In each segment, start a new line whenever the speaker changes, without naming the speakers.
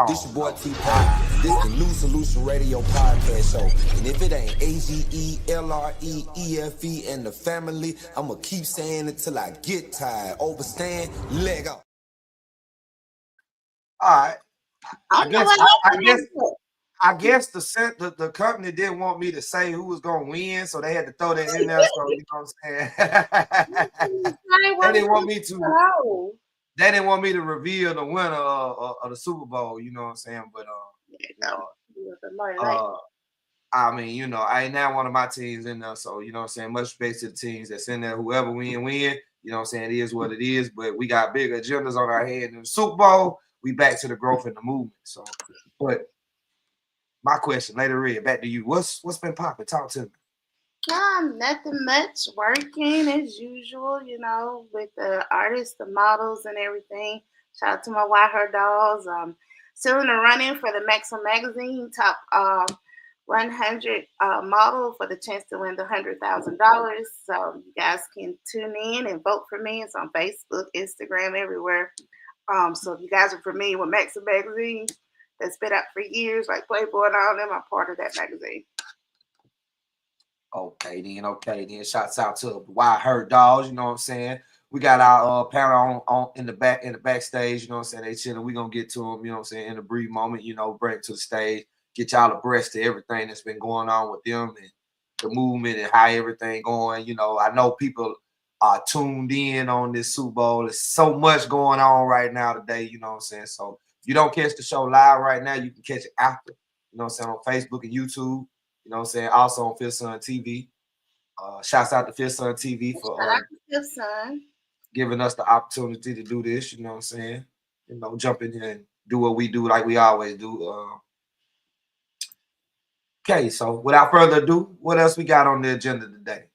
This your boy T-Pack. This the New Solution Radio podcast show. And if it ain't AGELREEFE and the family, I'ma keep saying it till I get tired. Overstand, leg up.
All right. I guess the company didn't want me to say who was gonna win, so they had to throw that in there. So you know what I'm saying? They didn't want me to. They didn't want me to reveal the winner of the Super Bowl. You know what I'm saying? But I mean, you know, I ain't now one of my teams in there, so you know what I'm saying. Much respect to the teams that's in there. Whoever win. You know what I'm saying? It is what it is. But we got bigger agendas on our head in the Super Bowl. We back to the growth and the movement. So, but. My question, Lady Red, back to you. What's been popping? Talk to me.
Nothing much. Working as usual, you know, with the artists, the models, and everything. Shout out to my Why Her Dolls. Still in the running for the Maxim Magazine top 100 model for the chance to win the $100,000. So you guys can tune in and vote for me. It's on Facebook, Instagram, everywhere. So if you guys are familiar with Maxim Magazine, that's been out for years, like Playboy and all them. I'm part of that magazine.
Okay then. Shouts out to Why Her Dolls, you know what I'm saying? We got our panel on in the backstage, you know what I'm saying? They chilling. We gonna get to them, you know what I'm saying, in a brief moment, you know, bring it to the stage, get y'all abreast to everything that's been going on with them and the movement and how everything going. You know, I know people are tuned in on this Super Bowl. There's so much going on right now today, you know what I'm saying? So if you don't catch the show live right now, you can catch it after, you know what I'm saying, on Facebook and YouTube, you know what I'm saying, also on Fifth Sun TV. Shouts out to Fifth Sun TV for giving us the opportunity to do this, you know what I'm saying, you know, jump in here and do what we do like we always do. Okay, so without further ado, what else we got on the agenda today?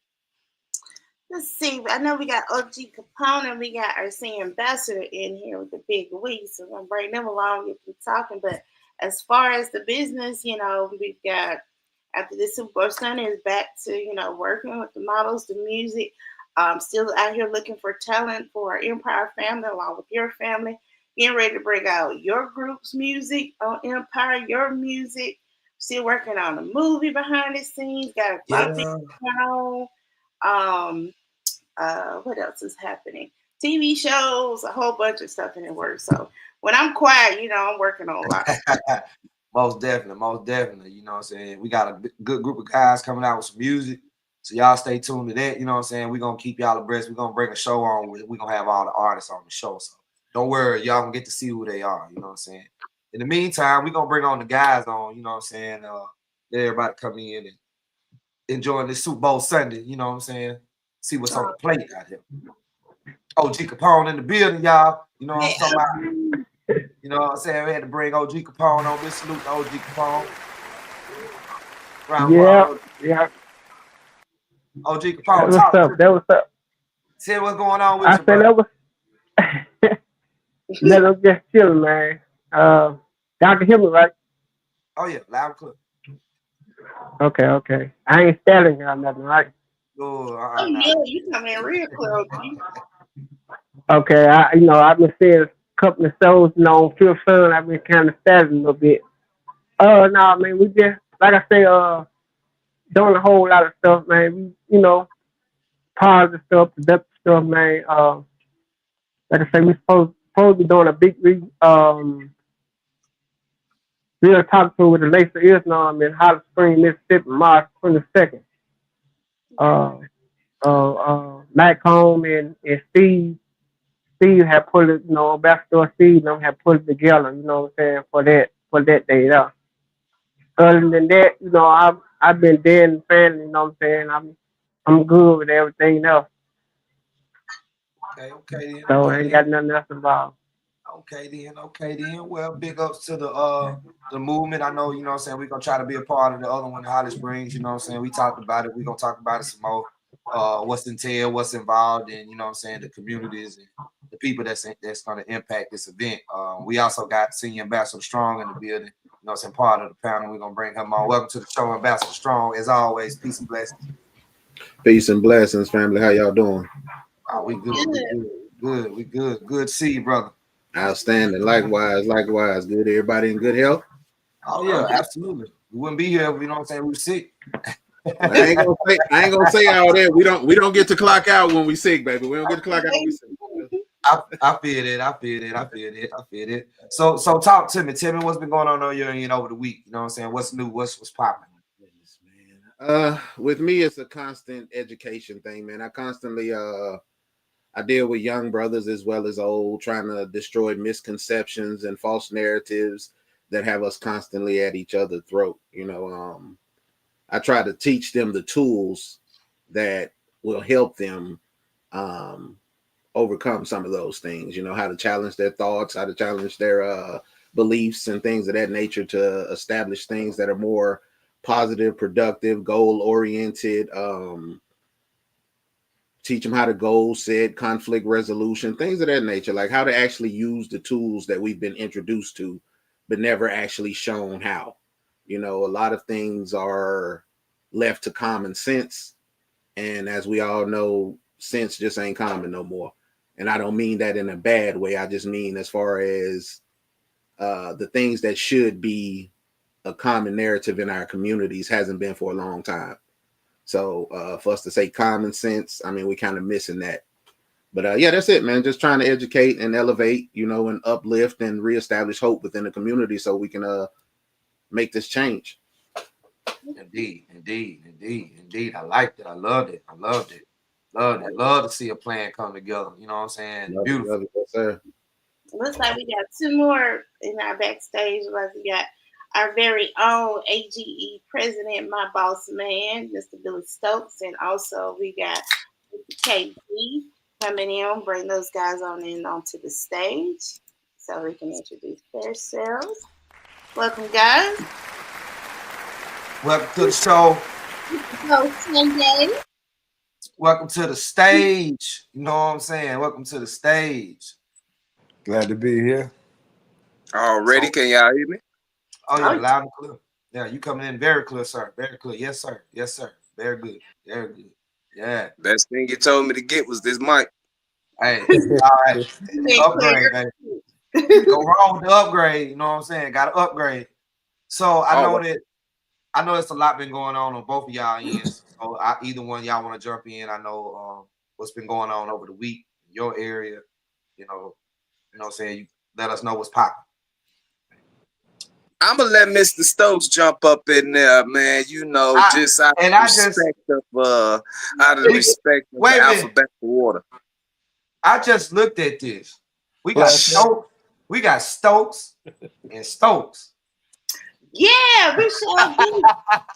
Let's see. I know we got OG Capone and we got our senior ambassador in here with the big week. So we're going to bring them along, get them talking. But as far as the business, you know, we've got, after this Super Bowl Sunday is back to, you know, working with the models, the music. Still out here looking for talent for our Empire family along with your family. Getting ready to bring out your group's music on Empire, your music. Still working on a movie behind the scenes. Got a lot of things going on. What else is happening? TV shows, a whole bunch of stuff in the works. So when I'm quiet, you know, I'm working on a lot.
Most definitely. You know what I'm saying? We got a good group of guys coming out with some music. So y'all stay tuned to that. You know what I'm saying? We're going to keep y'all abreast. We're going to bring a show on. We're going to have all the artists on the show. So don't worry. Y'all going to get to see who they are. You know what I'm saying? In the meantime, we're going to bring on the guys on. You know what I'm saying? Let everybody come in and enjoy this Super Bowl Sunday. You know what I'm saying? See what's on the plate out here. OG Capone in the building, y'all. You know what I'm talking about? You know what I'm saying? We had to bring OG Capone on. Big salute to OG Capone.
Yeah.
OG Capone, talk to me.
That was up.
See what's going on with
I
you,
said
bro.
that was that was just chilling, man. Y'all can hear me, right?
Oh yeah, loud and clear.
Okay. I ain't staring or nothing, right?
You come in real close.
Okay, I've been seeing a couple of shows, you know, on Fifth Sun. I've been kind of staring a little bit. No, man, we just, like I say, doing a whole lot of stuff, man. We, you know, positive stuff, productive stuff, man. Like I say, we supposed to be doing a big real talk tour with the Laser Islam in Holly Springs, Mississippi, March 22nd. Mac Home and Steve had put it, you know, Ambassador Steve and had put it together, you know what I'm saying, for that day there. Other than that, you know, I've been dead and fan, you know what I'm saying. I'm good with everything else.
Okay then.
So I ain't got nothing else involved.
Okay then. Well, big ups to the movement. I know, you know what I'm saying, we're gonna try to be a part of the other one, Holly Springs, you know what I'm saying. We talked about it, we're gonna talk about it some more. What's entailed, what's involved, and you know what I'm saying, the communities and the people that's gonna impact this event. We also got Senior Ambassador Strong in the building, you know what I'm saying, part of the panel. We're gonna bring him on. Welcome to the show, Ambassador Strong. As always, peace and blessings.
Peace and blessings, family. How y'all doing?
We good. We good to see you, brother.
Outstanding. Likewise. Good. Everybody in good health.
Oh yeah, absolutely. We wouldn't be here if, you know what I'm saying, we were sick.
I ain't gonna say all that. We don't get to clock out when we sick, baby. We don't get to clock out when we sick.
I feel it. So talk to me. Tell me what's been going on your end over the week. You know what I'm saying? What's new? What's popping?
With me, it's a constant education thing, man. I constantly I deal with young brothers as well as old, trying to destroy misconceptions and false narratives that have us constantly at each other's throat. You know, I try to teach them the tools that will help them overcome some of those things. You know, how to challenge their thoughts, how to challenge their beliefs and things of that nature to establish things that are more positive, productive, goal-oriented. Teach them how to goal set, conflict resolution, things of that nature, like how to actually use the tools that we've been introduced to, but never actually shown how. You know, a lot of things are left to common sense. And as we all know, sense just ain't common no more. And I don't mean that in a bad way. I just mean as far as the things that should be a common narrative in our communities hasn't been for a long time. So for us to say common sense, I mean, we kind of missing that. But yeah, that's it, man. Just trying to educate and elevate, you know, and uplift and reestablish hope within the community so we can make this change.
Indeed. I liked it. I loved it. Love to see a plan come together. You know what I'm saying? Beautiful.
Love it. Yes, sir.
Looks like we got two more in our backstage. Like we got our very own AGE president, my boss man, Mr. Billy Stokes, and also we got KG coming in. Bring those guys on in onto the stage so we can introduce themselves. Welcome, guys.
Welcome to the show.
Hello, Sunday.
Welcome to the stage. You know what I'm saying? Welcome to the stage.
Glad to be here.
Already, can y'all hear me?
Oh yeah, loud and clear. Yeah, you coming in very clear, sir. Very clear. Yes, sir. Very good. Yeah.
Best thing you told me to get was this mic.
Hey, all right. Upgrade, baby. Go wrong with the upgrade. You know what I'm saying? Got to upgrade. So I know it's a lot been going on both of y'all ends. So either one y'all want to jump in. I know what's been going on over the week in your area. You know what I'm saying? You let us know what's popping.
I'm gonna let Mr. Stokes jump up in there, man. You know, out of the alphabetical order.
I just looked at this. We got Stokes and Stokes.
Yeah, we sure do.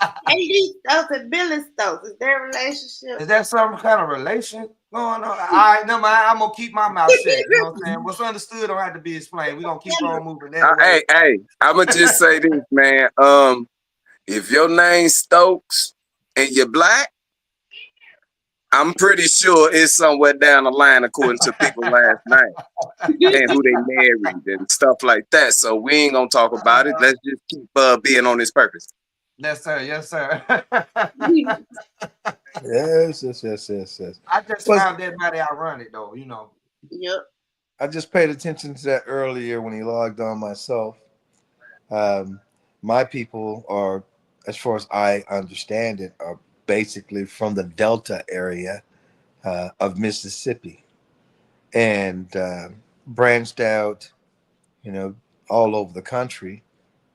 AD Stokes and Billy Stokes. Is their relationship?
Is there some kind of relation going on? All right, no mind. I'm gonna keep my mouth shut. You know what I'm saying? What's understood don't have to be explained. We're gonna keep on moving that way.
Hey, I'm gonna just say this, man. If your name's Stokes and you're black, I'm pretty sure it's somewhere down the line according to people's last name and who they married and stuff like that. So we ain't gonna talk about it. Let's just keep being on this purpose.
Yes, sir.
Yes.
I just found that mighty ironic, though. You know.
Yep.
I just paid attention to that earlier when he logged on myself. My people are, as far as I understand it, are basically from the Delta area of Mississippi and branched out, you know, all over the country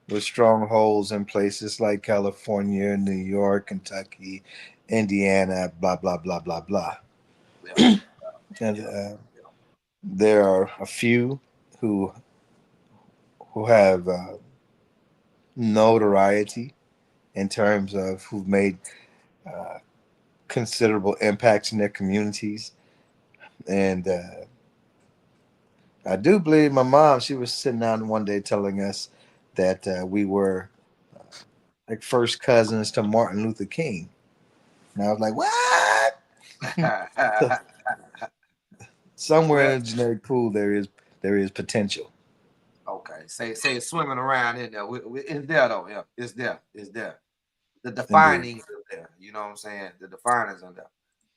with strongholds in places like California, New York, Kentucky, Indiana, blah, blah, blah, blah, blah. And there are a few who have notoriety in terms of who've made considerable impacts in their communities. And I do believe my mom, she was sitting down one day telling us that we were like first cousins to Martin Luther King. And I was like, what? Somewhere in the genetic pool, there is potential.
Okay, say it's swimming around in there. It's there though. Yeah, it's there. The defining is there. You know what I'm saying? The defining is in there.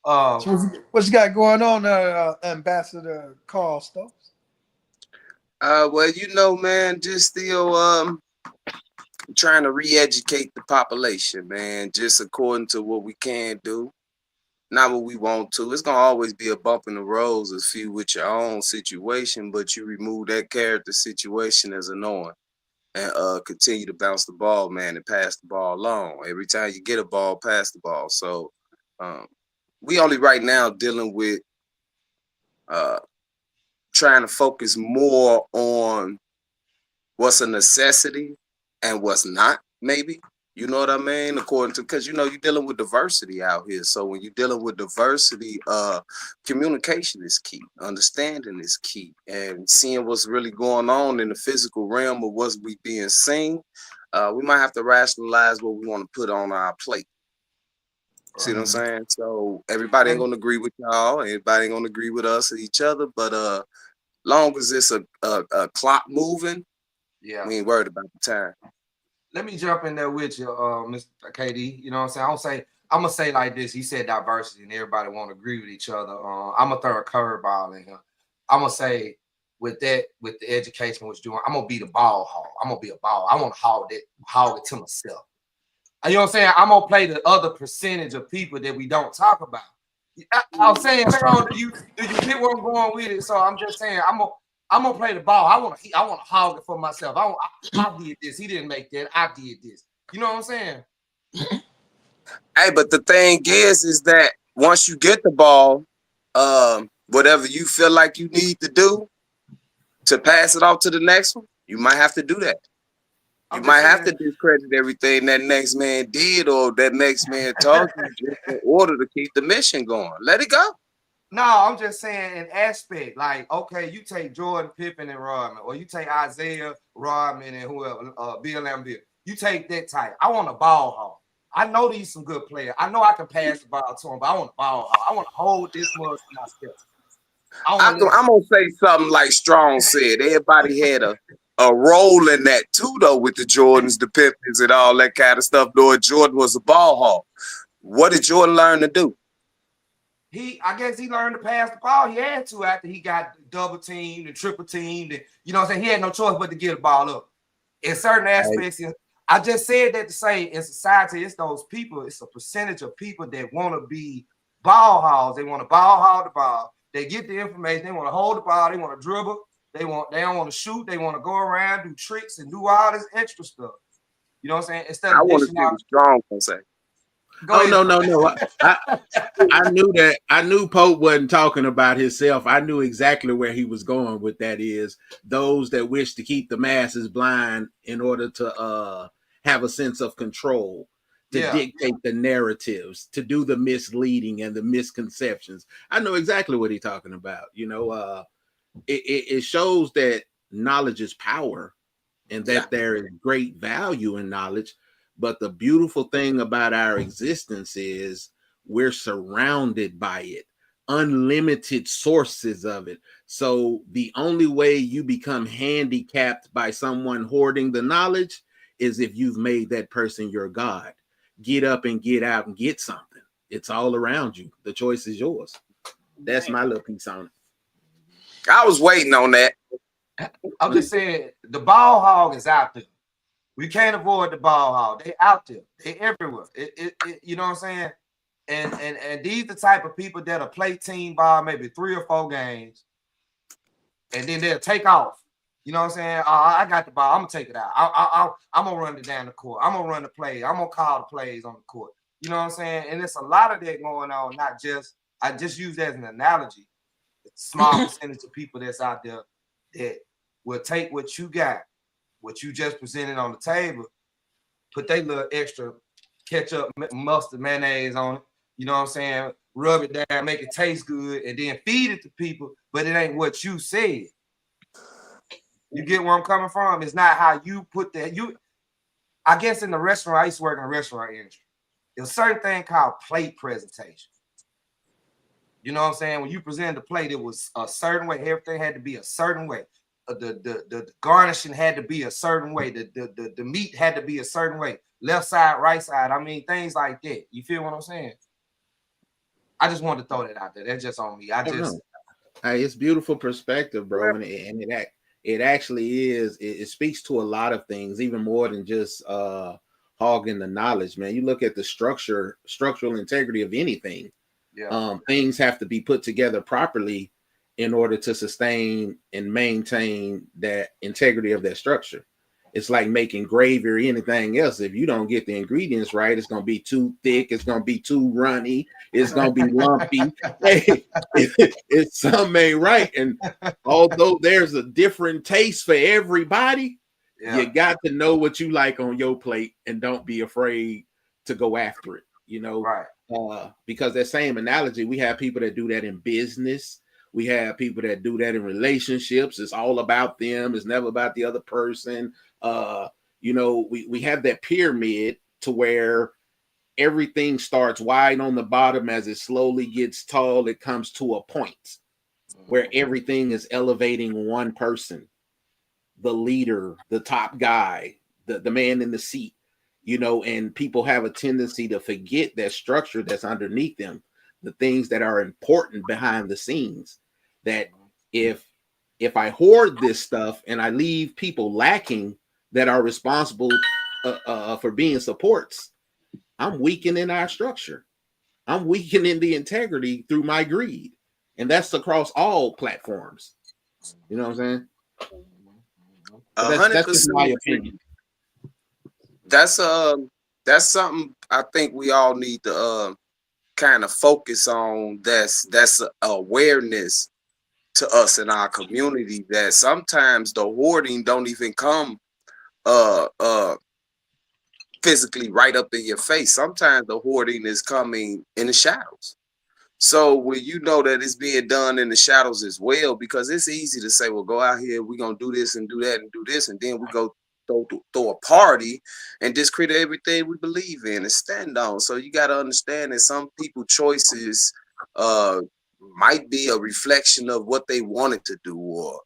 So what you got going on, Ambassador Carl Stokes?
Well, you know, man, just still trying to re-educate the population, man, just according to what we can do, not what we want to. It's gonna always be a bump in the roads, a few with your own situation, but you remove that character situation as annoying and continue to bounce the ball, man, and pass the ball along. Every time you get a ball, pass the ball. So um, we only right now dealing with trying to focus more on what's a necessity and what's not, maybe. You know what I mean? According to, because you know, you're dealing with diversity out here. So when you're dealing with diversity, communication is key, understanding is key, and seeing what's really going on in the physical realm of what's we being seen. We might have to rationalize what we want to put on our plate. See what I'm saying? So everybody ain't gonna agree with y'all, everybody ain't gonna agree with us or each other, but long as it's a clock moving,
Yeah.
we ain't worried about the time.
Let me jump in there with you, Mr. KD. You know what I'm saying? I'm gonna say like this. He said diversity, and everybody won't agree with each other. I'm gonna throw a curveball in here. I'm gonna say with the education was doing, I'm gonna be the ball hog. I'm gonna be a ball. I want to hog it to myself. You know what I'm saying? I'm gonna play the other percentage of people that we don't talk about. I'm saying, do you get where I'm going with it? So I'm just saying, I'm gonna play the ball. I want to hog it for myself. I did this. He didn't make that. I did this. You know what I'm saying?
Hey, but the thing is that once you get the ball, whatever you feel like you need to do to pass it off to the next one, you might have to do that. You might have to discredit everything that next man did or that next man told you just in order to keep the mission going. Let it go.
No, I'm just saying an aspect. Like, okay, you take Jordan, Pippen, and Rodman, or you take Isaiah, Rodman, and whoever, Bill Laimbeer. You take that type. I want a ball hog. I know these some good players. I know I can pass the ball to them, but I want a ball hog. I want to hold this much for myself.
I'm gonna say something like Strong said. Everybody had a role in that too, though, with the Jordans, the Pippins, and all that kind of stuff. Though Jordan was a ball hog. What did Jordan learn to do?
I guess he learned to pass the ball. He had to after he got double teamed and triple teamed. And, you know what I'm saying? He had no choice but to get the ball up. In certain aspects, I just said that to say in society, it's those people, it's a percentage of people that want to be ball hogs. They want to ball hog the ball. They get the information. They want to hold the ball. They want to dribble. They don't want to shoot. They want to go around, do tricks, and do all this extra stuff. You know what I'm saying? Instead of
I want to see what Strong can say.
No. I knew that. I knew Pope wasn't talking about himself. I knew exactly where he was going with that. Is those that wish to keep the masses blind in order to have a sense of control, to dictate the narratives, to do the misleading and the misconceptions. I know exactly what he's talking about. You know, it shows that knowledge is power, and that there is great value in knowledge. But the beautiful thing about our existence is we're surrounded by it, unlimited sources of it. So the only way you become handicapped by someone hoarding the knowledge is if you've made that person your God. Get up and get out and get something. It's all around you. The choice is yours. That's my little piece on it.
I was waiting on that.
I'm just saying the ball hog is out there. We can't avoid the ball hog. They out there. They everywhere. You know what I'm saying? And these the type of people that'll play team ball maybe 3 or 4 games, and then they'll take off. You know what I'm saying? I got the ball. I'm gonna take it out. I'm gonna run it down the court. I'm gonna run the play. I'm gonna call the plays on the court. You know what I'm saying? And there's a lot of that going on. Not just I just use that as an analogy. It's a small percentage of people that's out there that will take what you got, what you just presented on the table, put their little extra ketchup, mustard, mayonnaise on it. You know what I'm saying? Rub it down, make it taste good, and then feed it to people, but it ain't what you said. You get where I'm coming from? It's not how you put that. I guess in the restaurant, I used to work in the restaurant industry. There's a certain thing called plate presentation. You know what I'm saying? When you presented the plate, it was a certain way. Everything had to be a certain way. The garnishing had to be a certain way. The meat had to be a certain way. Left side, right side. I mean, things like that. You feel what I'm saying? I just wanted to throw that out there. That's just on me.
Hey, it's beautiful perspective, bro, and it actually is. It speaks to a lot of things, even more than just hogging the knowledge, man. You look at the structural integrity of anything.
Yeah.
Things have to be put together properly in order to sustain and maintain that integrity of that structure. It's like making gravy or anything else. If you don't get the ingredients right, it's going to be too thick. It's going to be too runny. It's going to be lumpy. Hey, it's something ain't right. And although there's a different taste for everybody, you got to know what you like on your plate and don't be afraid to go after it, you know?
Right.
Because that same analogy, we have people that do that in business. We have people that do that in relationships. It's all about them. It's never about the other person. You know, we have that pyramid to where everything starts wide on the bottom. As it slowly gets tall, it comes to a point where everything is elevating one person, the leader, the top guy, the man in the seat, you know, and people have a tendency to forget that structure that's underneath them, the things that are important behind the scenes. That if I hoard this stuff and I leave people lacking that are responsible for being supports, I'm weakening our structure. I'm weakening the integrity through my greed. And that's across all platforms. You know what I'm saying?
100%.
That's my opinion.
That's something I think we all need to kind of focus on. That's awareness to us in our community, that sometimes the hoarding don't even come physically right up in your face. Sometimes the hoarding is coming in the shadows. So when you know that it's being done in the shadows as well, because it's easy to say, well, go out here, we're gonna do this and do that and do this, and then we go throw a party and discredit everything we believe in and stand on. So you got to understand that some people choices might be a reflection of what they wanted to do, or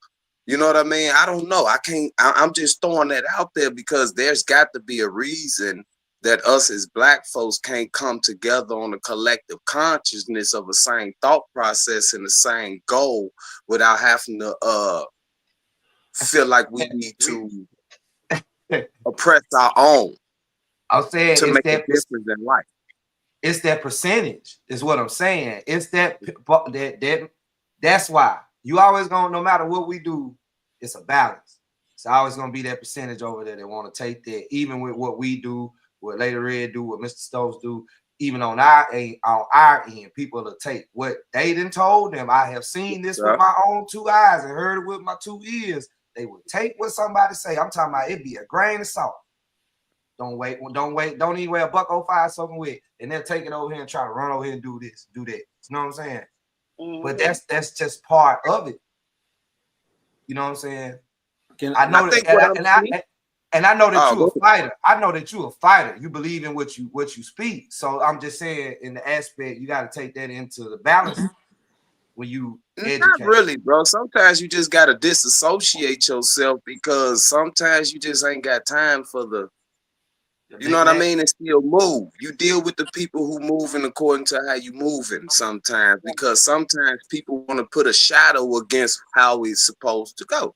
you know what I mean? I don't know. I'm just throwing that out there because there's got to be a reason that us as Black folks can't come together on a collective consciousness of the same thought process and the same goal without having to feel like we need to oppress our own.
I'm saying
to
it's
make
that
a difference in life.
It's that percentage, is what I'm saying. It's that's why you always gonna, no matter what we do, it's a balance. It's always gonna be that percentage over there that want to take that, even with what we do, what Lady Red do, what Mr. Stokes do, even on our end, people will take what they done told them. I have seen this with my own 2 eyes and heard it with my 2 ears. They will take what somebody say. I'm talking about it be a grain of salt. Don't wait. Don't even weigh $1.05 soaking wet, and they'll take it over here and try to run over here and do this, do that. You know what I'm saying? Mm-hmm. But that's just part of it. You know what I'm saying? I know that, and I know that you're a fighter. I know that you're a fighter. You believe in what you speak. So I'm just saying, in the aspect, you got to take that into the balance when you educate.
Not really, bro. Sometimes you just got to disassociate yourself because sometimes you just ain't got time for the you know what I mean? And still move. You deal with the people who moving according to how you moving sometimes, because sometimes people want to put a shadow against how it's supposed to go,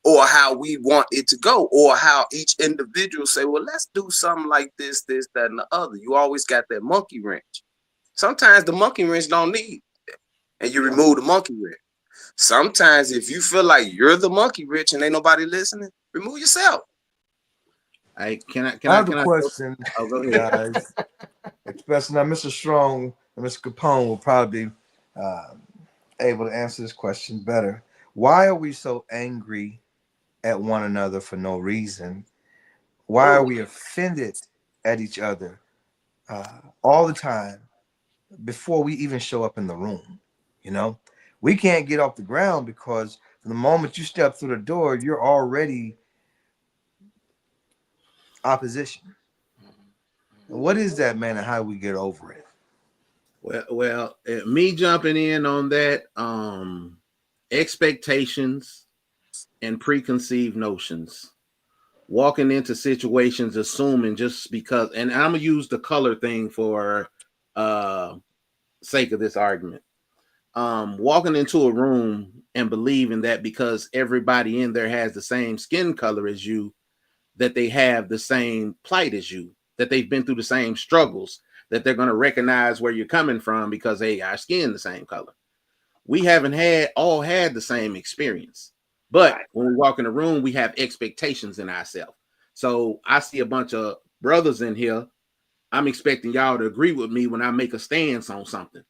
or how we want it to go, or how each individual say, well, let's do something like this, that, and the other. You always got that monkey wrench. Sometimes the monkey wrench don't need it, and you remove the monkey wrench. Sometimes if you feel like you're the monkey wrench and ain't nobody listening, remove yourself.
I have a question, guys. Especially now, Mr. Strong and Mr. Capone will probably be able to answer this question better. Why are we so angry at one another for no reason? Why are we offended at each other all the time before we even show up in the room? You know, we can't get off the ground because from the moment you step through the door, you're already opposition. What is that, man, and how do we get over it?
Well, me jumping in on that, expectations and preconceived notions, walking into situations assuming just because, and I'm gonna use the color thing for sake of this argument. walking into a room and believing that because everybody in there has the same skin color as you, that they have the same plight as you, that they've been through the same struggles, that they're going to recognize where you're coming from because hey, our skin the same color. We haven't all had the same experience, but when we walk in the room, we have expectations in ourselves. So I see a bunch of brothers in here. I'm expecting y'all to agree with me when I make a stance on something.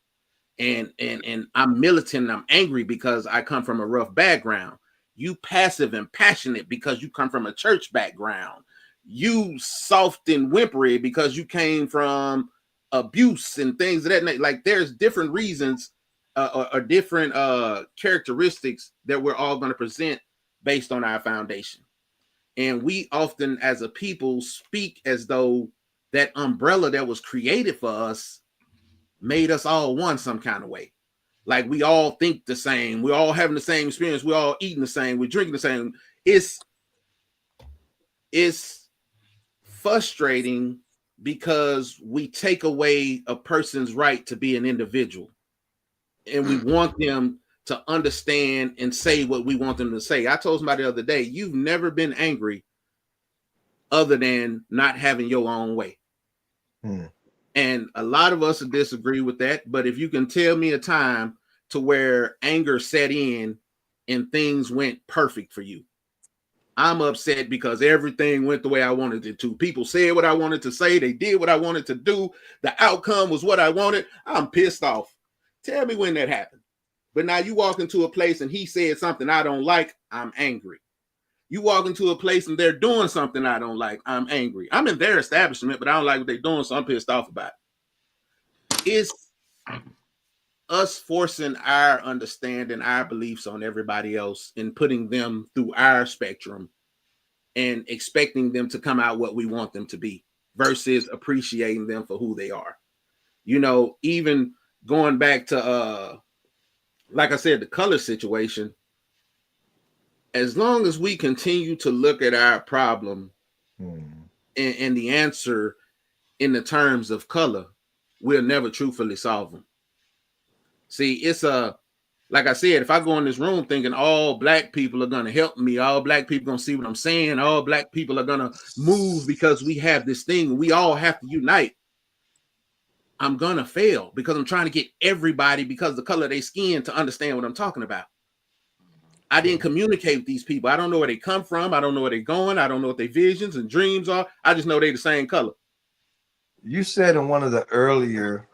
And I'm militant and I'm angry because I come from a rough background. You passive and passionate because you come from a church background. You soft and whimpery because you came from abuse and things of that nature. Like there's different reasons or different characteristics that we're all going to present based on our foundation. And we often as a people speak as though that umbrella that was created for us made us all one some kind of way. Like we all think the same. We're all having the same experience. We're all eating the same. We're drinking the same. It's frustrating because we take away a person's right to be an individual. And we want them to understand and say what we want them to say. I told somebody the other day, you've never been angry other than not having your own way. And a lot of us disagree with that. But if you can tell me a time to where anger set in and things went perfect for you, I'm upset because everything went the way I wanted it to. People said what I wanted to say. They did what I wanted to do. The outcome was what I wanted. I'm pissed off. Tell me when that happened. But now you walk into a place and he said something I don't like, I'm angry. You walk into a place and they're doing something I don't like, I'm angry. I'm in their establishment, but I don't like what they're doing, so I'm pissed off about it. It's us forcing our understanding, our beliefs on everybody else and putting them through our spectrum and expecting them to come out what we want them to be versus appreciating them for who they are. You know, even going back to, like I said, the color situation, as long as we continue to look at our problem and the answer in the terms of color, we'll never truthfully solve them. See, it's like I said, if I go in this room thinking all black people are going to help me, all black people going to see what I'm saying, all black people are going to move because we have this thing, we all have to unite, I'm going to fail because I'm trying to get everybody because of the color of their skin to understand what I'm talking about. I didn't communicate with these people. I don't know where they come from. I don't know where they're going. I don't know what their visions and dreams are. I just know they're the same color.
You said in one of the earlier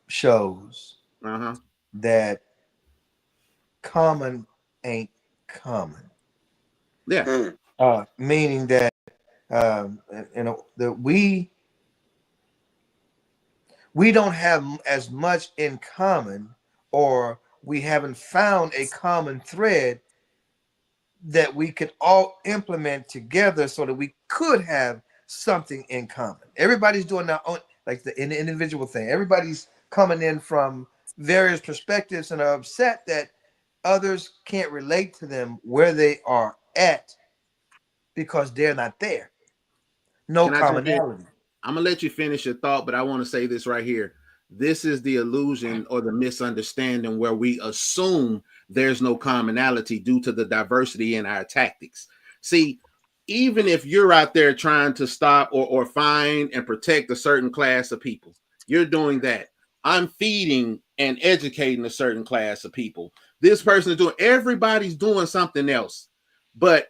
shows that common ain't common.
Yeah.
Meaning that that we don't have as much in common, or we haven't found a common thread that we could all implement together so that we could have something in common. Everybody's doing their own, like the individual thing. Everybody's coming in from various perspectives and are upset that others can't relate to them where they are at because they're not there. No commonality.
I'm going to let you finish your thought, but I want to say this right here. This is the illusion or the misunderstanding where we assume there's no commonality due to the diversity in our tactics. See, even if you're out there trying to stop or find and protect a certain class of people, you're doing that. I'm feeding and educating a certain class of people. This person is doing, everybody's doing something else, but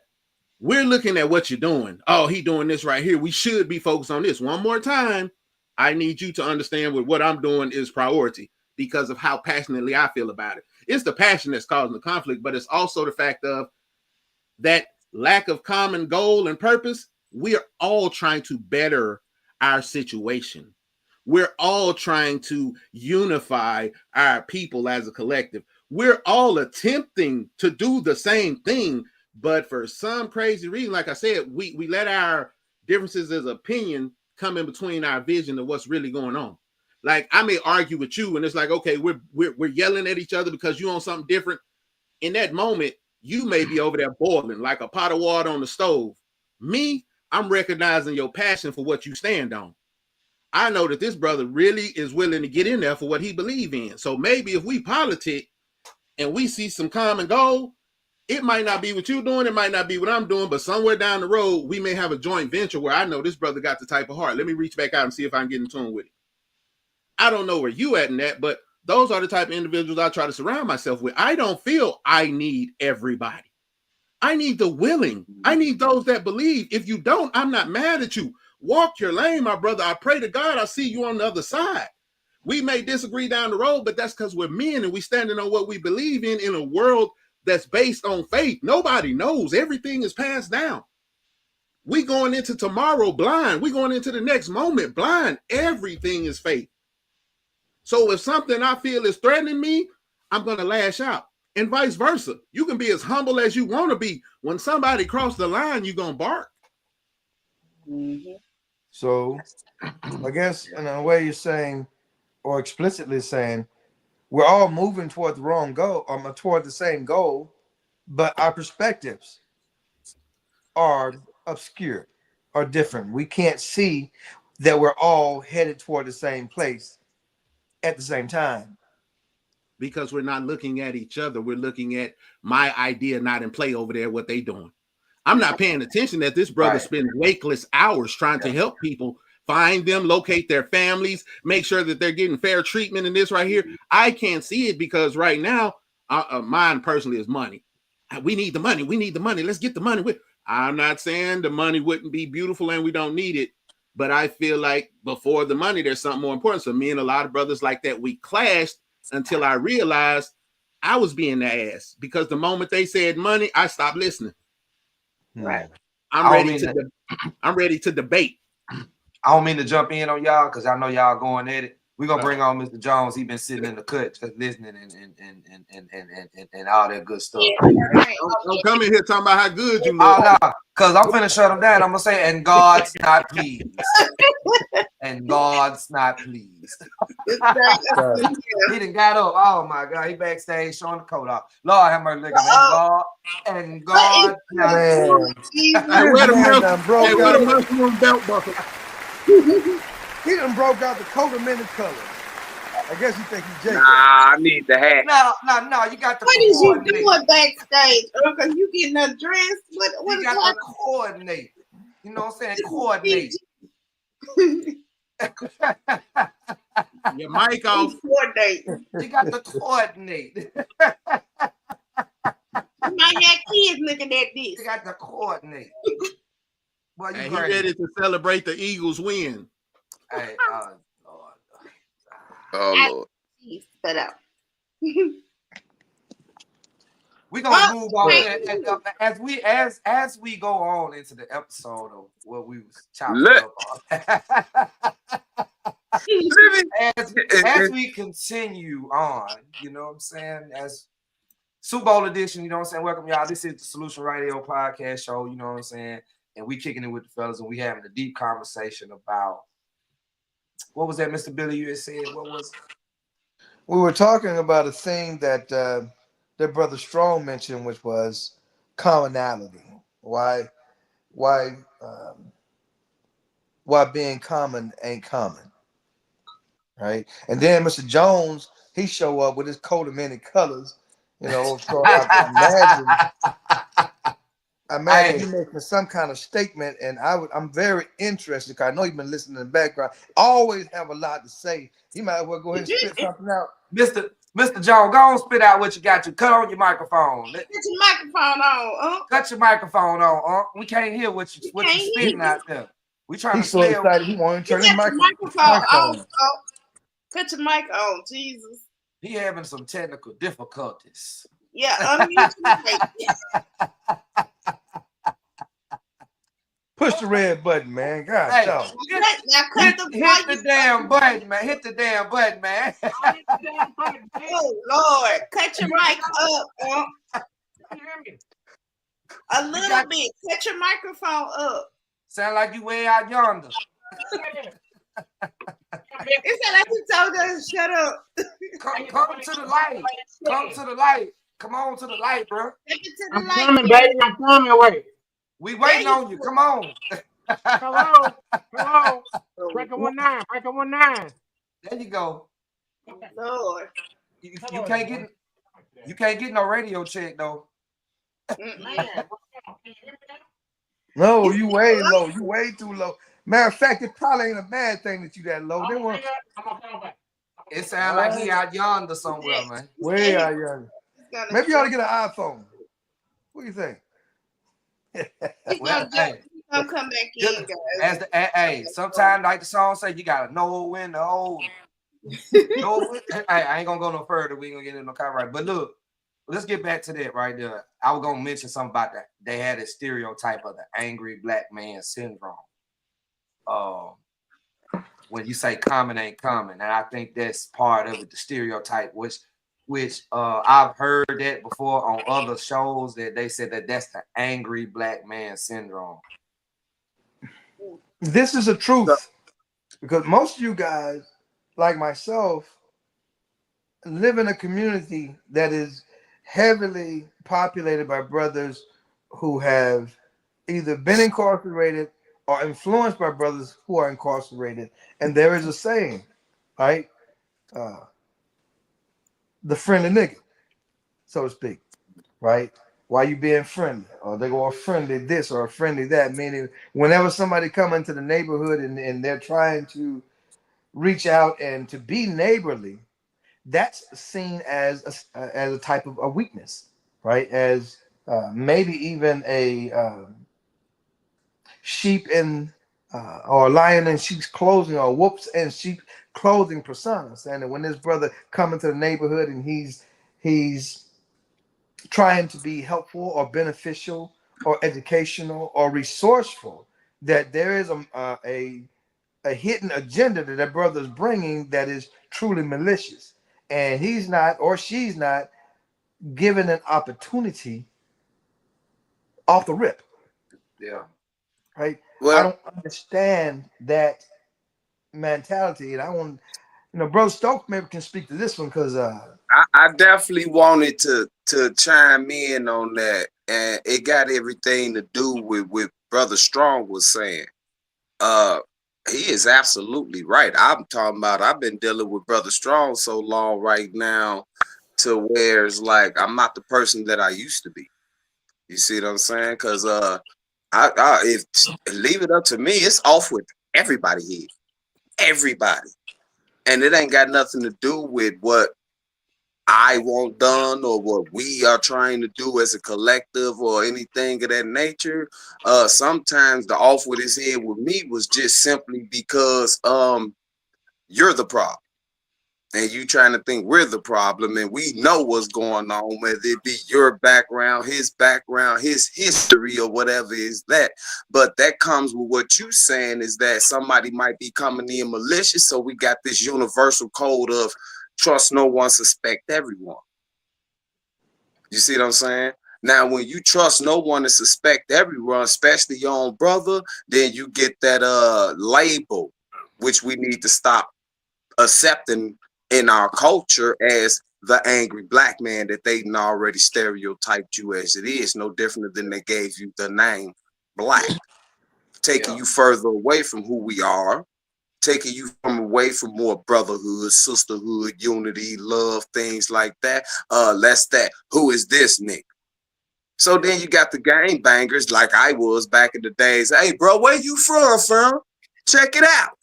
we're looking at what you're doing. Oh, he's doing this right here. We should be focused on this. One more time. I need you to understand what I'm doing is priority because of how passionately I feel about it. It's the passion that's causing the conflict, but it's also the fact of that lack of common goal and purpose. We are all trying to better our situation. We're all trying to unify our people as a collective. We're all attempting to do the same thing, but for some crazy reason, like I said, we let our differences as opinion come in between our vision of what's really going on. Like I may argue with you, and it's like, okay, we're yelling at each other because you on something different. In that moment, you may be over there boiling like a pot of water on the stove. Me, I'm recognizing your passion for what you stand on. I know that this brother really is willing to get in there for what he believes in. So maybe if we politic and we see some common goal, it might not be what you're doing, it might not be what I'm doing, but somewhere down the road, we may have a joint venture where I know this brother got the type of heart. Let me reach back out and see if I can get in tune with it. I don't know where you at in that, but those are the type of individuals I try to surround myself with. I don't feel I need everybody. I need the willing. I need those that believe. If you don't, I'm not mad at you. Walk your lane, my brother. I pray to God I see you on the other side. We may disagree down the road, but that's because we're men and we standing on what we believe in a world that's based on faith. Nobody knows. Everything is passed down. We going into tomorrow blind. We going into the next moment blind. Everything is faith. So if something I feel is threatening me, I'm going to lash out. And vice versa. You can be as humble as you want to be. When somebody cross the line, you're going to bark.
Mhm.
So I guess in a way you're saying, or explicitly saying, we're all moving toward the wrong goal, toward the same goal, but our perspectives are obscured or different. We can't see that we're all headed toward the same place at the same time.
Because we're not looking at each other. We're looking at my idea not in play over there, what they doing. I'm not paying attention that this brother spends wakeless hours trying to help people find them, locate their families, make sure that they're getting fair treatment in this right here. I can't see it because right now, mine personally is money. We need the money. We need the money. Let's get the money. I'm not saying the money wouldn't be beautiful and we don't need it, but I feel like before the money, there's something more important. So me and a lot of brothers like that, we clashed until I realized I was being the ass, because the moment they said money, I stopped listening.
Right.
I'm ready to debate.
I don't mean to jump in on y'all because I know y'all going at it. We're gonna bring on Mr. Jones. He been sitting in the cut just listening and all that good stuff.
Don't come in here talking about how good you look.
Oh no, because I'm finna shut him down. I'm gonna say, and God's not pleased. And God's not pleased. He done got up. Oh my God, he backstage showing the coat off. Lord have mercy, and God not pleased.
Hey, where the mushroom belt buckle?
He done broke out the coat of many colors. I guess you think he's Jacob.
Nah, I need the hat.
No, you got the
What is you doing backstage? Because you getting undressed? What
you got to coordinate. You know what I'm saying? Coordinate.
Your mic off.
Coordinate.
You got to coordinate.
You might have kids looking at this.
You got to coordinate. Boy,
And he ready to celebrate the Eagles win.
Hey,
Oh Lord.
But
we're gonna move on as we go on into the episode of what we was chopping up as we continue on, you know what I'm saying, as Super Bowl edition, you know what I'm saying, welcome y'all. This is the Solution Radio podcast show, you know what I'm saying, and we kicking it with the fellas and we having a deep conversation about what was that, Mr. Billy, you had said, what was it?
We were talking about a thing that that Brother Strong mentioned, which was commonality. Why being common ain't common, right? And then Mr. Jones, he show up with his coat of many colors, you know. So I imagine you making some kind of statement, and I'm very interested because I know you've been listening in the background. Always have a lot to say. You might as well go ahead and spit something out.
Mr. Jones, go on, spit out what you got to. Cut on your microphone.
Put your microphone on,
Cut your microphone on, We can't hear what you spitting out there. We trying
He's
to
so excited he won't turn his
microphone on. Cut your mic on, Jesus.
He having some technical difficulties.
Yeah, unmute your mic.
Push the red button, man. God,
hey,
dog.
Hit the damn button, man. Hit the damn button, man.
Oh Lord, cut your mic up. A little bit. Cut your microphone up.
Sound like you way out yonder.
It sound like you told us to shut up.
Come to the light. Come to the light. Come on to the light, bro.
Take it to the
I'm
light.
coming, baby. I'm coming. Wait.
We waiting on you. Come on.
Hello. Hello.
Breaker 19. Breaker 19.
There you go.
Lord.
You can't get no radio check though.
Mm-mm.
No,
You
you way low. You way too low. Matter of fact, it probably ain't a bad thing that you that low. They want
It sounds like he out yonder somewhere, man.
way out here.
gonna
Maybe you ought to get an iPhone. What do you think?
He's
Well,
gonna,
hey,
he's gonna come back
just
in, guys.
as the hey, sometimes like the song say, you gotta know when to hold. I ain't gonna go no further. We ain't gonna get into no copyright. But look, let's get back to that right there. I was gonna mention something about that. They had a stereotype of the angry black man syndrome. When you say common ain't common, and I think that's part of it, the stereotype, which I've heard that before on other shows that they said that that's the angry black man syndrome.
This is the truth, because most of you guys, like myself, live in a community that is heavily populated by brothers who have either been incarcerated or influenced by brothers who are incarcerated. And there is a saying, right? The friendly nigga, so to speak, right? Why you being friendly? Or they go a friendly this or a friendly that, meaning whenever somebody come into the neighborhood and they're trying to reach out and to be neighborly, that's seen as a type of a weakness, right? As maybe even a sheep in or a lion in sheep's clothing, or wolves in sheep clothing persona, saying that when this brother come into the neighborhood and he's trying to be helpful or beneficial or educational or resourceful, that there is a hidden agenda that that brother is bringing that is truly malicious, and he's not or she's not given an opportunity off the rip.
Yeah.
Right.
Well,
I don't understand that mentality, and I want, Bro Stokes maybe can speak to this one, because
I definitely wanted to chime in on that, and it got everything to do with Brother Strong was saying. He is absolutely right. I'm talking about, I've been dealing with Brother Strong so long right now, to where it's like I'm not the person that I used to be. You see what I'm saying? Because if leave it up to me, it's off with everybody here, everybody, and it ain't got nothing to do with what I want done or what we are trying to do as a collective or anything of that nature. Sometimes the off with his head with me was just simply because you're the problem. And you trying to think we're the problem, and we know what's going on, whether it be your background, his history, or whatever is that. But that comes with what you saying, is that somebody might be coming in malicious. So we got this universal code of trust no one, suspect everyone. You see what I'm saying? Now, when you trust no one and suspect everyone, especially your own brother, then you get that label, which we need to stop accepting in our culture as the angry black man that they already stereotyped you as. It is no different than they gave you the name black, taking you further away from who we are, taking you away from more brotherhood, sisterhood, unity, love, things like that. Less that, who is this nigga? So then you got the gang bangers like I was back in the days. Hey, bro, where you from, fam? Check it out.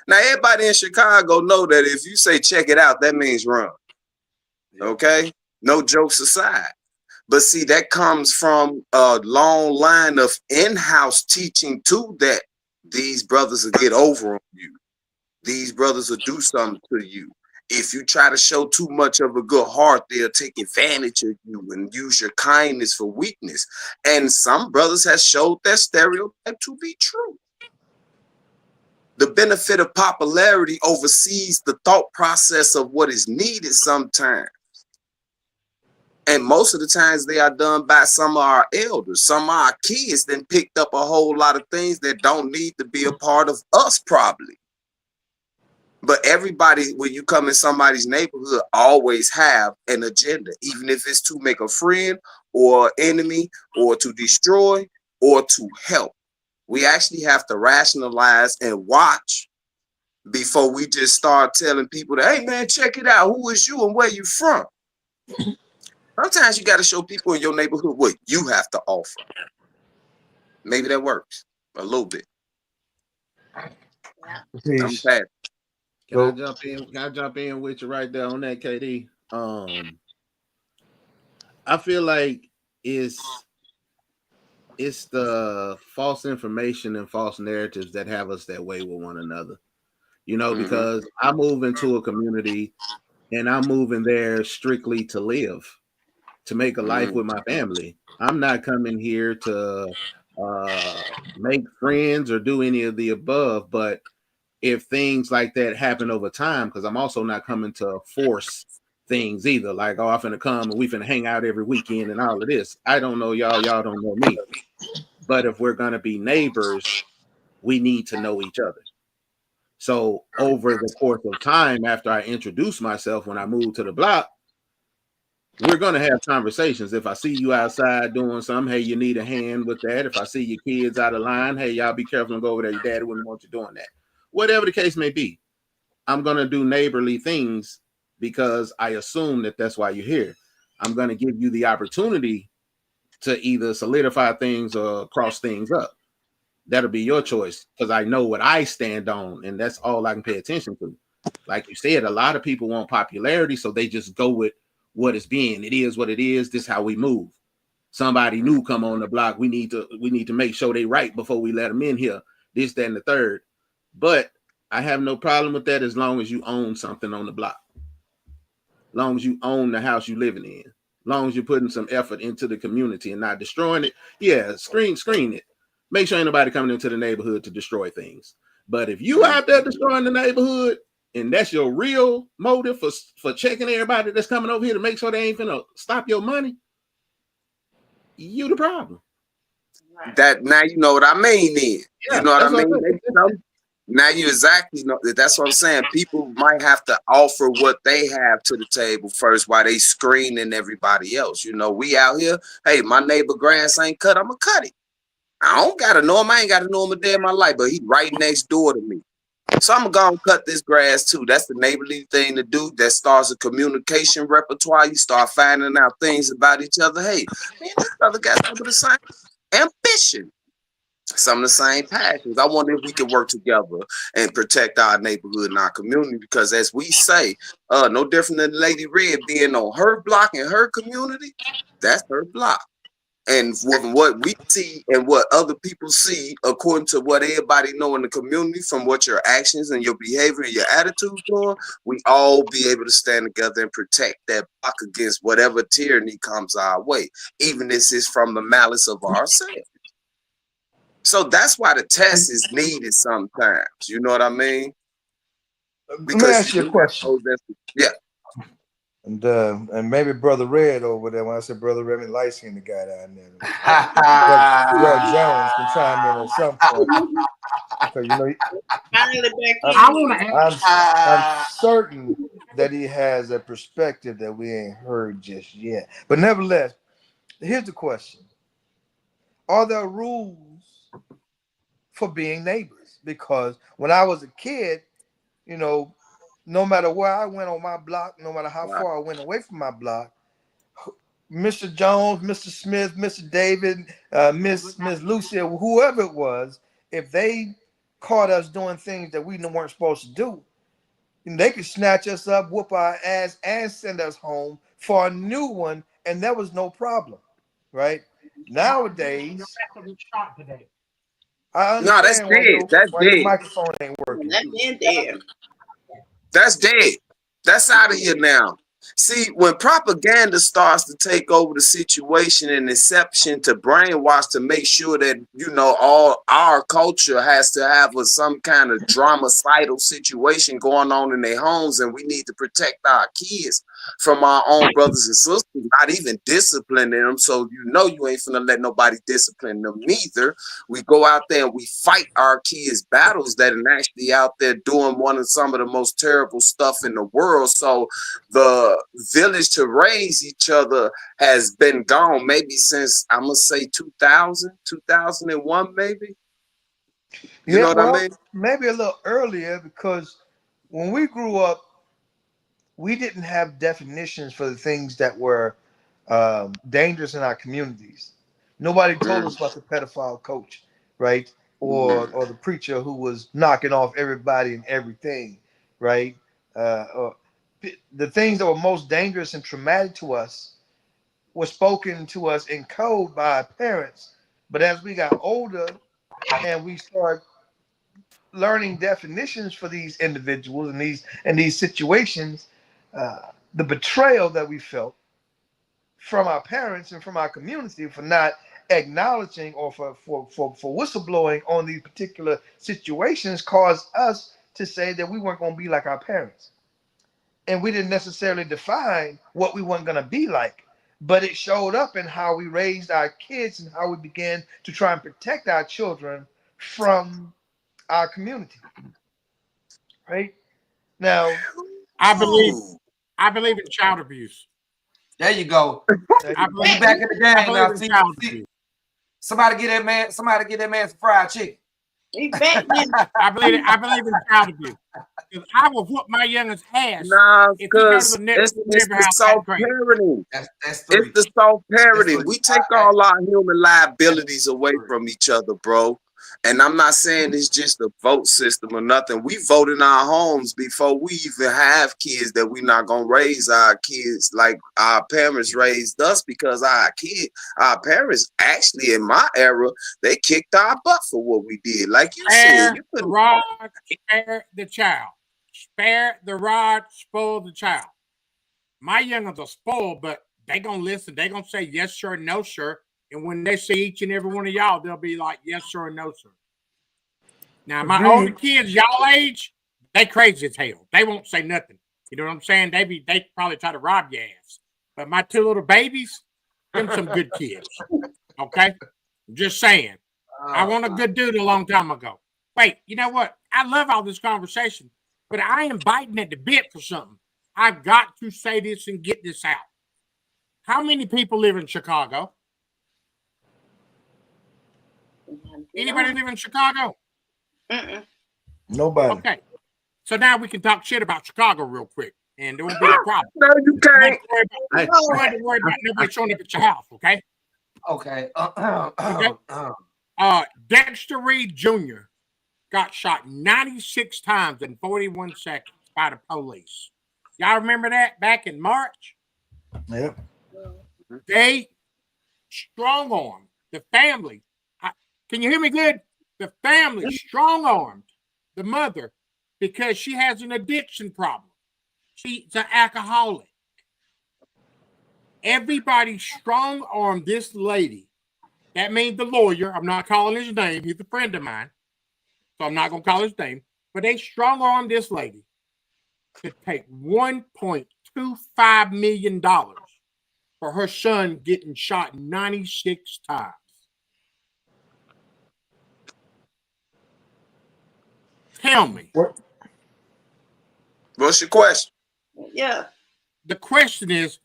Now, everybody in Chicago know that if you say check it out, that means run. Okay? No jokes aside. But see, that comes from a long line of in-house teaching too, that these brothers will get over on you. These brothers will do something to you. If you try to show too much of a good heart, they'll take advantage of you and use your kindness for weakness. And some brothers have showed that stereotype to be true. The benefit of popularity oversees the thought process of what is needed sometimes. And most of the times they are done by some of our elders. Some of our kids then picked up a whole lot of things that don't need to be a part of us probably. But everybody, when you come in somebody's neighborhood, always have an agenda, even if it's to make a friend or enemy or to destroy or to help. We actually have to rationalize and watch before we just start telling people that, hey man, check it out. Who is you and where you from? Sometimes you got to show people in your neighborhood what you have to offer. Maybe that works a little bit. I'm
Peace.
sad.
Can I jump in? Can I jump in with you right there on that, KD? I feel like it's the false information and false narratives that have us that way with one another. You know, because I move into a community and I'm moving there strictly to live, to make a life with my family. I'm not coming here to make friends or do any of the above, but if things like that happen over time, because I'm also not coming to force things either, like, oh, I'm finna come and we finna hang out every weekend and all of this. I don't know y'all don't know me. But if we're gonna be neighbors, we need to know each other. So over the course of time, after I introduce myself, when I move to the block, we're going to have conversations. If I see you outside doing something, hey, you need a hand with that. If I see your kids out of line, hey, y'all be careful and go over there. Your daddy wouldn't want you doing that. Whatever the case may be, I'm going to do neighborly things because I assume that that's why you're here. I'm going to give you the opportunity to either solidify things or cross things up. That'll be your choice because I know what I stand on, and that's all I can pay attention to. Like you said, a lot of people want popularity, so they just go with what it's being. It is what it is. This is how we move. Somebody new come on the block. We need to make sure they right before we let them in here. This, that, and the third. But I have no problem with that as long as you own something on the block. As long as you own the house you living in. As long as you're putting some effort into the community and not destroying it. Yeah, screen it. Make sure ain't nobody coming into the neighborhood to destroy things. But if you out there destroying the neighborhood, and that's your real motive for checking everybody that's coming over here to make sure they ain't finna stop your money, you the problem.
That now you know what I mean. Then you know what I mean. Now you exactly know that. That's what I'm saying. People might have to offer what they have to the table first while they screening everybody else. You know, we out here. Hey, my neighbor grass ain't cut. I'ma cut it. I don't gotta know him. I ain't gotta know him a day in my life, but he right next door to me. So I'm gonna cut this grass too. That's the neighborly thing to do. That starts a communication repertoire. You start finding out things about each other. Hey, man, this other got some of the same ambition, some of the same passions. I wonder if we can work together and protect our neighborhood and our community. Because as we say, no different than Lady Red being on her block in her community, that's her block. And what we see and what other people see, according to what everybody know in the community, from what your actions and your behavior and your attitude are, we all be able to stand together and protect that block against whatever tyranny comes our way, even if it's from the malice of ourselves. So that's why the test is needed sometimes. You know what I mean?
Let me ask you a question.
Yeah.
And maybe Brother Red over there. When I said Brother Red, I mean light skinned the guy down there. Brother Jones can chime in at some point. Because you know, I'm certain that he has a perspective that we ain't heard just yet. But nevertheless, here's the question: are there rules for being neighbors? Because when I was a kid, you know, no matter where I went on my block, no matter how far I went away from my block, Mr. Jones, Mr. Smith, Mr. David, Miss Lucia, whoever it was, if they caught us doing things that we weren't supposed to do, they could snatch us up, whoop our ass, and send us home for a new one, and there was no problem, right? Nowadays, I understand.
No, that's dead. That's dead.
The microphone ain't working.
That's dead. That's out of here now. See, when propaganda starts to take over the situation and inception to brainwash to make sure that, you know, all our culture has to have some kind of dramacidal situation going on in their homes, and we need to protect our kids from our own brothers and sisters, not even disciplining them. So you know you ain't finna let nobody discipline them neither. We go out there and we fight our kids' battles that are actually out there doing some of the most terrible stuff in the world. So the village to raise each other has been gone maybe since, I'm gonna say 2000, 2001 maybe. You know what I
well,
mean?
maybe a little earlier because when we grew up, we didn't have definitions for the things that were dangerous in our communities. Nobody told
Mm,
us about the pedophile coach, right?
mm,
Or the preacher who was knocking off everybody and everything, right? Or the things that were most dangerous and traumatic to us were spoken to us in code by our parents. But as we got older and we started learning definitions for these individuals and these situations, the betrayal that we felt from our parents and from our community for not acknowledging or for whistleblowing on these particular situations caused us to say that we weren't going to be like our parents, and we didn't necessarily define what we weren't going to be like, but it showed up in how we raised our kids and how we began to try and protect our children from our community. Right now,
I believe
ooh.
I believe in child abuse.
There you go.
I
We
believe
back in the
I
game
believe
now.
in child
See,
abuse.
somebody get that man some fried chicken.
He back in.
I believe in child abuse. 'Cause I will whoop my youngest ass
Nah,
if he go to
because
the next
it's
neighbor
the
house
soft
acting crazy.
parenting.
That's
It's
three.
the soft
That's
parenting.
three.
We take all our human liabilities
That's
away
three.
from each other, bro. And I'm not saying it's just a vote system or nothing. We vote in our homes before we even have kids that we're not gonna raise our kids like our parents raised us because our parents actually in my era, they kicked our butt for what we did. Like you said,
Spare
you
the
couldn't.
rod, spare the child. Spare the rod, spoil the child. My youngins are spoiled, but they gonna listen. They gonna say yes, sir, no, sir. And when they see each and every one of y'all, they'll be like, yes, sir, no, sir. Now, my older
agreed.
kids, y'all age, they crazy as hell. They won't say nothing. You know what I'm saying? They probably try to rob your ass. But my two little babies, them some good kids. Okay? Just saying. I want a good dude a long time ago. Wait, you know what? I love all this conversation, but I am biting at the bit for something. I've got to say this and get this out. How many people live in Chicago? Anybody live in Chicago?
Mm-mm.
Nobody.
Okay. So now we can talk shit about Chicago real quick, and there won't be a problem.
No, you
You don't have
can't.
to worry about nobody showing up at your house, okay?
Okay.
Dexter Reed Jr. got shot 96 times in 41 seconds by the police. Y'all remember that back in March?
Yep.
They strong armed the family. Can you hear me good? The family strong armed the mother because she has an addiction problem. She's an alcoholic. Everybody strong armed this lady. That means the lawyer. I'm not calling his name. He's a friend of mine. So I'm not going to call his name. But they strong armed this lady to take $1.25 million for her son getting shot 96 times. Tell me.
What's your question?
Yeah.
The question is,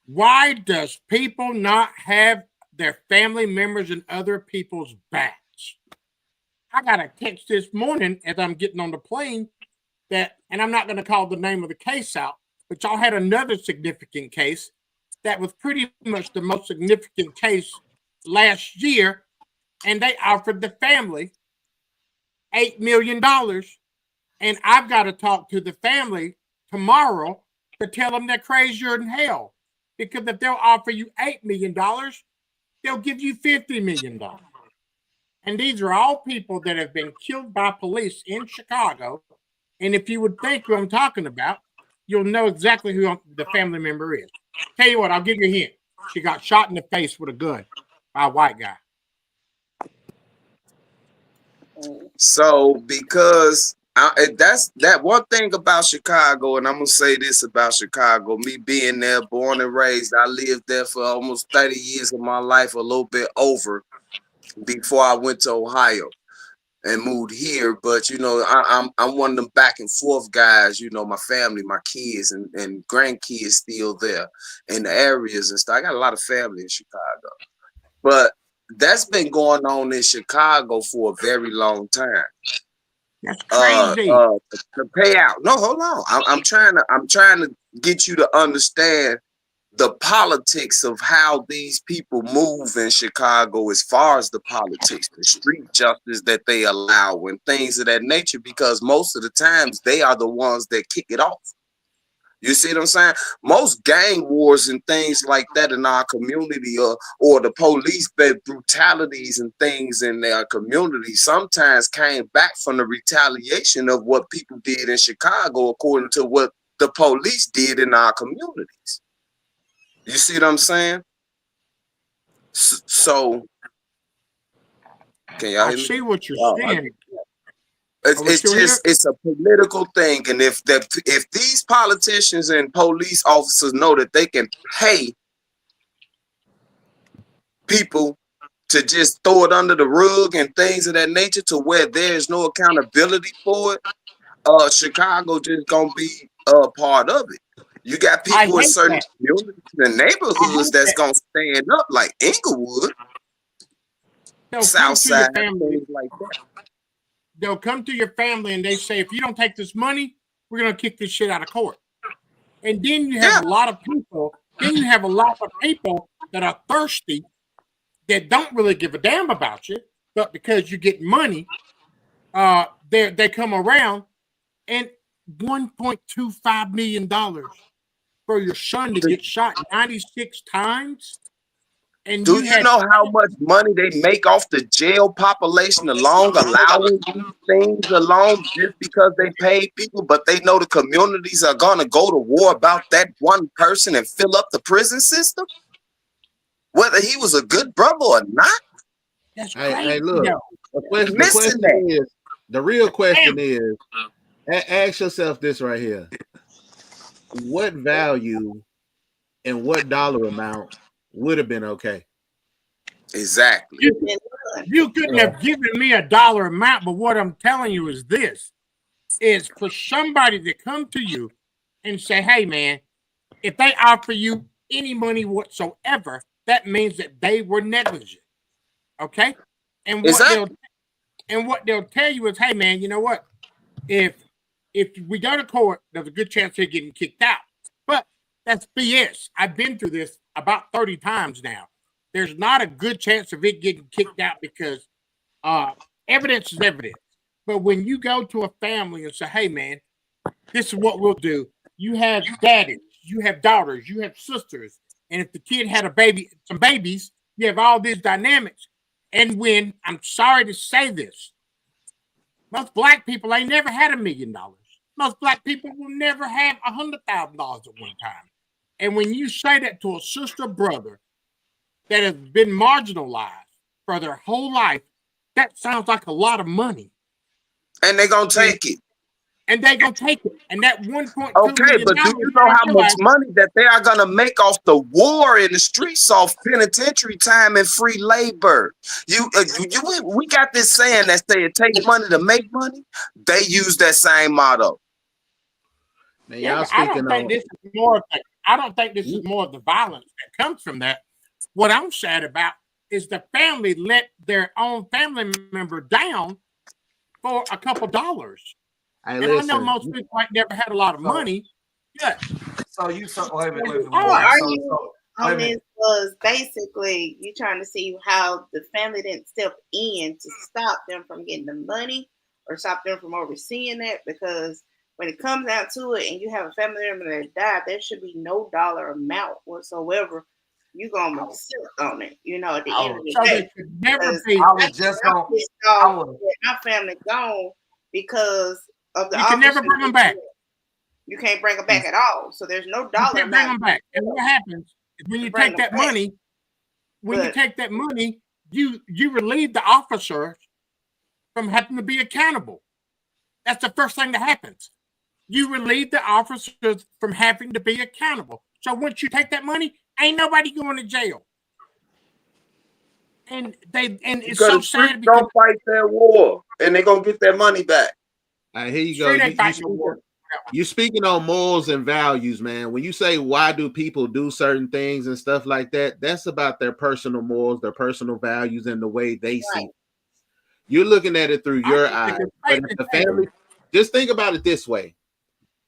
why does people not have their family members and other people's backs? I got a text this morning as I'm getting on the plane that, and I'm not going to call the name of the case out, but y'all had another significant case that was pretty much the most significant case last year, and they offered the family $8 million. And I've got to talk to the family tomorrow to tell them they're crazier than hell. Because if they'll offer you $8 million, they'll give you $50 million. And these are all people that have been killed by police in Chicago. And if you would think who I'm talking about, you'll know exactly who the family member is. Tell you what, I'll give you a hint. She got shot in the face with a gun by a white guy.
So because that's that one thing about Chicago, and I'm gonna say this about Chicago, me being there, born and raised, I lived there for almost 30 years of my life, a little bit over, before I went to Ohio and moved here. But you know, I'm one of them back and forth guys. You know, my family, my kids and grandkids still there in the areas and stuff. I got a lot of family in Chicago, but that's been going on in Chicago for a very long time.
That's crazy.
To pay out. No, hold on. I'm trying to get you to understand the politics of how these people move in Chicago, as far as the politics, the street justice that they allow and things of that nature, because most of the times they are the ones that kick it off. You see what I'm saying? Most gang wars and things like that in our community, or the police brutalities and things in their community, sometimes came back from the retaliation of what people did in Chicago, according to what the police did in our communities. You see what I'm saying? So, can y'all
I
hear me?
see what you're saying.
It's a political thing, and if these politicians and police officers know that they can pay people to just throw it under the rug and things of that nature, to where there is no accountability for it, Chicago just gonna be a part of it. You got people in certain communities and neighborhoods that's gonna stand up, like Inglewood, Southside, things like that.
They'll come to your family and they say, if you don't take this money, we're going to kick this shit out of court. And then you have a lot of people, that are thirsty, that don't really give a damn about you, but because you get money, they come around, and $1.25 million for your son to get shot 96 times. And
do you know how much money they make off the jail population alone, allowing these things alone, just because they pay people, but they know the communities are gonna go to war about that one person and fill up the prison system, whether he was a good brother or not?
That's crazy.
Hey, look, the real question is, ask yourself this right here: what value and what dollar amount would have been okay?
Exactly.
You couldn't have given me a dollar amount, but what I'm telling you is this: is for somebody to come to you and say, hey man, if they offer you any money whatsoever, that means that they were negligent. Okay? And what they'll tell you is, hey man, you know what? If we go to court, there's a good chance they're getting kicked out. But that's BS. I've been through this about 30 times now. There's not a good chance of it getting kicked out, because evidence is evidence. But when you go to a family and say, hey, man, this is what we'll do. You have daddies, you have daughters, you have sisters. And if the kid had some babies, you have all these dynamics. And when, I'm sorry to say this, most black people ain't never had $1 million. Most black people will never have $100,000 at one time. And when you say that to a sister, brother that has been marginalized for their whole life, that sounds like a lot of money.
And they're going to take it.
And they're going to take it. And that $1.2
okay, but do you know how much money that they are going to make off the war in the streets, off penitentiary time and free labor? We got this saying that say it takes money to make money. They use that same motto.
Man,
yeah, I don't think this is more of the violence that comes from that. What I'm sad about is the family let their own family member down for a couple dollars. I know most people ain't never had a lot of money. Yeah.
So you wait a minute.
On this was basically you trying to see how the family didn't step in to stop them from getting the money or stop them from overseeing that, because when it comes down to it and you have a family member that died, there should be no dollar amount whatsoever. You're gonna sit on it, at the end of the day. My family gone because of the.
You can never bring them back.
You can't bring them back at all. So there's no dollar.
You can't bring them back. And what happens is when you take that money, you relieve the officers from having to be accountable. That's the first thing that happens. You relieve the officers from having to be accountable. So once you take that money, ain't nobody going to jail. And it's so sad because
don't fight that war, and they're gonna get their money back.
All right, here you go. you're speaking on morals and values, man. When you say why do people do certain things and stuff like that, that's about their personal morals, their personal values, and the way they see it. You're looking at it through your eyes. But if the family, just think about it this way.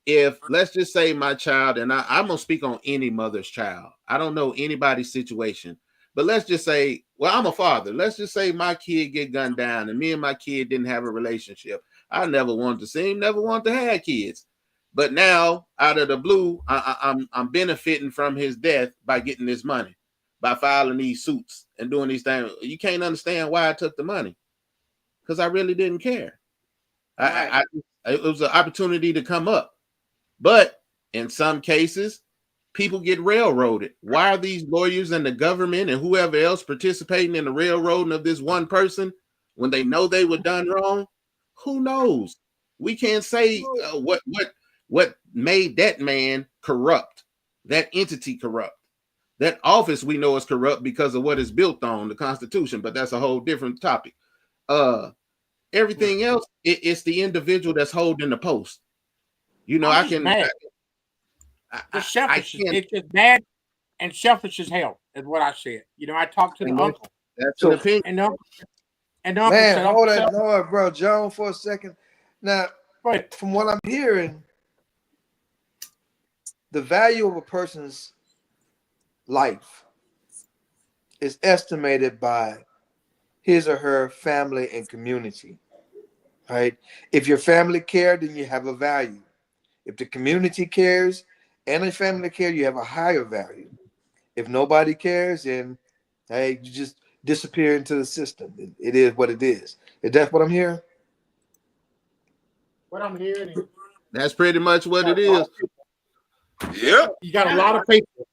If let's just say my child, and I'm gonna speak on any mother's child. I don't know anybody's situation, but let's just say, well, I'm a father. Let's just say my kid get gunned down, and me and my kid didn't have a relationship. I never wanted to see him, never wanted to have kids. But now, out of the blue, I'm benefiting from his death by getting this money, by filing these suits and doing these things. You can't understand why I took the money, because I really didn't care. It was an opportunity to come up. But in some cases, people get railroaded. Why are these lawyers and the government and whoever else participating in the railroading of this one person when they know they were done wrong? Who knows? We can't say what made that man corrupt, that entity corrupt. That office we know is corrupt because of what is built on, the Constitution, but that's a whole different topic. Everything else, it's the individual that's holding the post. You know, I can.
It's selfish. It's just bad and selfish as hell, is what I said. You know, I talked to the uncle.
That's an opinion.
And the uncle
Man,
said,
hold that noise, bro, John, for a second. Now, from what I'm hearing, the value of a person's life is estimated by his or her family and community, right? If your family care, then you have a value. If the community cares and the family care, you have a higher value. If nobody cares, then hey, you just disappear into the system. It is what it is. Is that what I'm hearing?
What I'm hearing is
that's pretty much what it is.
Yeah.
You got a lot of people.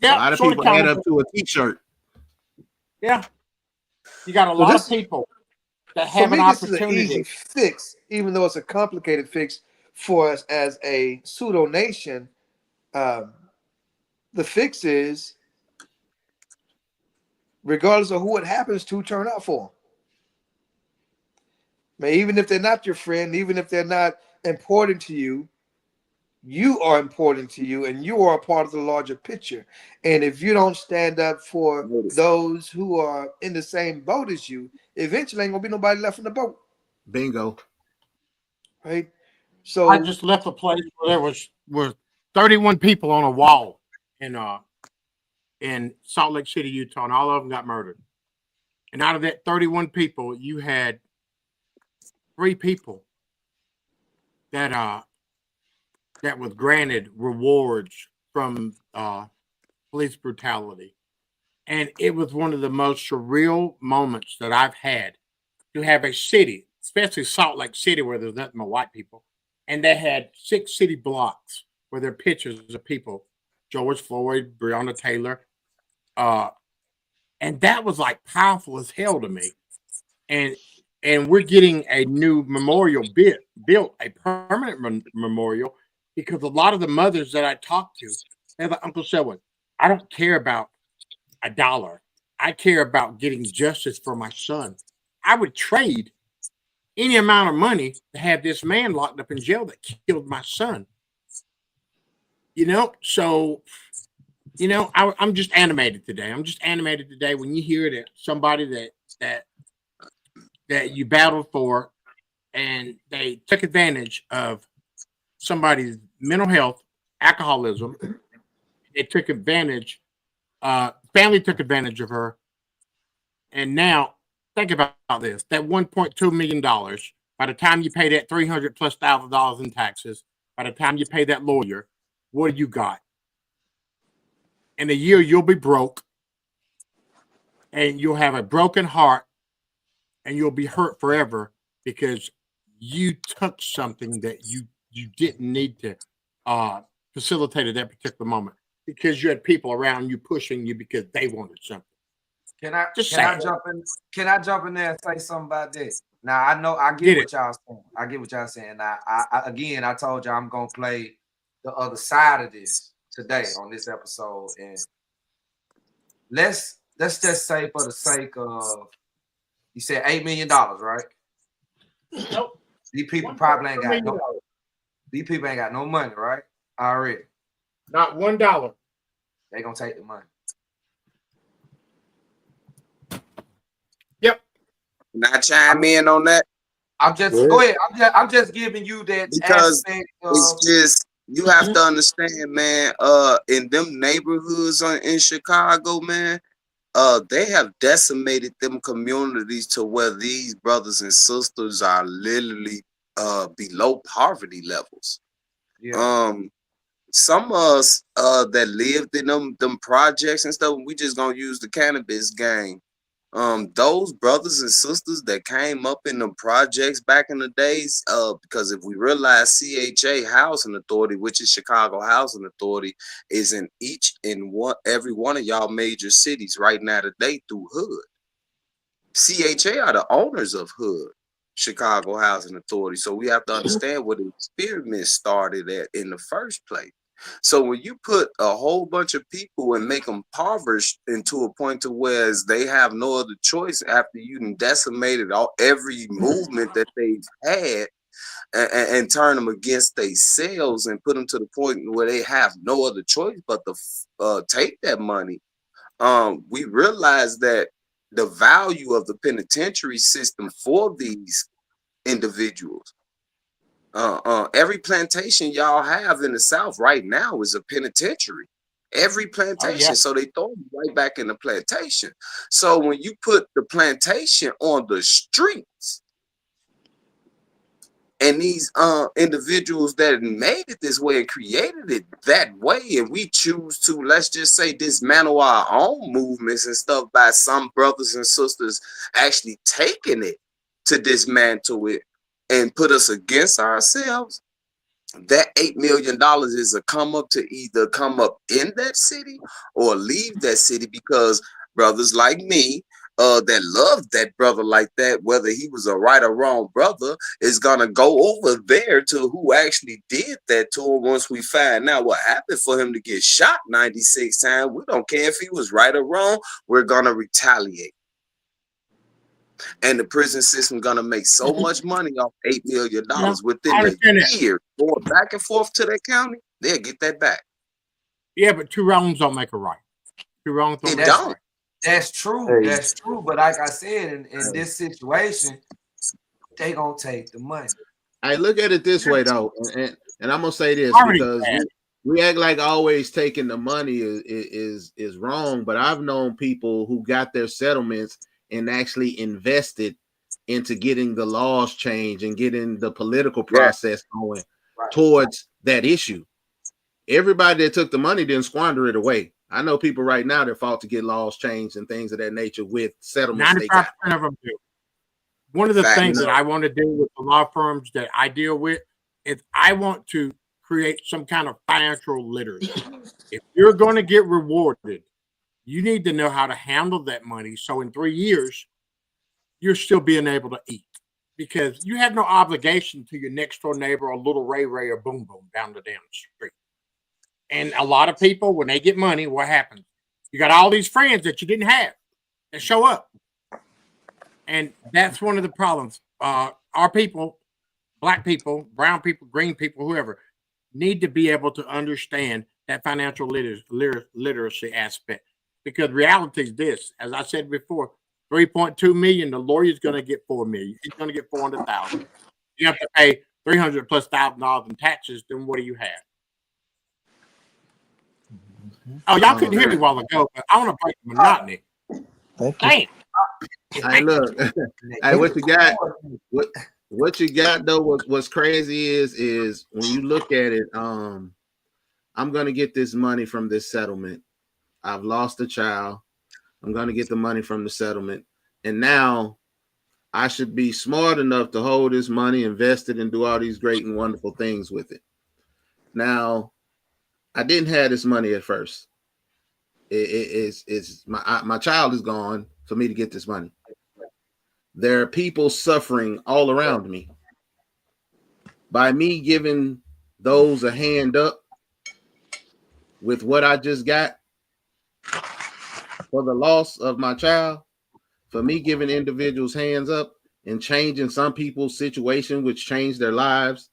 Yeah, a lot of people add up to a t-shirt.
Yeah. You got a lot of people that have an opportunity.
This is an easy fix, even though it's a complicated fix for us as a pseudo nation. The fix is, regardless of who it happens to, turn out for them. Man, even if they're not your friend, even if they're not important to you, you are important to you, and you are a part of the larger picture. And if you don't stand up for those who are in the same boat as you, eventually ain't gonna be nobody left in the boat.
Bingo.
Right. So
I just left a place where there were 31 people on a wall in Salt Lake City, Utah, and all of them got murdered. And out of that 31 people, you had 3 people that was granted rewards from police brutality. And it was one of the most surreal moments that I've had to have a city, especially Salt Lake City, where there's nothing but white people. And they had 6 city blocks where there are pictures of people, George Floyd, Breonna Taylor. And that was like powerful as hell to me. And we're getting a new memorial built, a permanent memorial, because a lot of the mothers that I talk to, they're like, Uncle Selwyn, I don't care about $1. I care about getting justice for my son. I would trade any amount of money to have this man locked up in jail that killed my son. You know, so, you know, I'm just animated today. I'm just animated today when you hear that somebody that you battled for and they took advantage of somebody's mental health, alcoholism. They took advantage, family took advantage of her. And now think about this, that $1.2 million, by the time you pay that $300,000+ in taxes, by the time you pay that lawyer, what do you got? In a year, you'll be broke and you'll have a broken heart and you'll be hurt forever because you took something that you didn't need to facilitate at that particular moment because you had people around you pushing you because they wanted something.
Can I jump in there and say something about this? Now I get what y'all saying. I get what y'all saying. Now I told y'all I'm gonna play the other side of this today on this episode, and let's just say, for the sake of, you said $8 million, right?
Nope.
These people probably ain't got no. These people ain't got no money, right? Already.
Not $1.
They gonna take the money.
Yep.
Can I chime in on that?
I'm just
Go
go ahead. I'm just giving you that
Because
aspect
it's
of
just you have to understand, man. In them neighborhoods in Chicago, man, they have decimated them communities to where these brothers and sisters are literally below poverty levels.
yeah.
Some of us that lived in them projects and stuff, we just gonna use the cannabis game. Those brothers and sisters that came up in the projects back in the days, because if we realize CHA Housing Authority, which is Chicago Housing Authority, is in every one of y'all major cities right now today through HUD. CHA are the owners of HUD, Chicago Housing Authority. So we have to understand where the experiment started at in the first place. So when you put a whole bunch of people and make them impoverished into a point to where they have no other choice after you decimated every movement that they've had and turn them against themselves and put them to the point where they have no other choice but to take that money, we realize that the value of the penitentiary system for these individuals. Every plantation y'all have in the South right now is a penitentiary. Every plantation.
yeah.
So they throw them right back in the plantation. So when you put the plantation on the streets, and these individuals that made it this way and created it that way, and we choose to, let's just say, dismantle our own movements and stuff by some brothers and sisters actually taking it to dismantle it and put us against ourselves, that $8 million is a come up to either come up in that city or leave that city, because brothers like me that love that brother like that, whether he was a right or wrong brother, is gonna go over there to who actually did that to him. Once we find out what happened for him to get shot 96 times, we don't care if he was right or wrong, we're gonna retaliate. And the prison system gonna make so much money off $8 million within a year, going back and forth to that county, they'll get that back.
Yeah, but two wrongs don't make a right. Two wrongs don't make a right.
That's true.
Hey.
That's true. But like I said, in this situation, they gonna take the money.
I look at it this way though, and I'm gonna say this
Already
because we act like always taking the money is wrong, but I've known people who got their settlements and actually invested into getting the laws changed and getting the political process going towards that issue. Everybody that took the money didn't squander it away. I know people right now that fought to get laws changed and things of that nature with settlements.
95% of them do. One of the things that I want to do with the law firms that I deal with is I want to create some kind of financial literacy. If you're going to get rewarded, you need to know how to handle that money. So in 3 years, you're still being able to eat, because you have no obligation to your next door neighbor or little Ray Ray or Boom Boom down the damn street. And a lot of people, when they get money, what happens? You got all these friends that you didn't have that show up. And that's one of the problems. Our people, black people, brown people, green people, whoever, need to be able to understand that financial literacy aspect. Because reality is this, as I said before, 3.2 million, the lawyer's going to get 4 million. He's going to get 400,000. You have to pay $300,000+ in taxes. Then what do you have? Oh, y'all couldn't hear me a while ago, but I want to break the monotony.
Thank you.
Damn.
Hey, look, hey, what you got though? What's crazy is when you look at it. I'm gonna get this money from this settlement. I've lost a child. I'm gonna get the money from the settlement, and now I should be smart enough to hold this money, invest it, and do all these great and wonderful things with it. Now, I didn't have this money at first. It's my child is gone for me to get this money. There are people suffering all around me. By me giving those a hand up with what I just got for the loss of my child, for me giving individuals hands up and changing some people's situation, which changed their lives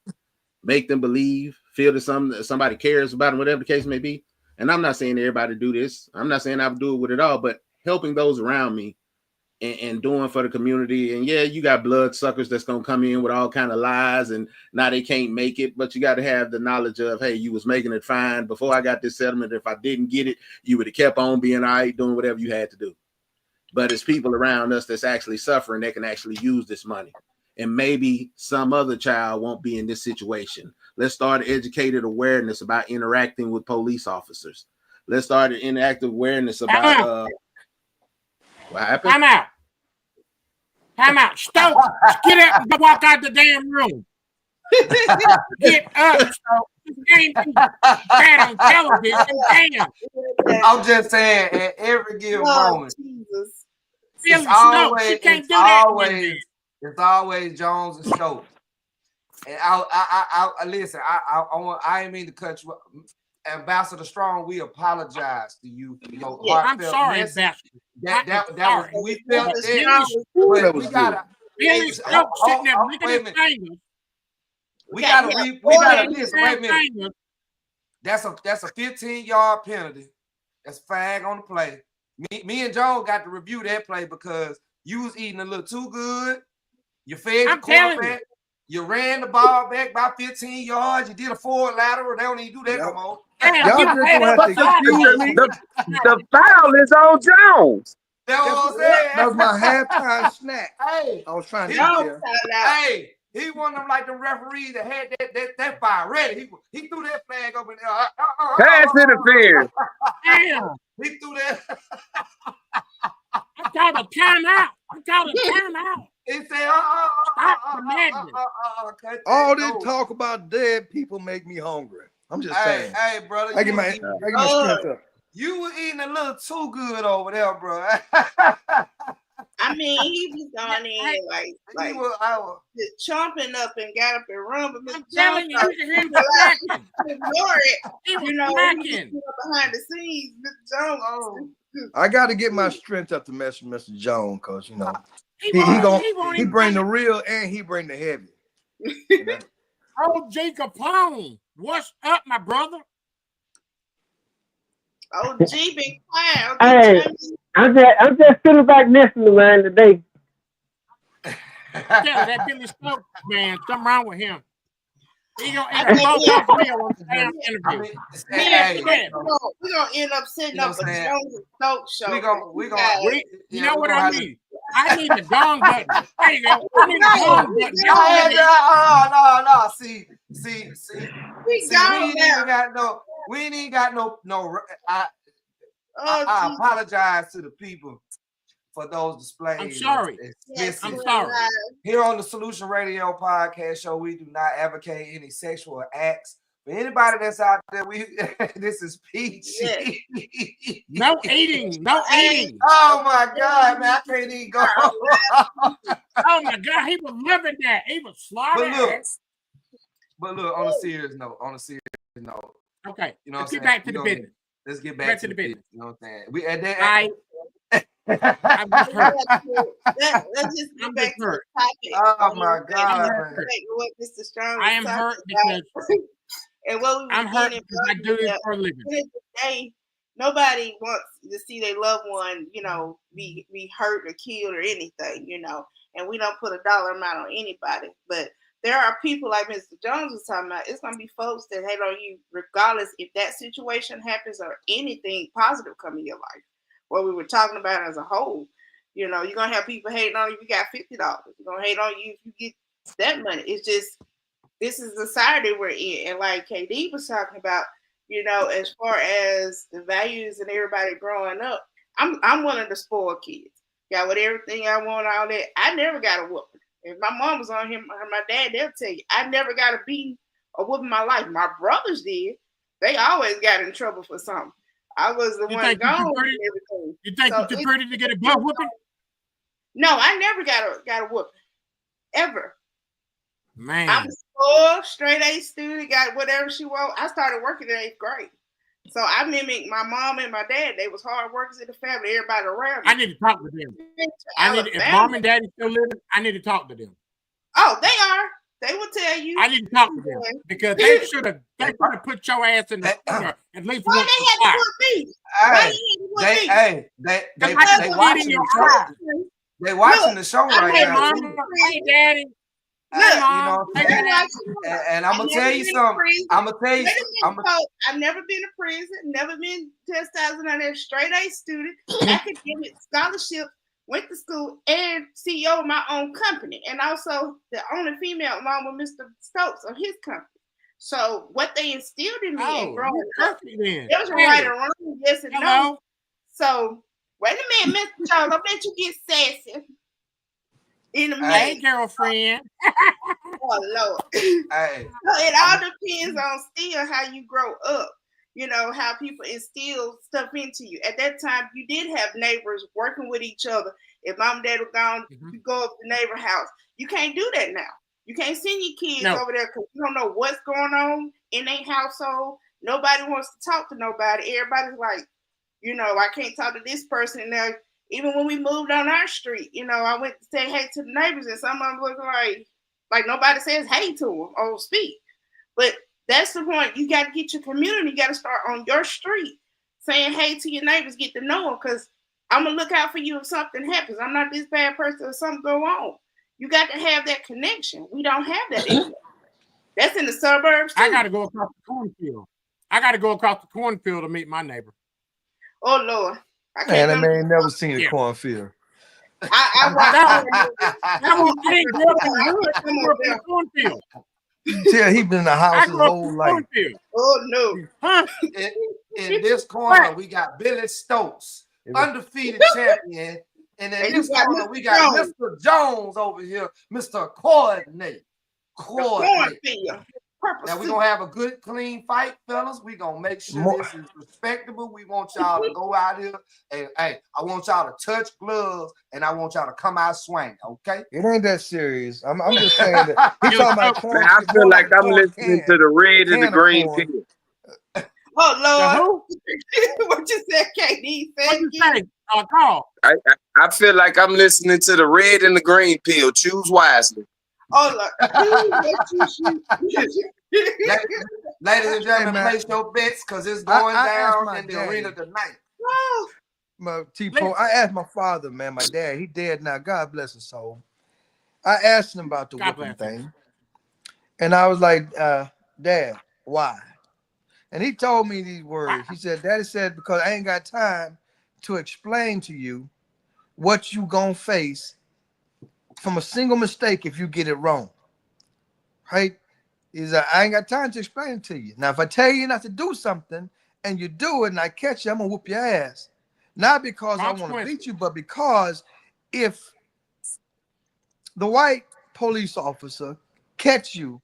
make them believe, feel that somebody cares about them, whatever the case may be. And I'm not saying everybody do this. I'm not saying I would do it with it all, but helping those around me and doing for the community. And yeah, you got blood suckers that's gonna come in with all kind of lies, and now they can't make it. But you got to have the knowledge of, hey, you was making it fine before I got this settlement. If I didn't get it, you would have kept on being all right, doing whatever you had to do. But it's people around us that's actually suffering that can actually use this money. And maybe some other child won't be in this situation. Let's start educated awareness about interacting with police officers. Let's start an interactive awareness about what happened?
Time out. Time out. Stokes, get up and walk out the damn room. Get up, Stokes. This ain't bad on television. Damn.
I'm just saying, at every given moment,
Jesus.
Silly
it's
Stokes, you can't do that.
it's always Jones and Stokes. And I listen. I ain't mean to cut you up. Ambassador Strong, we apologize to you for your
I'm sorry, Ambassador.
That was we felt it. But we gotta.
Billy Stokes sitting there licking his fingers.
We gotta listen. Wait a minute. That's a 15-yard penalty. That's flag on the play. Me and Jones got to review that play because you was eating a little too good. You fed the quarterback. You ran the ball back by 15 yards. You did a forward lateral. They don't even do that no more.
Y'all just gonna have to excuse me.
The foul is on Jones.
That's what I'm saying.
That was my halftime snack.
Hey,
I was trying to get there.
hey, he one of them like the referees that had that fire ready. He threw that flag up in there.
Pass interference.
Damn.
He threw that.
I called a timeout.
He said,
All this talk about dead people make me hungry. I'm just saying.
Hey, brother.
I get my strength up.
You were eating a little too good over there, bro.
I mean, he was going in like just chomping up and got up and run, but Mr. Jones ignore it. You know, behind the scenes, Mr. Jones.
I got to get my strength up to mess with Mr. Jones, because you know he bring the real and he bring the heavy. You know?
OG Capone, what's up, my brother?
OG been quiet.
Hey, I'm just sitting back listening, man, today.
Tell that Billy Stokes, man, something wrong with him. He gonna end up both off me on the damn interview.
We're gonna end up sitting up a Jones and Stokes show.
You know what I mean? I need the gong button. There you go. I need the gong button.
No. See. We ain't even got no. I apologize to the people for those displays.
I'm sorry. I'm sorry.
Here on the Solution Radio podcast show, we do not advocate any sexual acts. For anybody that's out there, this is PG.
Yes.
No eating.
Oh my God, man, I can't even go.
Oh my God, he was loving that. He was slaughtering.
But look, on a serious note.
Okay.
You know,
let's get back to the business.
Let's get back to the business. You know what I'm saying? We at that.
I'm just hurt.
Let's just get back to the topic.
Oh my God.
What Mr. Strong
I am hurt because
and what
I'm hurt because I do this for a living.
Today, nobody wants to see their loved one, you know, be hurt or killed or anything, you know, and we don't put a dollar amount on anybody. But there are people like Mr. Jones was talking about. It's going to be folks that hate on you regardless if that situation happens or anything positive come in your life. What we were talking about as a whole, you know, you're going to have people hating on you if you got $50. You're going to hate on you if you get that money. It's just, this is the society we're in. And like KD was talking about, you know, as far as the values and everybody growing up, I'm one of the spoiled kids. Got with everything I want, all that. I never got a whooping. If my mom was on him or my dad, they'll tell you, I never got a beating or whooping in my life. My brothers did. They always got in trouble for something. I was the one gone with everything.
You think you're too pretty to get a butt whooping?
No, I never got a whooping. Ever.
Man.
I'm a spoiled, straight A student, got whatever she wants. I started working in 8th grade. So I mimicked my mom and my dad. They was hard workers in the family, everybody around me.
I need to talk to them. If mom and daddy still living, I need to talk to them.
Oh, they are. They will tell you.
I didn't talk to them because they should have put your ass in the corner at least
Why
once
they
or
had to
twice.
put me?
Hey,
Why they had to put me?
they
I can see it
watching
in your
the show.
eyes.
They watching the show
I
right
Hey,
never
now.
been
mama.
to
Hey,
prison.
daddy.
Look,
Hey,
You
mom.
know what
Hey,
I'm saying?
dad.
And I'm gonna tell you something. I'm gonna tell you.
Wait a
I'm
minute, folks. I've never been to prison, never been chastised on that. Straight A student, academic scholarship, went to school, and CEO of my own company, and also the only female along with Mr. Stokes of his company. So what they instilled in me and
Oh,
growing
you're
up,
perfect then.
there was a
Hey,
right and wrong, yes and no.
hello.
So wait a minute, Mr. Charles, I bet you get sassy in a
Hey.
Hey,
minute.
girlfriend.
Oh Lord.
hey,
So it all depends on still how you grow up, you know, how people instill stuff into you. At that time, you did have neighbors working with each other. If mom and dad were gone,
Mhm.
you go up to the neighbor house. You can't do that now. You can't send your kids
No.
over there because you don't know what's going on in their household. Nobody wants to talk to nobody. Everybody's like, you know, I can't talk to this person. Now, even when we moved on our street, you know, I went to say hey to the neighbors, and some of them look like nobody says hey to them or speak. But that's the point. You got to get your community. You got to start on your street saying hey to your neighbors, get to know them, because I'm going to look out for you if something happens. I'm not this bad person if something go on. You got to have that connection. We don't have that anymore. That's in the suburbs too.
I got to go across the cornfield. I got to go across the cornfield to meet my neighbor.
Oh Lord. I
Man, that
remember.
man never seen a
Yeah.
cornfield.
I watched
I didn't grow up in the hood. I grew up in the cornfield.
Yeah, he been in the house
I
his
grew up in
whole
the
life.
cornfield.
Oh no.
Huh?
in this corner, we got Billy Stokes, undefeated champion. And in
And
this
you got
corner,
Mr.
we got
Jones.
Mr. Jones over here, Mr. Coordinate.
Cornfield. Purple
Now we're
suit.
gonna have a good, clean fight, fellas. We're gonna make sure
More-
this is respectable. We want y'all to go out here and hey, I want y'all to touch gloves and I want y'all to come out swinging, okay?
It ain't that serious. I'm just saying that he talking about corn.
Man, I feel
more
like
a
I'm
corn
listening
can,
to the red
a
and the
can of
green
corn.
pill.
Oh
The
Lord.
who?
What you said, KD? Say
What
it
you
again.
say? Carl.
I feel like I'm listening to the red and the green pill. Choose wisely.
Oh Lord.
Ladies and gentlemen,
Hey, man.
place your bets because it's going
I asked
down
my
in the
daddy.
arena tonight.
Oh,
My T-Po, I asked my father, man, my dad, he dead now. God bless his soul. I asked him about the
God
whooping
bless him.
thing. And I was like, Dad, why? And he told me these words. He said, Daddy said, because I ain't got time to explain to you what you gonna face from a single mistake if you get it wrong. Right? He's like, I ain't got time to explain it to you. Now, if I tell you not to do something and you do it and I catch you, I'm gonna whoop your ass. Not because I want to
Consequences.
beat you, but because if the white police officer catch you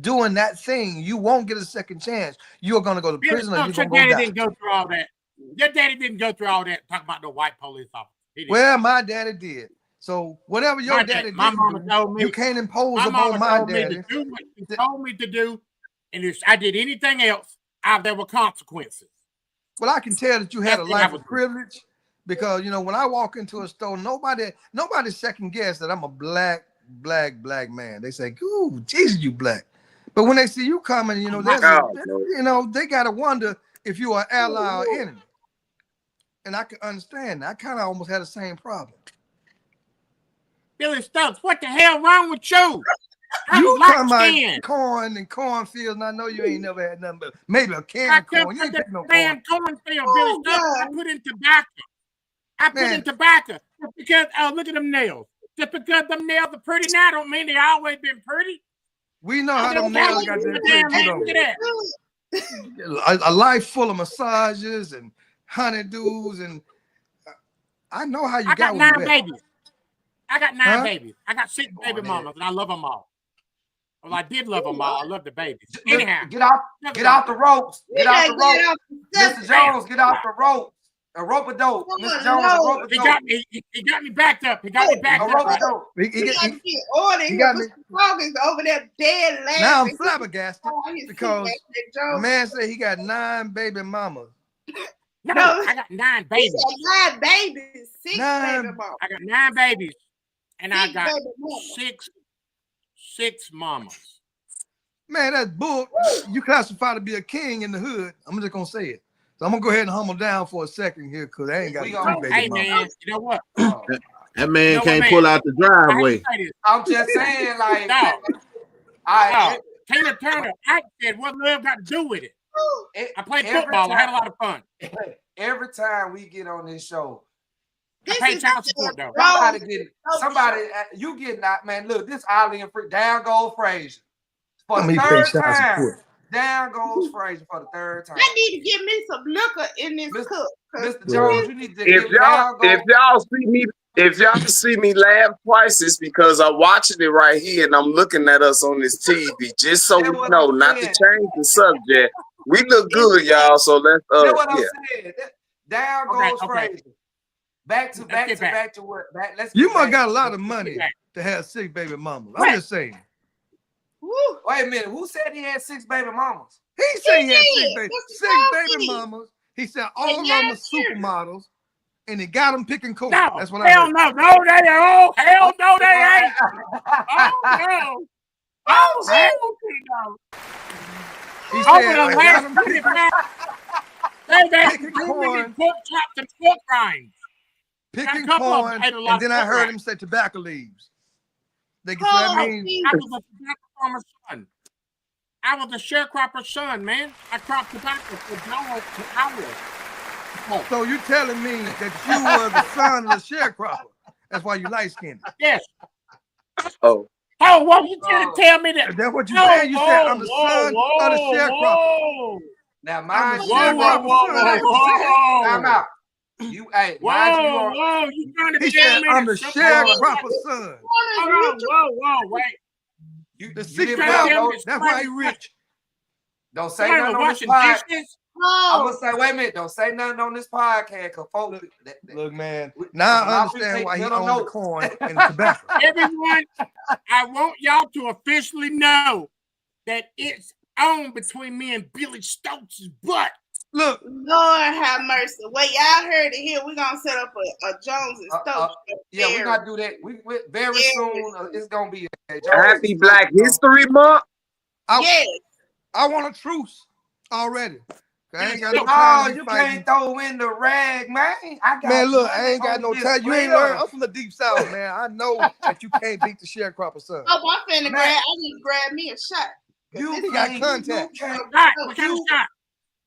doing that thing, you won't get a second chance. You're gonna go to
Billy
prison or you're
Stokes,
gonna
your
go
daddy
die.
didn't go through all that. Your daddy didn't go through all that talking about the white police officer. He didn't.
Well, my daddy did. So whatever your daddy
my
didn't
mama
do,
told me.
you can't impose
My mama
upon my
told me
daddy.
to do what she told me to do, and if I did anything else, there were consequences.
Well, I can tell that you had a
That's what I
life
was
of privilege because you know when I walk into a store, nobody second guess that I'm a black man. They say, "Ooh, Jesus, you black." But when they see you coming, you know, there's
God, no.
you know, they gotta wonder if you are ally or enemy. And I can understand that. I kind of almost had the same problem.
Billy Stokes, what the hell wrong with you? I'm
You
black
talking about
skin.
corn and cornfields, and I know you ain't never had nothing but maybe a can
I
of
come
corn. You
from
ain't
the
picking no corn.
damn cornfield, Billy
Oh,
Stokes. I
God.
put in tobacco. I put in
Man.
tobacco just because. Oh, look at them nails. Just because them nails are pretty now, don't mean they always been pretty.
We know
I
how them
just
nails
got
got
you
that
the damn
pretty.
hand. Look at that.
A life full of massages and honeydews, and I know how you
I got
got
9 babies. I got 9
Huh?
babies. I got 6 baby mamas, and I love them all. Well, I did love them all. I love the babies. Anyhow,
Get out the ropes.
we
Get out the
gotta get
ropes.
off the
Mr.
subject.
Jones, get out the ropes. A rope a dope.
Oh,
Mr. Jones, a
no.
rope a
he
dope.
got me. He got me backed up. He got me backed
A
up.
rope a
Right?
dope.
We got to get order
he
here.
got me.
Mr. Hogan's over there dead laughing.
Now I'm flabbergasted
Oh, he's
because
sitting back there,
the
Joe.
man said he got 9 baby mamas.
No,
No.
I got 9
He
babies.
got 9 babies, 6
9.
baby mamas.
I got 9 babies, and I
6
got
baby mamas.
6 mamas.
Man, that's bull. You classify to be a king in the hood. I'm just gonna say it. So I'm gonna go ahead and humble down for a second here, cause I ain't got
We
two
gonna-
baby
Hey,
mamas.
man, you know what?
Oh,
That man
You know what,
can't
man?
pull out the
I
driveway.
hate to say this.
I'm just saying, like,
No.
I
Tina Turner, I said, what love got to do with it? I played
every
football. I had a
time-
lot of fun.
every time we get on this show,
I
This
pay
is
child
the
support, though.
somebody
Rose
getting
Show.
somebody you getting out, man. Look, this Ollie and Free down goes Frazier for
How
the
many pay
third
child
time.
support?
Down goes Frazier for the third time.
I need to get me some liquor in this
Mr.
cup. 'cause
Mr. Jones, you need to
If
give down
y'all
goes.
if y'all see me laugh twice, it's because I'm watching it right here and I'm looking at us on this TV. Just so
That's
we
what
know,
I'm
not to
saying.
change the subject. We look good, y'all. So let's
That's what I'm
yeah.
saying. Down
Okay,
goes
okay.
Frazier. Back to
Let's
back
get
to
back.
back to what? Back. Let's
You
get
must
back.
got a lot of money to have 6 baby mamas. I'm
Right.
just saying.
Woo.
Wait a minute. Who said he had 6 baby mamas?
He said he had
did. Mr.
6 baby
Crosby.
mamas. He said all of them
yeah,
are supermodels, and he got them picking corn.
No,
That's what I
hell
heard.
no. No, they ain't. Oh, hell no, they ain't. Oh, no. Oh, hell no.
He
Over
said
the
I got
last
them
25, they've asked
Picking
too many
corn.
pork chops and pork rinds.
picking
a couple of them
corn,
ate a lot
and then
of
I heard
corn.
him say tobacco leaves. They can, so that
Oh,
means
Jesus.
I was a tobacco farmer's son. I was a sharecropper's son, man. I cropped tobacco for dollars to hours.
so. You telling me that you were the son of the sharecropper? That's why you light skinned.
Yes.
Oh,
Oh, well, you didn't tell me that.
Is that what you
Whoa,
said? You said I'm the
whoa,
son of the
whoa,
sharecropper.
whoa.
Now,
I'm
mind
the
you,
Whoa, whoa,
sharecropper
whoa,
son. That's what you said.
whoa,
time
whoa.
out. You, hey, mind you, you
Whoa,
on,
whoa, you trying to
He
tell
said
me
I'm
that
the
something-
sharecropper son.
Hold on, whoa, wait.
you,
The
you
6
didn't
trying to
want
tell
no,
me
That's why he rich.
don't say
Somebody
nothing
was
on this
washing
podcast.
dishes?
I'm
Oh,
gonna say, wait a minute, don't say nothing on this podcast, cause folks,
Look, man.
we-
Now
a lot
I
of people
understand
take
why he
little
owned the
notes.
corn and the tobacco.
Everyone, I want y'all to officially know that it's on between me and Billy Stokes' butt.
Look,
Lord have mercy. Wait, y'all heard it here. We're going to set up a Jones and Stokes.
yeah, we're
Very-
gonna do that. We very
Yeah.
soon. It's gonna be a
Happy Black History Month.
Yes.
I want a truce already. I ain't got no
No,
time to be
you
fighting.
can't throw in the rag, man. I got
Man, look,
money
I ain't got
on
no
this
time. You ain't
player.
learned. I'm from the deep south, man. I know that you can't beat the sharecropper son.
Oh, I'm finna
Man.
grab. I need to grab me a shot.
You
He got
can't-
contact.
You can't.
Shot. What kind of shot?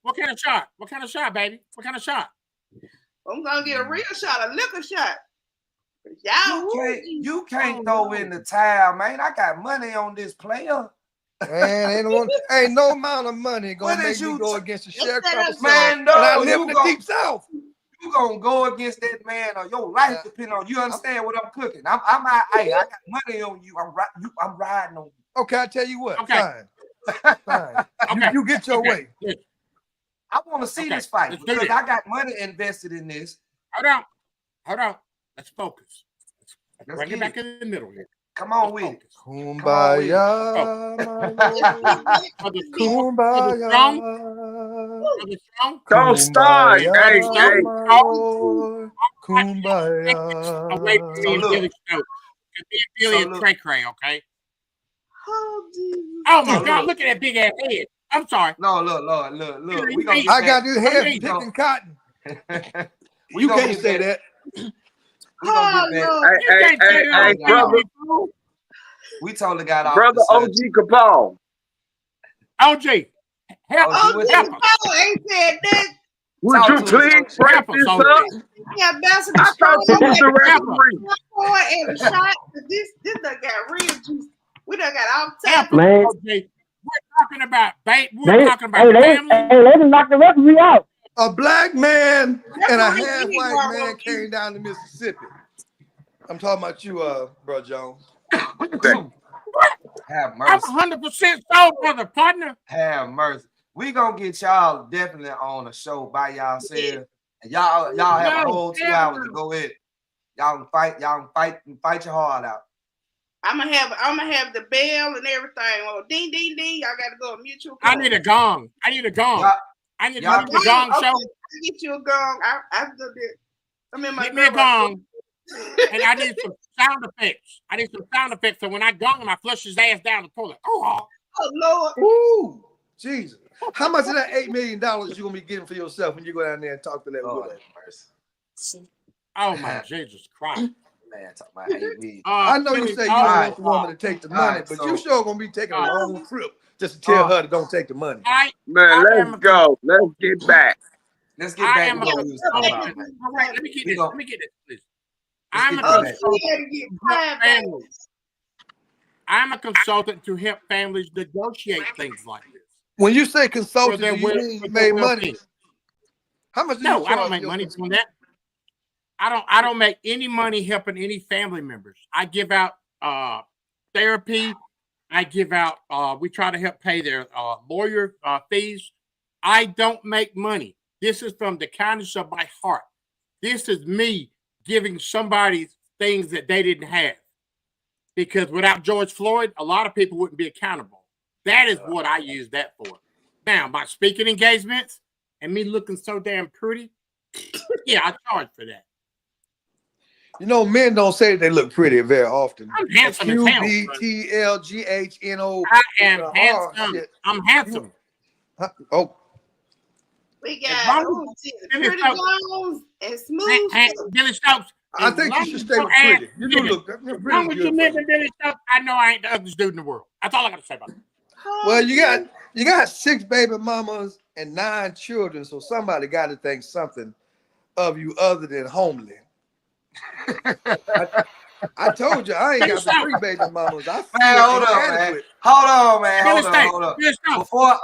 What kind of shot? What kind of shot, baby? What kind of shot?
I'm gonna get a real shot, a liquor shot. Y'all,
You can't throw in the towel, man. I got money on this player.
Man, ain't no amount of money gonna
What
make
is
me
you
go
t-
against the
Yes, that
sharecropper
is-
son.
Man, no,
and I live
you
in the
gon-
deep south.
You gonna go against that man, or your life
Yeah.
depend on you. Understand what I'm cooking? I'm out. Hey, I got money on you. I'm riding on you.
Okay, I tell you what.
Okay.
Fine.
Okay.
You get your
Okay.
way.
Yes.
I want to see
Okay,
this fight
let's do
because
this.
I got money invested in this.
Hold on. Let's focus.
Let's
Bring
get
it back
it.
in the middle here.
Come on
Let's
with it.
focus.
Kumbaya, my lord.
For the strong,
Kumbaya.
for the strong,
Don't start.
Kumbaya,
Hey,
my lord. Kumbaya.
away from me and
look.
Billy Stokes. Because me and Billy
So
and
look.
Cray Cray, okay?
Oh, Jesus.
Oh my
So
God,
look.
look at that big ass head. I'm sorry.
No, look. We gonna
I
get
I got
back.
this head
We
from picking cotton.
We
You
gonna
can't
get
say
back-
that.
We gonna get back.
Oh,
hey,
You
hey,
can't say
hey,
that
hey,
on
brother,
TV, fool.
We totally got off
brother
the subject.
OG Capone.
OG, help,
OG,
Oh,
what
help
you-
us.
Paul ain't said that.
Would
Talk
you
to us,
please
OG.
break
Help us,
this
OG.
up?
Yeah, Ambassador
I thought you was the referee.
Popcorn and a shot. This done got real juicy. We done got all
Help
types.
us,
Man.
OG. We're talking about bait. We're talking about
Hey,
family.
they done knocked the referee out.
A black man and a
Referee
half
Jimmy
white
Garbo.
man came down to Mississippi. I'm talking about you, bro Jones.
Have
I'm
mercy.
100% sold, brother, partner.
Have mercy. We gonna get y'all definitely on a show by yourselves. And y'all have a
No,
whole 2
hell
hours
no.
to go in. Y'all can fight your heart out.
I'm gonna have the bell and everything. Oh, ding, ding, ding. Y'all gotta go mutual.
I need a gong. I need a gong.
Y'all-
I need
y'all-
to the gong
Okay,
show.
I get you a gong. I do that. I'm in my
Get me a
girl-
gong. And I need some sound effects. I need some sound effects so when I gong him, I flush his ass down the toilet. Oh,
Oh Lord.
Ooh, Jesus. How much of that $8 million you gonna be getting for yourself when you go down there and talk to that
Lord
woman?
have mercy.
oh my Jesus Christ.
Man, talking about 8 million.
I know you
Billy,
say you
oh,
don't
right.
want the woman to take the
All
money,
right,
but
so-
you sure gonna be taking a
Oh.
long trip just to tell
Oh.
her to don't take the money.
Man,
I am
let's
a-
go. Let's get back.
Let's get
I
back
am
to
a
what we was talking about, man.
All right, let me get
We
this.
gon-
Let me get this, please.
Let's
I'm a
get to that.
Oh,
consultant.
she had to get
to help
pride back.
families. I'm a consultant to help families negotiate things like this.
When you say
For
consultant,
their
do you
well-
mean
for
you
their
made money?
well-being.
How much do
No,
you
I
charge
don't make
your
money
cons-
from that. I don't make any money helping any family members. I give out therapy. I give out we try to help pay their lawyer fees. I don't make money. This is from the kindness of my heart. This is me giving somebody things that they didn't have. Because without George Floyd, a lot of people wouldn't be accountable. That is what I use that for. Now, my speaking engagements and me looking so damn pretty, yeah, I charge for that.
You know, men don't say they look pretty very often.
I'm handsome as hell.
QBTLGHNO.
I am
the
handsome.
hard shit.
I'm handsome.
Oh,
We
As
got
long
oh, geez,
Billy
Pretty
Stokes-
Jones and Smooth.
Billy Stokes.
I
as
think
long
you should
as
stay
your
with
ass
pretty. You do
living,
look
As
pretty
long as you
good.
live
For
in
you.
Billy Stokes, I know I ain't the ugliest dude in the world. That's all I got to say about it.
Well, you got 6 baby mamas and 9 children, so somebody got to think something of you other than homely. I told you I ain't got the 3 baby mamas. I feel
Man, hold on, man.
inadequate.
Hold on, man.
Billy
Hold on,
Stokes.
hold on.
Billy Stokes.
Before,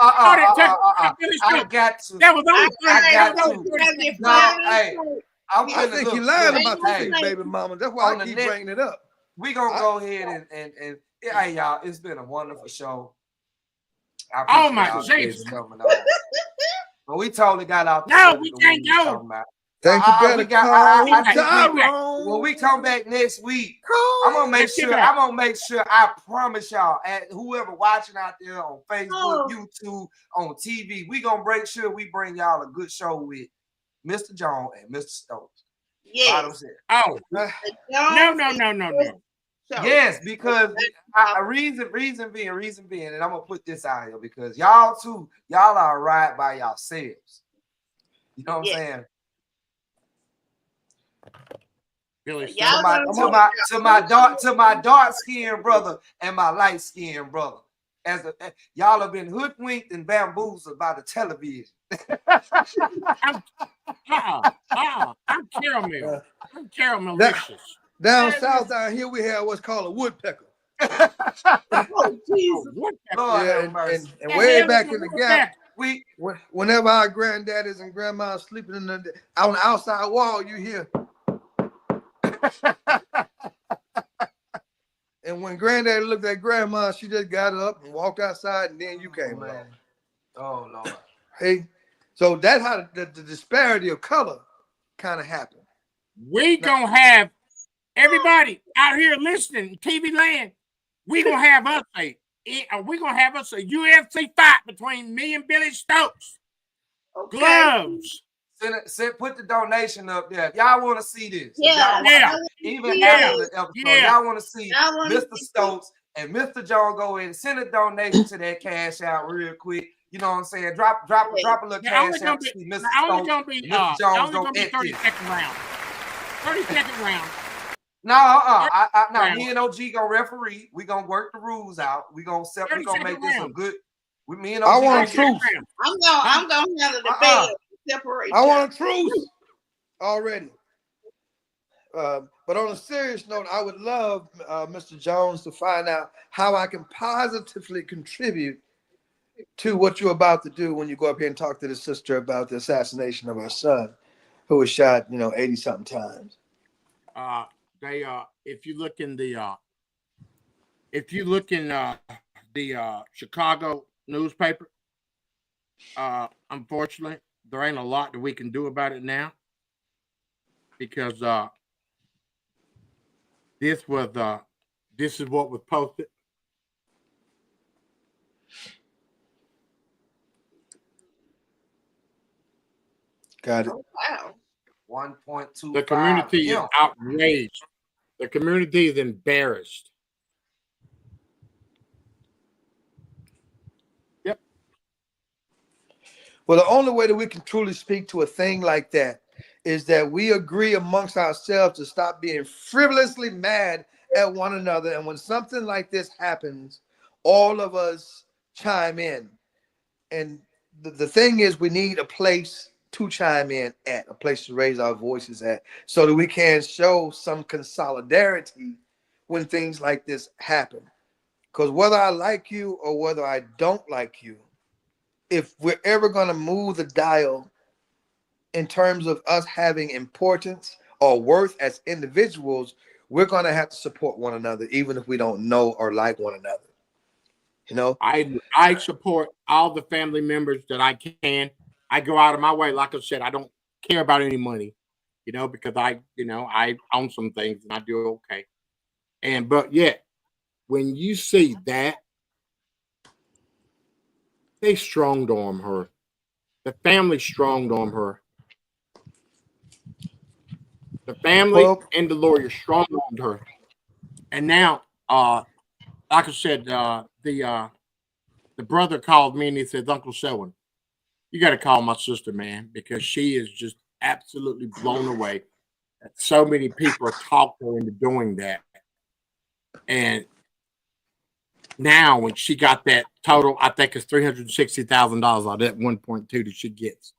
Billy
I
Stokes.
got to.
That was only
I got
that was
to.
only 30 seconds.
No, hey, I'm
I
finna
think he
look.
lying
look,
about the
hey,
6 baby mamas. That's why
on
I
the
keep
net-
bringing it up.
we gonna go ahead and hey, y'all, it's been a wonderful show. I
Oh,
appreciate
my
all the
Jesus.
guests coming on. But we totally got out.
No,
the
we
what
can't
we was
go.
talking about.
Think you better
we got.
call
I think
Tyrone.
when we come back next week,
Call
I'm gonna make
Let's get
sure.
back.
I'm gonna make sure. I promise y'all, at whoever watching out there on Facebook,
Oh.
YouTube, on TV, we gonna make sure we bring y'all a good show with Mr. Jones and Mr. Stokes. Bottom
Yes.
set.
Oh,
The
no,
Jones
no, no, no, no.
show.
Yes, because reason being, and I'm gonna put this out here because y'all are right by yourselves. You know what
Yeah.
I'm saying?
Billy
Y'all
Stokes.
To my dark skinned brother and my light skinned brother. Y'all have been hoodwinked and bamboozled by the television.
I'm caramel. I'm caramelicious.
Down south down here we have what's called a woodpecker.
Oh, Jesus.
What the-
Lord
Yeah,
have mercy.
and way
hell
back
is
in the
a
gap,
woodpecker?
whenever our granddaddies and grandmas sleeping on the outside wall, you hear. And when granddaddy looked at grandma, she just got up and walked outside, and then you came along.
Man. Oh Lord.
Hey, so that's how the disparity of color kind of happened.
We gonna have everybody out here listening, TV land. We gonna have us a UFC fight between me and Billy Stokes.
Okay.
Gloves.
Put the donation up there. If y'all want to see this,
Yeah.
Yeah.
even
Yeah.
after the episode,
Yeah.
y'all want to see
Y'all wanna
Mr.
see-
Stokes and Mr. Jones go in and send a donation to that cash out real quick. You know what I'm saying? Drop a little
Yeah, only
cash
gonna
out
be,
to see Mr.
only
Stokes.
gonna be,
Mr. Jones
only gonna be
don't
30-second round. 30-second round.
No, me and OG gonna referee. We gonna work the rules out. We gonna make this a good. Me and OG.
I want a
gonna
truce.
I'm gonna handle the bed. Separate.
I want a truce already. But on a serious note, I would love Mr. Jones to find out how I can positively contribute to what you're about to do when you go up here and talk to the sister about the assassination of her son, who was shot, 80-something times.
If you look in the Chicago newspaper, unfortunately, there ain't a lot that we can do about it now because this is what was posted.
Got it.
Wow.
1.25
The community is
M.
outraged. The community is embarrassed. Yep.
Well, the only way that we can truly speak to a thing like that is that we agree amongst ourselves to stop being frivolously mad at one another. And when something like this happens, all of us chime in. And the thing is, we need a place to chime in at, a place to raise our voices at, so that we can show some solidarity when things like this happen. Because whether I like you or whether I don't like you, if we're ever going to move the dial in terms of us having importance or worth as individuals, we're going to have to support one another, even if we don't know or like one another. You know,
I support all the family members that I can. I go out of my way. Like I said, I don't care about any money, because I own some things and I do okay. But yet, when you see that, they strong arm her. The family strong arm her. The family and the lawyer strong armed her. And now, like I said, the brother called me and he says, Uncle Selwyn, you got to call my sister, man, because she is just absolutely blown away that so many people talked her into doing that. And now, when she got that total, I think it's $360,000 out of that 1.2 that she gets.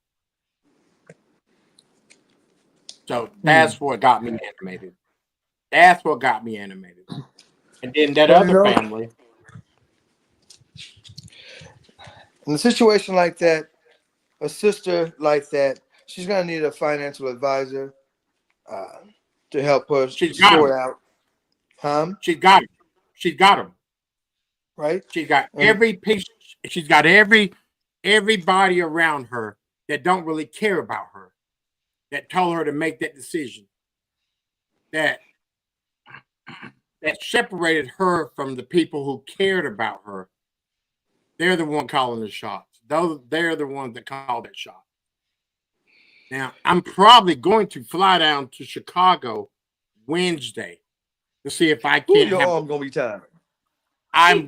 So that's what got me animated. That's what got me animated. And then that other family.
In a situation like that, a sister like that, she's going to need a financial advisor to help her sort out.
She got it. She's got him.
Right?
She got every piece. She's got everybody around her that don't really care about her, that told her to make that decision, that separated her from the people who cared about her. They're the one calling the shots. They're the ones that called that shot. Now, I'm probably going to fly down to Chicago Wednesday to see if I can.
Your arm gonna be tired.
I'm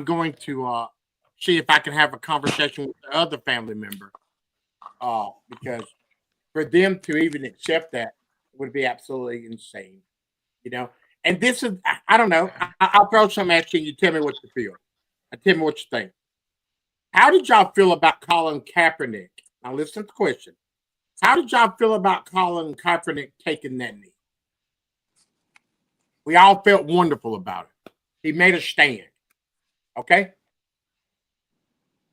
going to see if I can have a conversation with the other family member, because for them to even accept that would be absolutely insane, And this is, I don't know. I'll throw some at you and you tell me what you feel. Tell me what you think. How did y'all feel about Colin Kaepernick? Now listen to the question. How did y'all feel about Colin Kaepernick taking that knee? We all felt wonderful about it. He made a stand. Okay?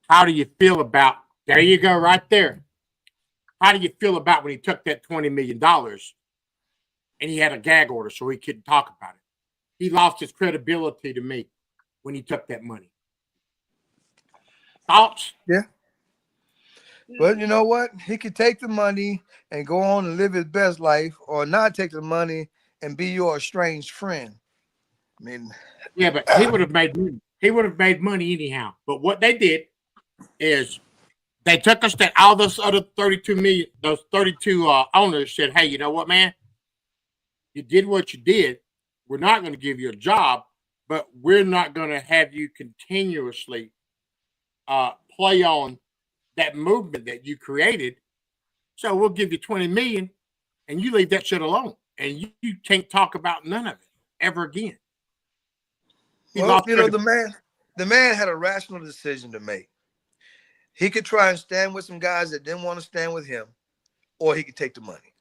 How do you feel about, there you go right there. How do you feel about when he took that $20 million and he had a gag order so he couldn't talk about it? He lost his credibility to me when he took that money. Thoughts?
Yeah. But you know what? He could take the money and go on and live his best life, or not take the money and be your estranged friend. I mean,
yeah, but he would have made money. He would have made money anyhow. But what they did is they took us that all those other 32 million, those 32 owners said, hey, you know what, man? You did what you did. We're not going to give you a job, but we're not going to have you continuously play on that movement that you created. So we'll give you 20 million and you leave that shit alone. And you can't talk about none of it ever again.
Well, the man had a rational decision to make. He could try and stand with some guys that didn't want to stand with him, or he could take the money.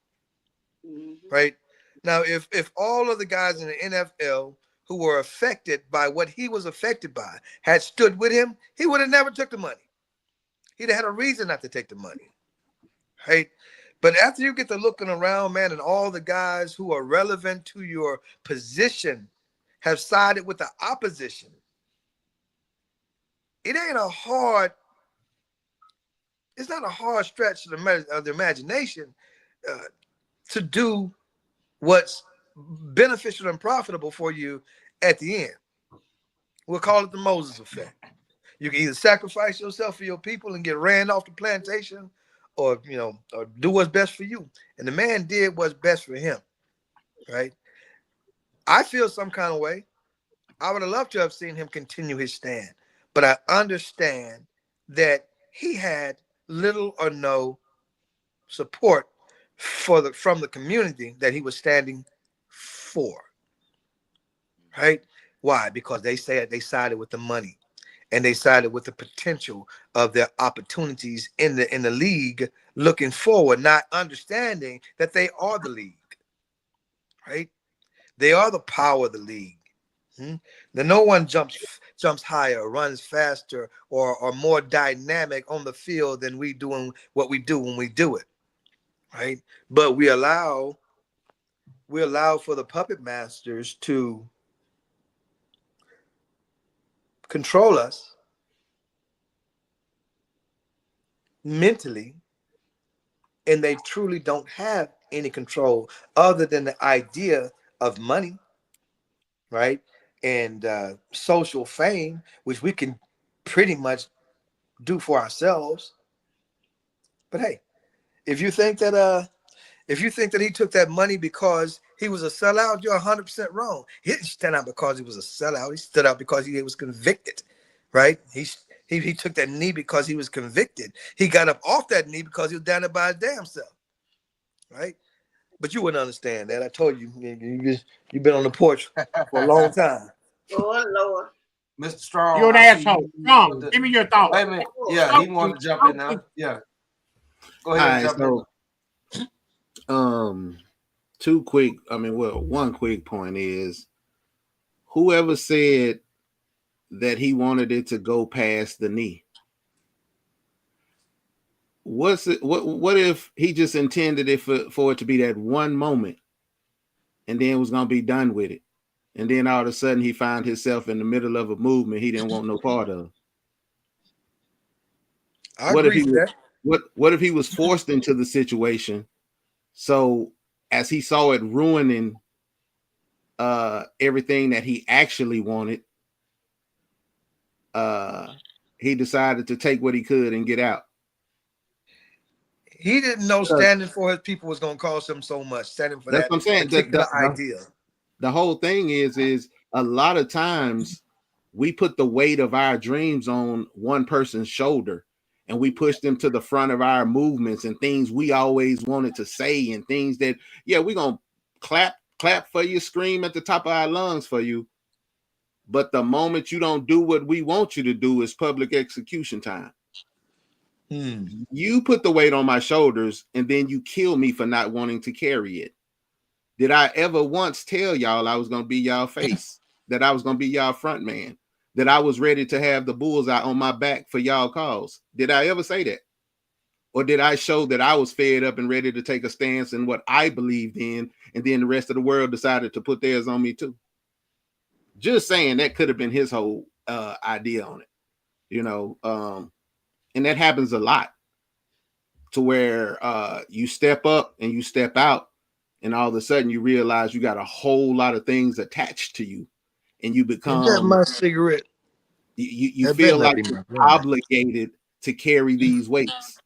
Mm-hmm. Right? Now, if all of the guys in the NFL who were affected by what he was affected by had stood with him, he would have never took the money. He'd have had a reason not to take the money. Right? But after you get to looking around, man, and all the guys who are relevant to your position have sided with the opposition, it's not a hard stretch of the imagination to do what's beneficial and profitable for you at the end. We'll call it the Moses effect. You can either sacrifice yourself for your people and get ran off the plantation, or or do what's best for you. And the man did what's best for him, right? I feel some kind of way. I would have loved to have seen him continue his stand, but I understand that he had little or no support from the community that he was standing for. Right? Why? Because they said they sided with the money, and they sided with the potential of their opportunities in the league looking forward, not understanding that they are the league. Right? They are the power of the league. That no one jumps higher, runs faster, or more dynamic on the field than we doing what we do when we do it. Right? But we allow for the puppet masters to control us mentally, and they truly don't have any control other than the idea of money, right? And social fame, which we can pretty much do for ourselves. But hey, if you think that he took that money because he was a sellout, you're 100% wrong. He didn't stand out because he was a sellout. He stood out because he was convicted, right? He took that knee because he was convicted. He got up off that knee because he was down there by his damn self, right? But you wouldn't understand that. I told you, you've been on the porch for a long time.
Oh Lord.
Mr. Strong.
You're an
I see
asshole.
you
Strong.
with the-
Give me your thoughts.
Wait a minute. Yeah, he wanted to jump in now. Yeah. Go ahead and jump in.
One quick point is, whoever said that he wanted it to go past the knee, what if he just intended it for it to be that one moment, and then was going to be done with it, and then all of a sudden he found himself in the middle of a movement he didn't want no part of? What if he was forced into the situation? So as he saw it ruining everything that he actually wanted, he decided to take what he could and get out.
He didn't know standing for his people was going to cost him so much. Standing for that particular idea.
The whole thing is a lot of times we put the weight of our dreams on one person's shoulder, and we push them to the front of our movements and things we always wanted to say, and things that, we're going to clap for you, scream at the top of our lungs for you. But the moment you don't do what we want you to do is public execution time. You put the weight on my shoulders, and then you kill me for not wanting to carry it. Did I ever once tell y'all I was going to be y'all face, that I was going to be y'all front man, that I was ready to have the bullseye on my back for y'all cause? Did I ever say that? Or did I show that I was fed up and ready to take a stance in what I believed in, and then the rest of the world decided to put theirs on me too? Just saying, that could have been his whole idea on it, and that happens a lot, to where you step up and you step out, and all of a sudden you realize you got a whole lot of things attached to you, and you become
my cigarette.
You feel like you're obligated to carry these weights,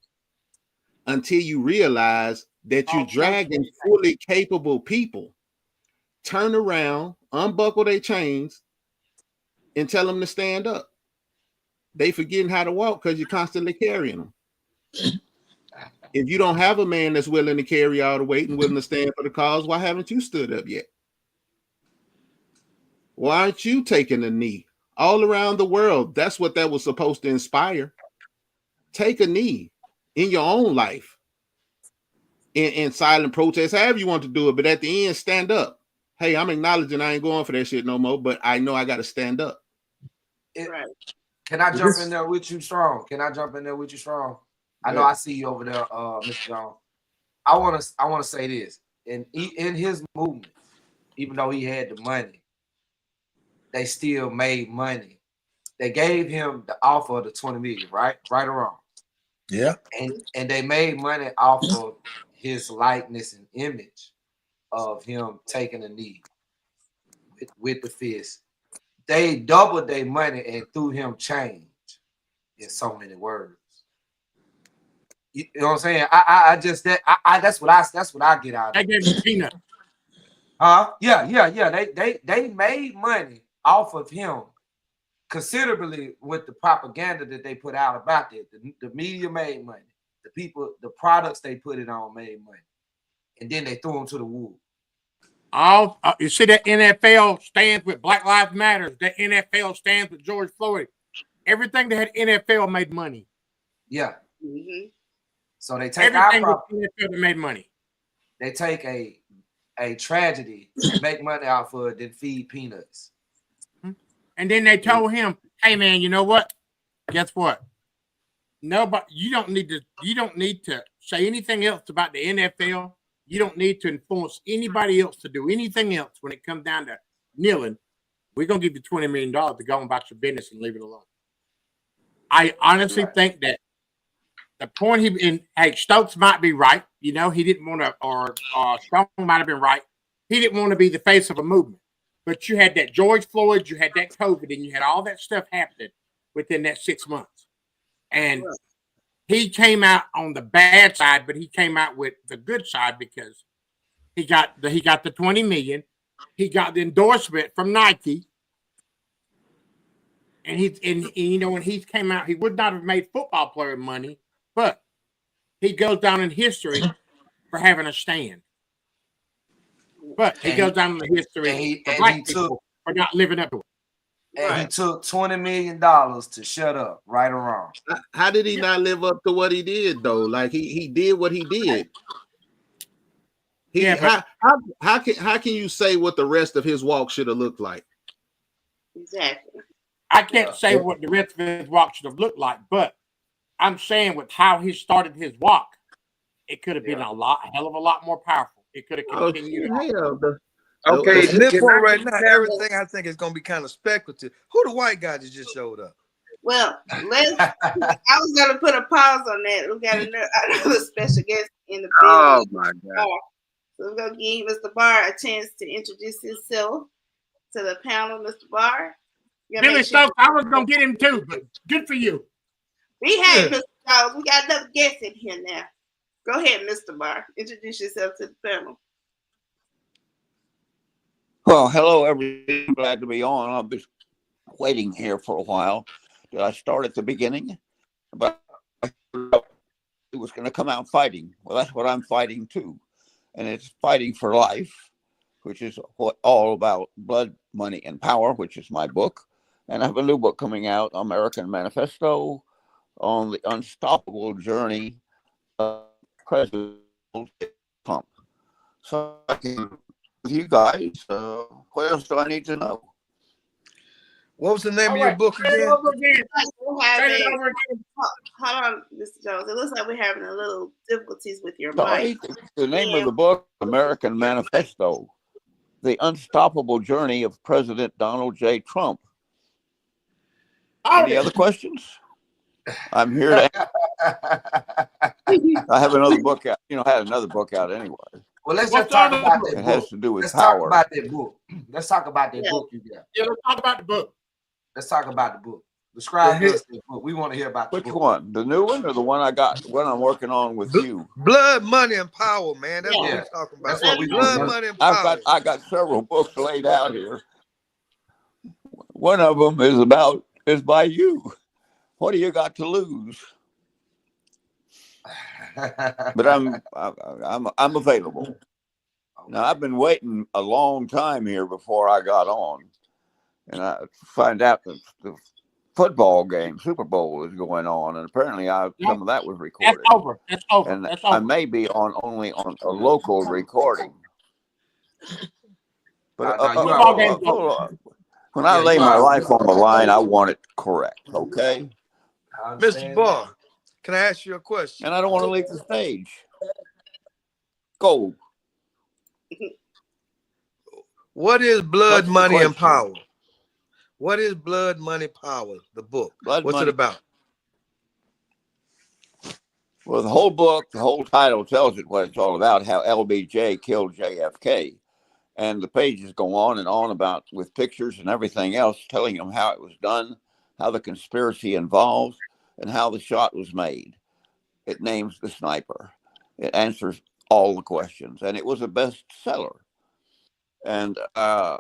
until you realize that you're dragging fully capable people. Turn around, unbuckle their chains, and tell them to stand up. They forgetting how to walk because you're constantly carrying them. If you don't have a man that's willing to carry all the weight and willing to stand for the cause, why haven't you stood up yet? Why aren't you taking a knee? All around the world, that's what that was supposed to inspire. Take a knee in your own life, in silent protest, however you want to do it. But at the end, stand up. Hey, I'm acknowledging I ain't going for that shit no more, but I know I got to stand up.
Right.
Can I jump in there with you, Strong? I know I see you over there, Mr. Jones. I want to say this. In his movement, even though he had the money, they still made money. They gave him the offer of the 20 million, right? Right or wrong?
Yeah.
And they made money off of his likeness and image of him taking a knee with the fist. They doubled their money and threw him change, in so many words. You know what I'm saying? I just that's what I get out of
They
it.
gave him peanuts.
Huh? Yeah. They made money off of him considerably with the propaganda that they put out about it. The media made money. The people, the products they put it on made money. And then they threw him to the wolves.
You see that NFL stands with Black Lives Matter. The NFL stands with George Floyd. Everything that had NFL made money.
Yeah.
Mhm.
So they take our
Everything with
property.
NFL that made money.
They take a tragedy and make money off of it, then feed peanuts.
And then they told him, "Hey man, you know what? Guess what? Nobody, you don't need to say anything else about the NFL. You don't need to influence anybody else to do anything else when it comes down to kneeling. We're gonna give you $20 million to go about your business and leave it alone." I honestly think that the point hey, Stokes might be right. You know, he didn't want to, or Strong might have been right. He didn't want to be the face of a movement. But you had that George Floyd, you had that COVID, and you had all that stuff happening within that 6 months. And he came out on the bad side, but he came out with the good side because he got the $20 million. He got the endorsement from Nike. And you know, when he came out, he would not have made football player money, but he goes down in history for having a stand. But he goes down in the history for black people for not living up to it.
And he took $20 million to shut up, right or wrong.
How did he not live up to what he did though? Like he did what he did. How can you say what the rest of his walk should have looked like?
Exactly.
I can't say what the rest of his walk should have looked like, but I'm saying with how he started his walk, it could have been a hell of a lot more powerful. It could have continued.
Okay,
At this point right now, everything I think is going to be kind of speculative. Who the white guy that just showed up?
Well, I was gonna put a pause on that. We got another special guest in the building.
Oh my God!
So we're gonna give Mr. Barr a chance to introduce himself to the panel. Mr. Barr,
Billy Stokes, I was gonna get him too, but good for you.
Behave, Mr. Stokes. We got another guest in here now. Go ahead, Mr. Barr. Introduce yourself to the panel.
Well, hello, everybody. Glad to be on. I've been waiting here for a while. Did I start at the beginning? But I thought it was going to come out fighting. Well, that's what I'm fighting too. And it's fighting for life, which is all about blood, money, and power, which is my book. And I have a new book coming out, American Manifesto, on the unstoppable journey of President Trump. So I can with you guys. What else do I need to know?
What was the name of your book again?
Hold on, Mr. Jones. It looks like we're having a little difficulties with your mic.
The name of the book, American Manifesto, The Unstoppable Journey of President Donald J. Trump. Any other questions? I'm here to. I have another book out. You know, I had another book out anyway.
Well, let's just talk about that book.
It has to do with
let's
power.
Talk about that book. Let's talk about that book you got.
Yeah, let's talk about the book.
Let's talk about the book. Describe us the book. We want to hear about the book.
Which one? The new one or the one I got? One I'm working on with you.
Blood, money, and power, man. That's what we're talking about.
That's what we
blood, money, and power.
I got several books laid out here. One of them is by you. What do you got to lose? But I'm available. Now I've been waiting a long time here before I got on, and I find out that the football game, Super Bowl, is going on, and apparently some of that was recorded.
That's over. That's over.
And
That's over.
I may be only on a local recording. But when I lay my life on the line, I want it correct. Okay,
Mr. Barr, can I ask you a question?
and I don't want to leave the stage. Go.
What is blood,
What's the
money, and
question?
power? What is blood, money, power? The book. What's
Money-
it about?
Well, the whole book, the whole title tells it what it's all about, how LBJ killed JFK. And the pages go on and on about with pictures and everything else, telling them how it was done, how the conspiracy involved, and how the shot was made. It names the sniper. It answers all the questions, and it was a bestseller. And I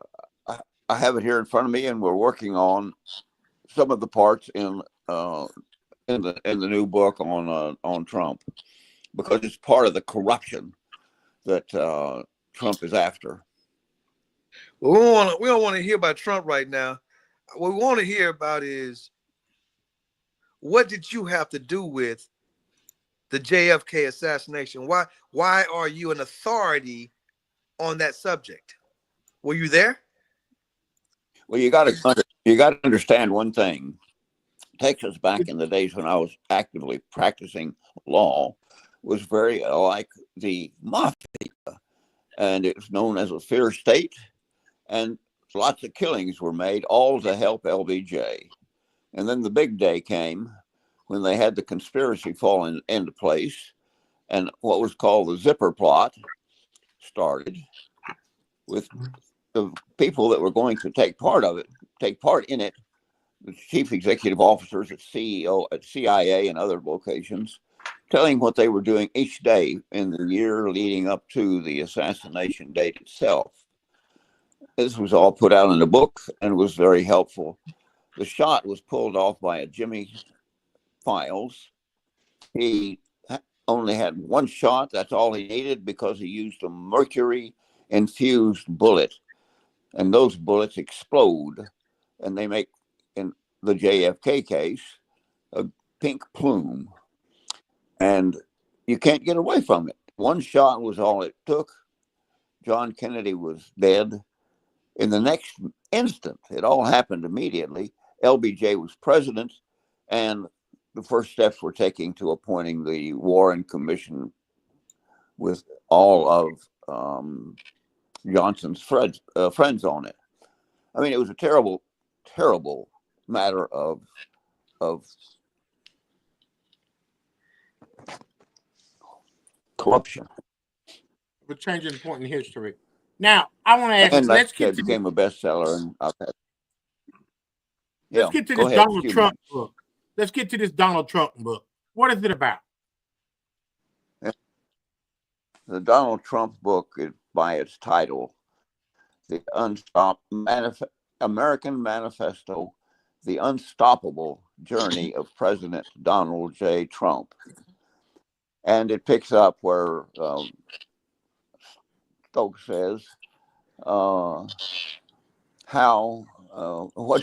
have it here in front of me, and we're working on some of the parts in the new book on Trump, because it's part of the corruption that Trump is after.
Well, we don't want to hear about Trump right now. What we want to hear about is, what did you have to do with the JFK assassination? Why are you an authority on that subject? Were you there?
Well, you got to understand one thing. Texas, back in the days when I was actively practicing law, was very like the mafia, and it was known as a fear state, and lots of killings were made, all to help LBJ. And then the big day came when they had the conspiracy fall into place, and what was called the Zipper plot started, with the people that were going to take part in it, the chief executive officers at CIA and other locations, telling what they were doing each day in the year leading up to the assassination date itself. This was all put out in a book and was very helpful. The shot was pulled off by a Jimmy Files. He only had one shot. That's all he needed, because he used a mercury-infused bullet. And those bullets explode, and they make, in the JFK case, a pink plume. And you can't get away from it. One shot was all it took. John Kennedy was dead. In the next instant, it all happened immediately. LBJ was president, and the first steps were taken to appointing the Warren Commission with all of Johnson's friends on it. I mean, it was a terrible, terrible matter of corruption.
We're changing the point in history. Now, I want to ask.
And
Let's
it became a bestseller. And
let's get to this Donald Trump book. Let's get to this Donald Trump book. What is it about?
The Donald Trump book is, by its title, The American Manifesto, The Unstoppable Journey of President Donald J. Trump. And it picks up where Stokes says, what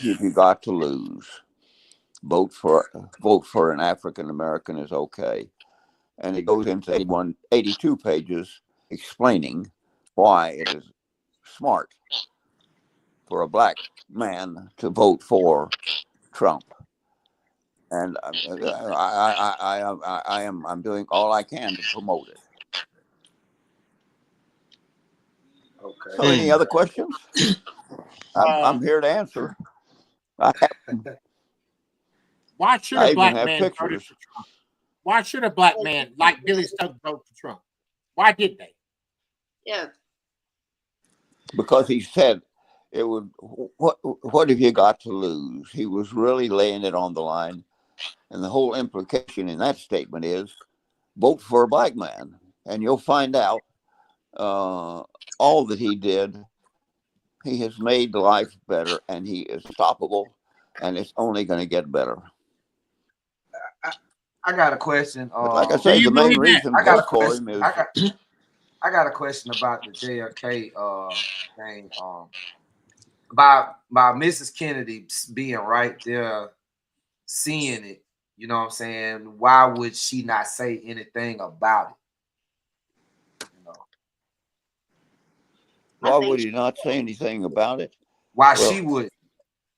have you got to lose? Vote for an African American is okay. And it goes into 82 pages explaining why it is smart for a black man to vote for Trump. And I'm doing all I can to promote it.
Okay.
So any other questions? I'm here to answer.
Why should a black man vote for Trump? Why should a black man like Billy Stokes vote for Trump? Why did they?
Yeah.
Because he said it would. What have you got to lose? He was really laying it on the line, and the whole implication in that statement is, vote for a black man, and you'll find out all that he did. He has made life better, and he is stoppable, and it's only going to get better.
I got a question.
Like I say, the main reason
I got a
for
question.
him is.
I got a question about the JFK thing. About Mrs. Kennedy being right there, seeing it. You know what I'm saying? Why would she not say anything about it? You know?
Why would he not say anything about it?
Why she would?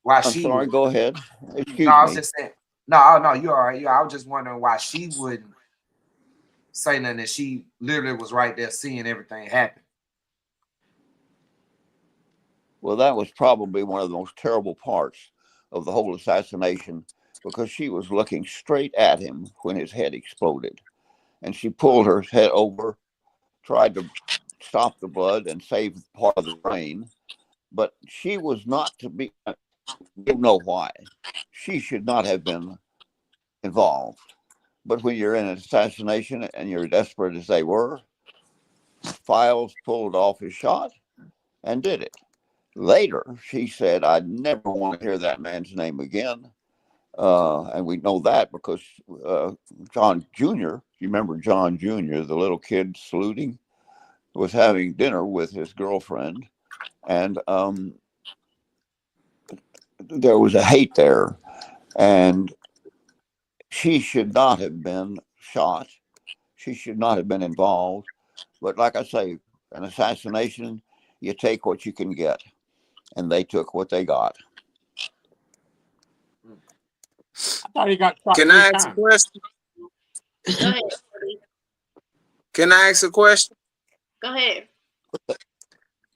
Why
I'm
she?
sorry.
Would.
Go ahead. Excuse
no, I was
me.
just saying. No, you're all right. I was just wondering why she wouldn't say nothing. That she literally was right there seeing everything happen.
Well, that was probably one of the most terrible parts of the whole assassination, because she was looking straight at him when his head exploded, and she pulled her head over, tried to stop the blood and save part of the brain, but she was not to be. You know why? She should not have been involved. But when you're in an assassination and you're desperate as they were, Files pulled off his shot and did it. Later, she said, "I never want to hear that man's name again." And we know that because John Jr., you remember John Jr., the little kid saluting, was having dinner with his girlfriend. And there was a hate there. And she should not have been shot. She should not have been involved. But like I say, an assassination, you take what you can get. And they took what they got.
I thought he got shot
Can
3
I ask a
times.
question?
Go ahead, Cody.
Can I ask a question?
Go ahead.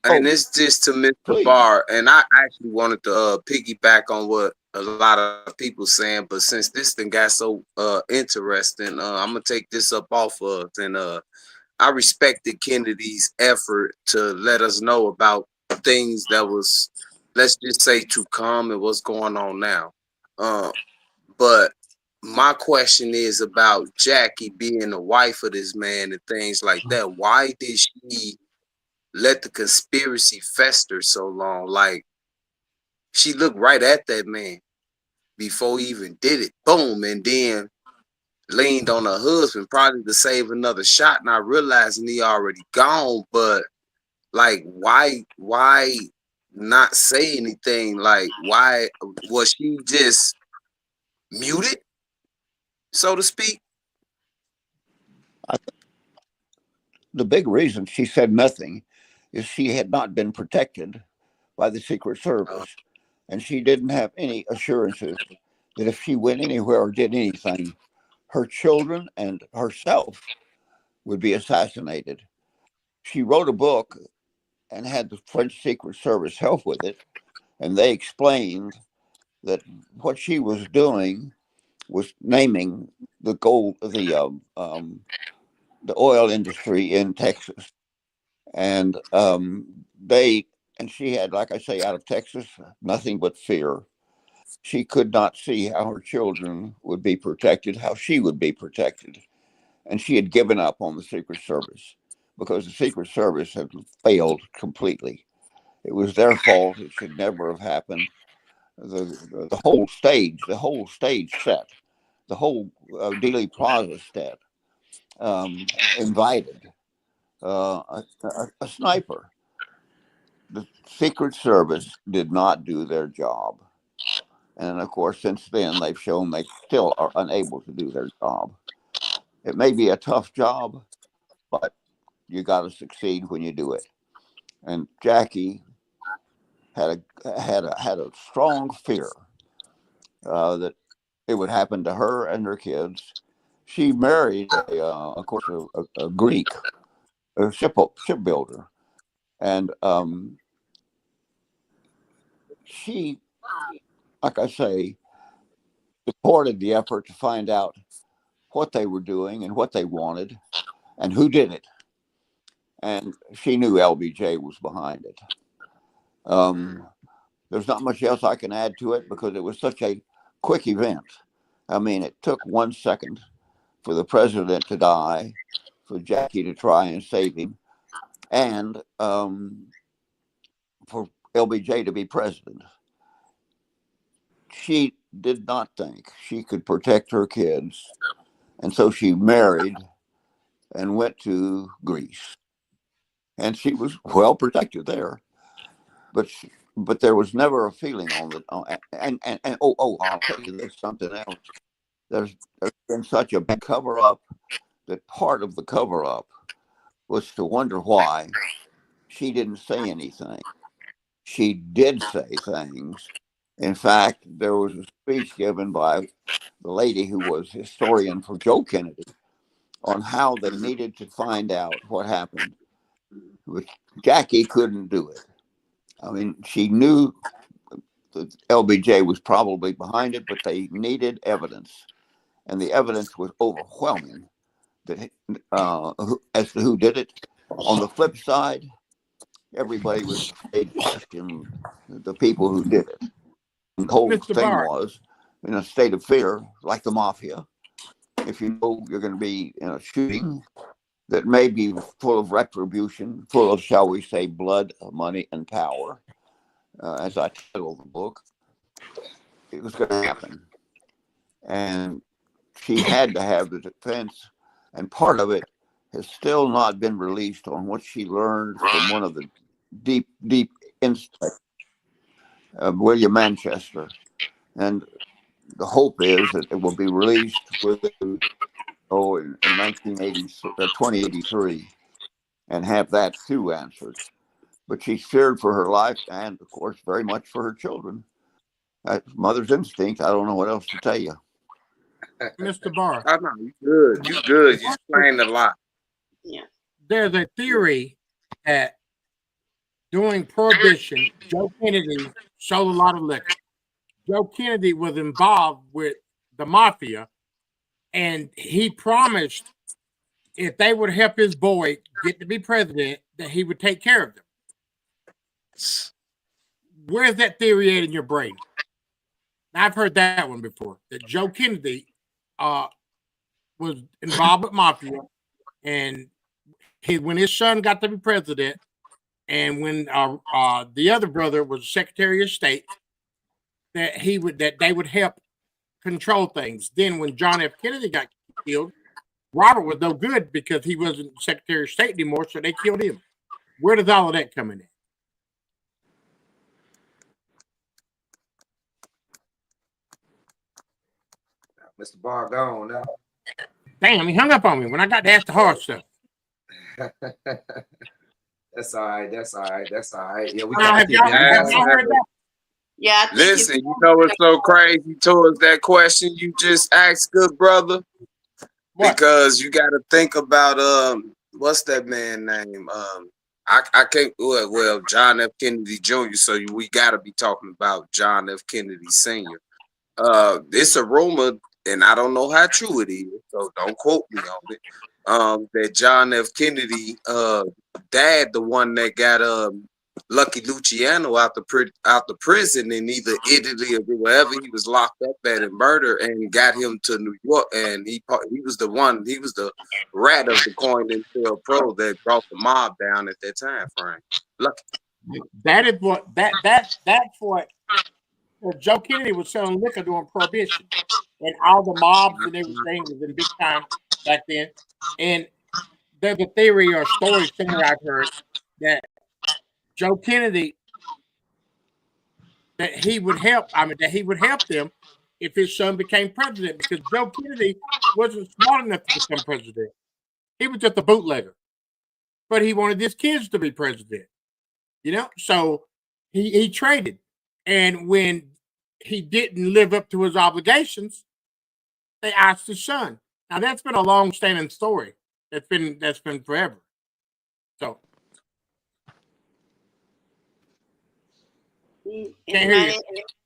And
Oh,
it's just to Mr.
please.
Barr. And I actually wanted to piggyback on what a lot of people saying, but since this thing got so interesting, I'm gonna take this up off of us. And I respected Kennedy's effort to let us know about things that was, let's just say, to come and what's going on now. But my question is about Jackie being the wife of this man and things like that. Why did she let the conspiracy fester so long? Like, she looked right at that man before he even did it. Boom. And then leaned on her husband probably to save another shot, not realizing he already gone. But like, why not say anything? Like, why was she just muted, so to speak?
The big reason she said nothing is she had not been protected by the Secret Service. And she didn't have any assurances that if she went anywhere or did anything, her children and herself would be assassinated. She wrote a book and had the French Secret Service help with it. And they explained that what she was doing was naming the gold, the oil industry in Texas. And she had, like I say, out of Texas, nothing but fear. She could not see how her children would be protected, how she would be protected. And she had given up on the Secret Service because the Secret Service had failed completely. It was their fault. It should never have happened. The whole stage set, the whole Dealey Plaza set invited a sniper. The Secret Service did not do their job. And of course, since then, they've shown they still are unable to do their job. It may be a tough job, but you got to succeed when you do it. And Jackie had a strong fear that it would happen to her and her kids. She married, of course, a Greek, a shipbuilder, and she, like I say, supported the effort to find out what they were doing and what they wanted and who did it. And she knew LBJ was behind it. There's not much else I can add to it because it was such a quick event. I mean, it took 1 second for the president to die, for Jackie to try and save him, and for LBJ to be president. She did not think she could protect her kids, and so she married and went to Greece. And she was well protected there, but there was never a feeling on the and I'll tell you, there's something else. There's been such a big cover up that part of the cover up was to wonder why she didn't say anything. She did say things. In fact, there was a speech given by the lady who was historian for Joe Kennedy on how they needed to find out what happened. But Jackie couldn't do it. I mean, she knew that LBJ was probably behind it, but they needed evidence. And the evidence was overwhelming that as to who did it. On the flip side, everybody was afraid to question the people who did it. And the whole
Mr.
thing
Barr.
was in a state of fear, like the mafia. if you know you're going to be in a shooting that may be full of retribution, full of, shall we say, blood, money, and power, as I title the book, it was going to happen. And she had to have the defense, and part of it has still not been released on what she learned from one of the deep insights of William Manchester. And the hope is that it will be released within, in 2083, and have that too answered. But she's feared for her life and, of course, very much for her children. Mother's instinct. I don't know what else to tell you.
Mr. Barr.
I know you good. You good. You explained a lot.
Yeah.
There's a theory that during Prohibition, Joe Kennedy sold a lot of liquor. Joe Kennedy was involved with the mafia, and he promised if they would help his boy get to be president, that he would take care of them. Where's that theory at in your brain? I've heard that one before, that Joe Kennedy was involved with mafia, and when his son got to be president, and when the other brother was Secretary of State, that they would help control things. Then when John F. Kennedy got killed, Robert was no good because he wasn't Secretary of State anymore, so they killed him. Where does all of that come in?
Mr. Barr gone now.
Damn, he hung up on me when I got to ask the hard stuff.
That's all right. That's all right. That's all right. Yeah, we
Now,
got
have y'all heard that?
Yeah. I think
Listen,
it's-
you know what's so crazy towards that question you just asked, good brother?
What?
Because you got to think about what's that man name? I can't. Well, John F. Kennedy Jr. So we got to be talking about John F. Kennedy Sr. It's a rumor, and I don't know how true it is, so don't quote me on it. That John F. Kennedy, dad, the one that got Lucky Luciano out the prison in either Italy or wherever he was locked up at in murder, and got him to New York, and he was the rat of the Coin and Shell Pro that brought the mob down at that time frame. Lucky.
That is what that's what Joe Kennedy was selling liquor during Prohibition, and all the mobs and everything was in big time back then. And there's a theory or story somewhere I've heard that Joe Kennedy that he would help them if his son became president, because Joe Kennedy wasn't smart enough to become president. He was just a bootlegger, but he wanted his kids to be president. So he traded, and when he didn't live up to his obligations, they asked his son. Now that's been a long-standing story. That's been forever. So can't hear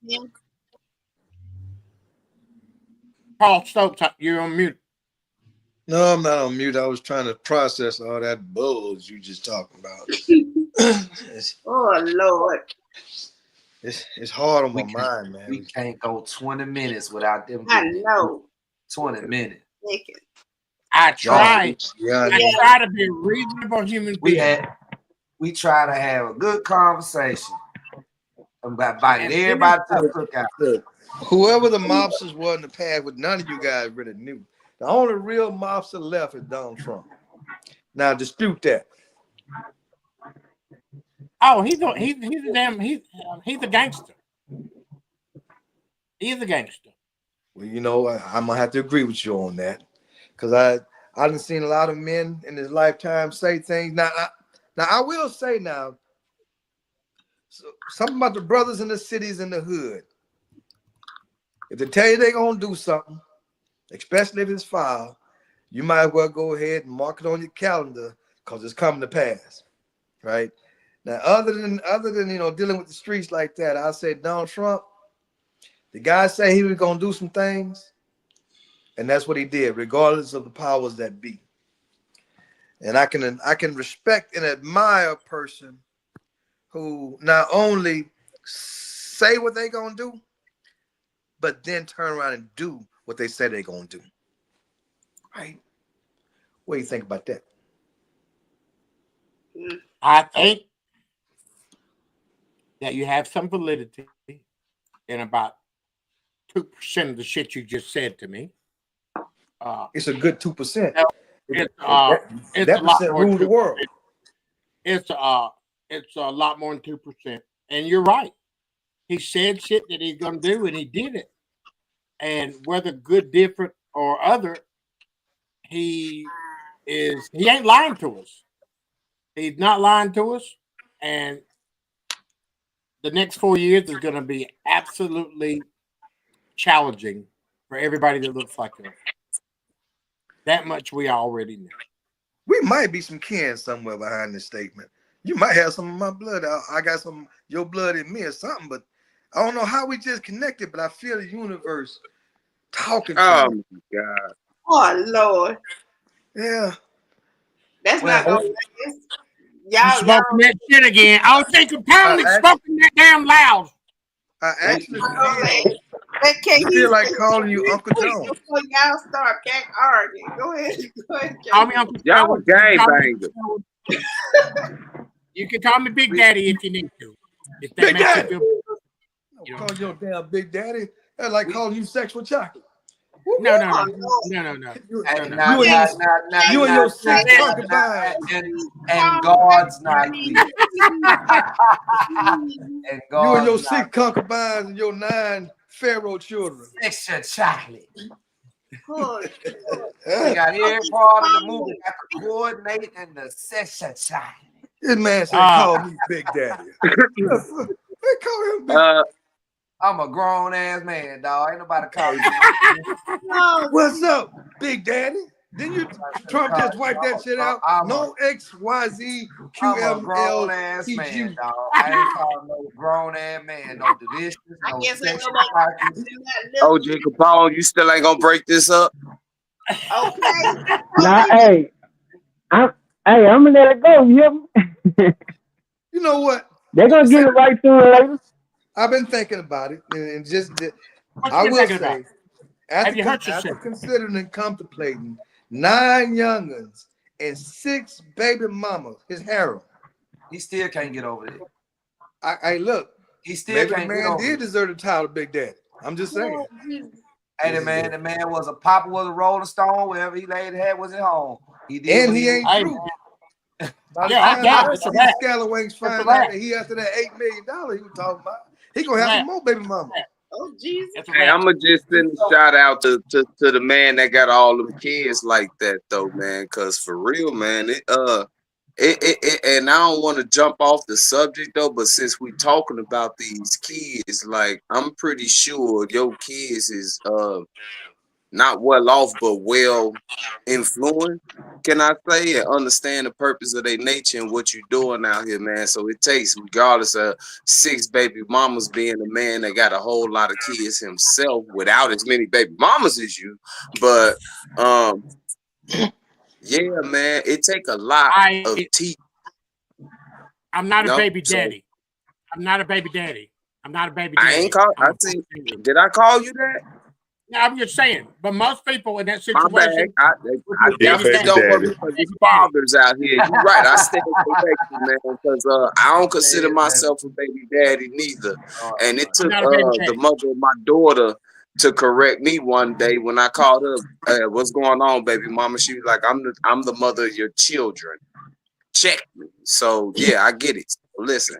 you. Paul Stokes, you're on mute.
No, I'm not on mute. I was trying to process all that bulls you just talking about.
Oh Lord.
It's hard on my mind, man.
We can't go 20 minutes without them.
I know.
20 minutes.
I try.
Yeah,
I try to be a reasonable human being.
We try to have a good conversation about inviting everybody to the cookout.
Look, whoever the mobsters were in the past, what none of you guys really knew. The only real mobster left is Donald Trump. Now dispute that.
Oh, he's a gangster. He's a gangster.
Well, I'm gonna have to agree with you on that, because I done seen a lot of men in his lifetime say things. Now I will say something about the brothers in the cities in the hood. If they tell you they're gonna do something, especially if it's foul, you might as well go ahead and mark it on your calendar, because it's coming to pass, right? Now, other than dealing with the streets like that, I say Donald Trump, the guy said he was gonna do some things, and that's what he did, regardless of the powers that be. And I can respect and admire a person who not only say what they're gonna do, but then turn around and do what they say they're gonna do. right? What do you think about that?
I think that you have some validity in about 2% of the shit you just said to me.
It's a good 2%.
It's
That
a lot
percent
more
rule the
than
world.
2%. It's a lot more than 2%. And you're right. He said shit that he's gonna do, and he did it. And whether good, different, or other, he ain't lying to us. He's not lying to us. And the next 4 years is gonna be absolutely challenging for everybody that looks like us. That much we already know.
We might be some kin somewhere behind this statement. You might have some of my blood. I got some of your blood in me or something, but I don't know how we just connected, but I feel the universe talking to
Oh
me.
my God.
Oh Lord,
Yeah.
that's
Well,
not gonna last.
You
Y'all,
smoking that shit again. I was thinking Pound is smoking that damn loud.
I actually feel,
but can
I feel like calling you Uncle Jones.
before y'all start back arguing? Go ahead. Go ahead.
Call me Uncle
Y'all
Joe.
gang bangers.
You can call me Big Daddy if you need to. If that
Big
makes
Daddy.
you feel
Don't call your damn Big Daddy. That's like calling you sexual chocolate.
no.
You,
And
No.
now,
you
now,
and
now, now,
you and
now,
your six
now,
concubines.
and God's not pleased. And
You and
God's
your
not
6 concubines and your 9 Pharaoh children.
extra chocolate.
Push.
They got every part of the movie got the coordinate and the session chocolate.
This man said, call me Big Daddy. They call him Big
I'm a grown ass man, dog. Ain't nobody calling me.
No,
What's up, Big Daddy? Didn't you Trump just wipe that shit out? No X, Y, Z, Q,
I'm a
M,
grown
L,
ass
T,
man,
G.
dog. I ain't calling no grown ass man, no delicious,
I
no
guess ain't
sexual
nobody
chocolate.
do that little.
OG Capone, you still ain't gonna break this up?
Okay.
Nah, hey, I'm gonna let it go. You hear me?
You know what?
They're gonna get it right sooner or later.
I've been thinking about it, and just
What
I
you
will
thinking
say,
about? Have you hurt
after
yourself?
considering and contemplating 9 youngins and 6 baby mamas, his harem.
He still can't get over it.
I look.
He still
Maybe the
can't get
man
over
did
it.
deserve the title Big Daddy. I'm just saying.
Hey, the man was a Papa was a Rolling Stone. Wherever he laid head was at home. He did.
And
what
he ain't
Hey,
through. By the
Yeah, I'm
time
down.
the
It's a
rest of these
wrap.
scalawags find
a
out
wrap.
that he after that $8 million he was talking about, he gonna have
Wrap.
some more baby mama.
Oh Jesus.
It's a
Hey,
wrap.
I'm gonna just send a shout out to the man that got all them kids like that though, man. Cause for real, man, it and I don't want to jump off the subject though, but since we talking about these kids, like I'm pretty sure your kids is not well off but well influenced, can I say, and understand the purpose of their nature and what you're doing out here, man. So it takes, regardless of 6 baby mamas, being a man that got a whole lot of kids himself without as many baby mamas as you. But yeah, man, it take a lot of teeth.
I'm not a
No,
baby
so
daddy. I'm not a baby daddy. I'm not a baby
I
daddy.
ain't call. I see. Did I call you that?
No, I'm just saying. But most people in that
My bad.
situation,
I
Yeah,
definitely
baby
don't want
daddy.
to put these fathers out here. You're right. I stand corrected, man, because I don't consider myself a baby daddy neither. And it
I'm
took
not a baby
the
daddy.
mother of my daughter to correct me one day when I called her. What's going on, baby mama? She was like, I'm the mother of your children. Check me. So yeah, I get it. Listen,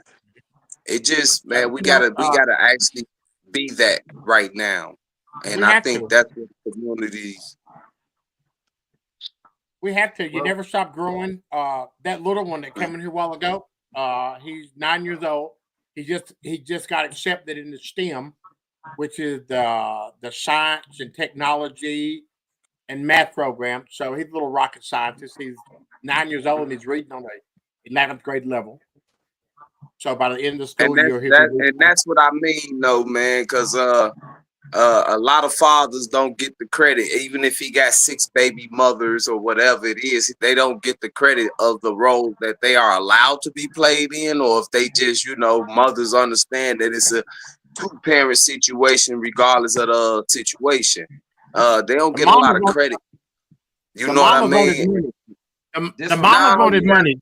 it just, man, we gotta actually be that right now. And
We
I
have
think
to.
that's what communities.
We have to. You never stop growing. That little one that came in here a while ago, he's 9 years old. He just got accepted in the STEM, which is the science and technology and math program. So he's a little rocket scientist. He's 9 years old and he's reading on the 11th grade level. So by the end of the school year,
And that's what I mean, though, man, because a lot of fathers don't get the credit, even if he got 6 baby mothers or whatever it is. They don't get the credit of the role that they are allowed to be played in, or if they just, mothers understand that it's a 2-parent situation, regardless of the situation. They don't get a lot of credit. You
The
know what I
mama wanted
mean?
money.
This
The
one-
mama
No,
wanted
yeah.
money.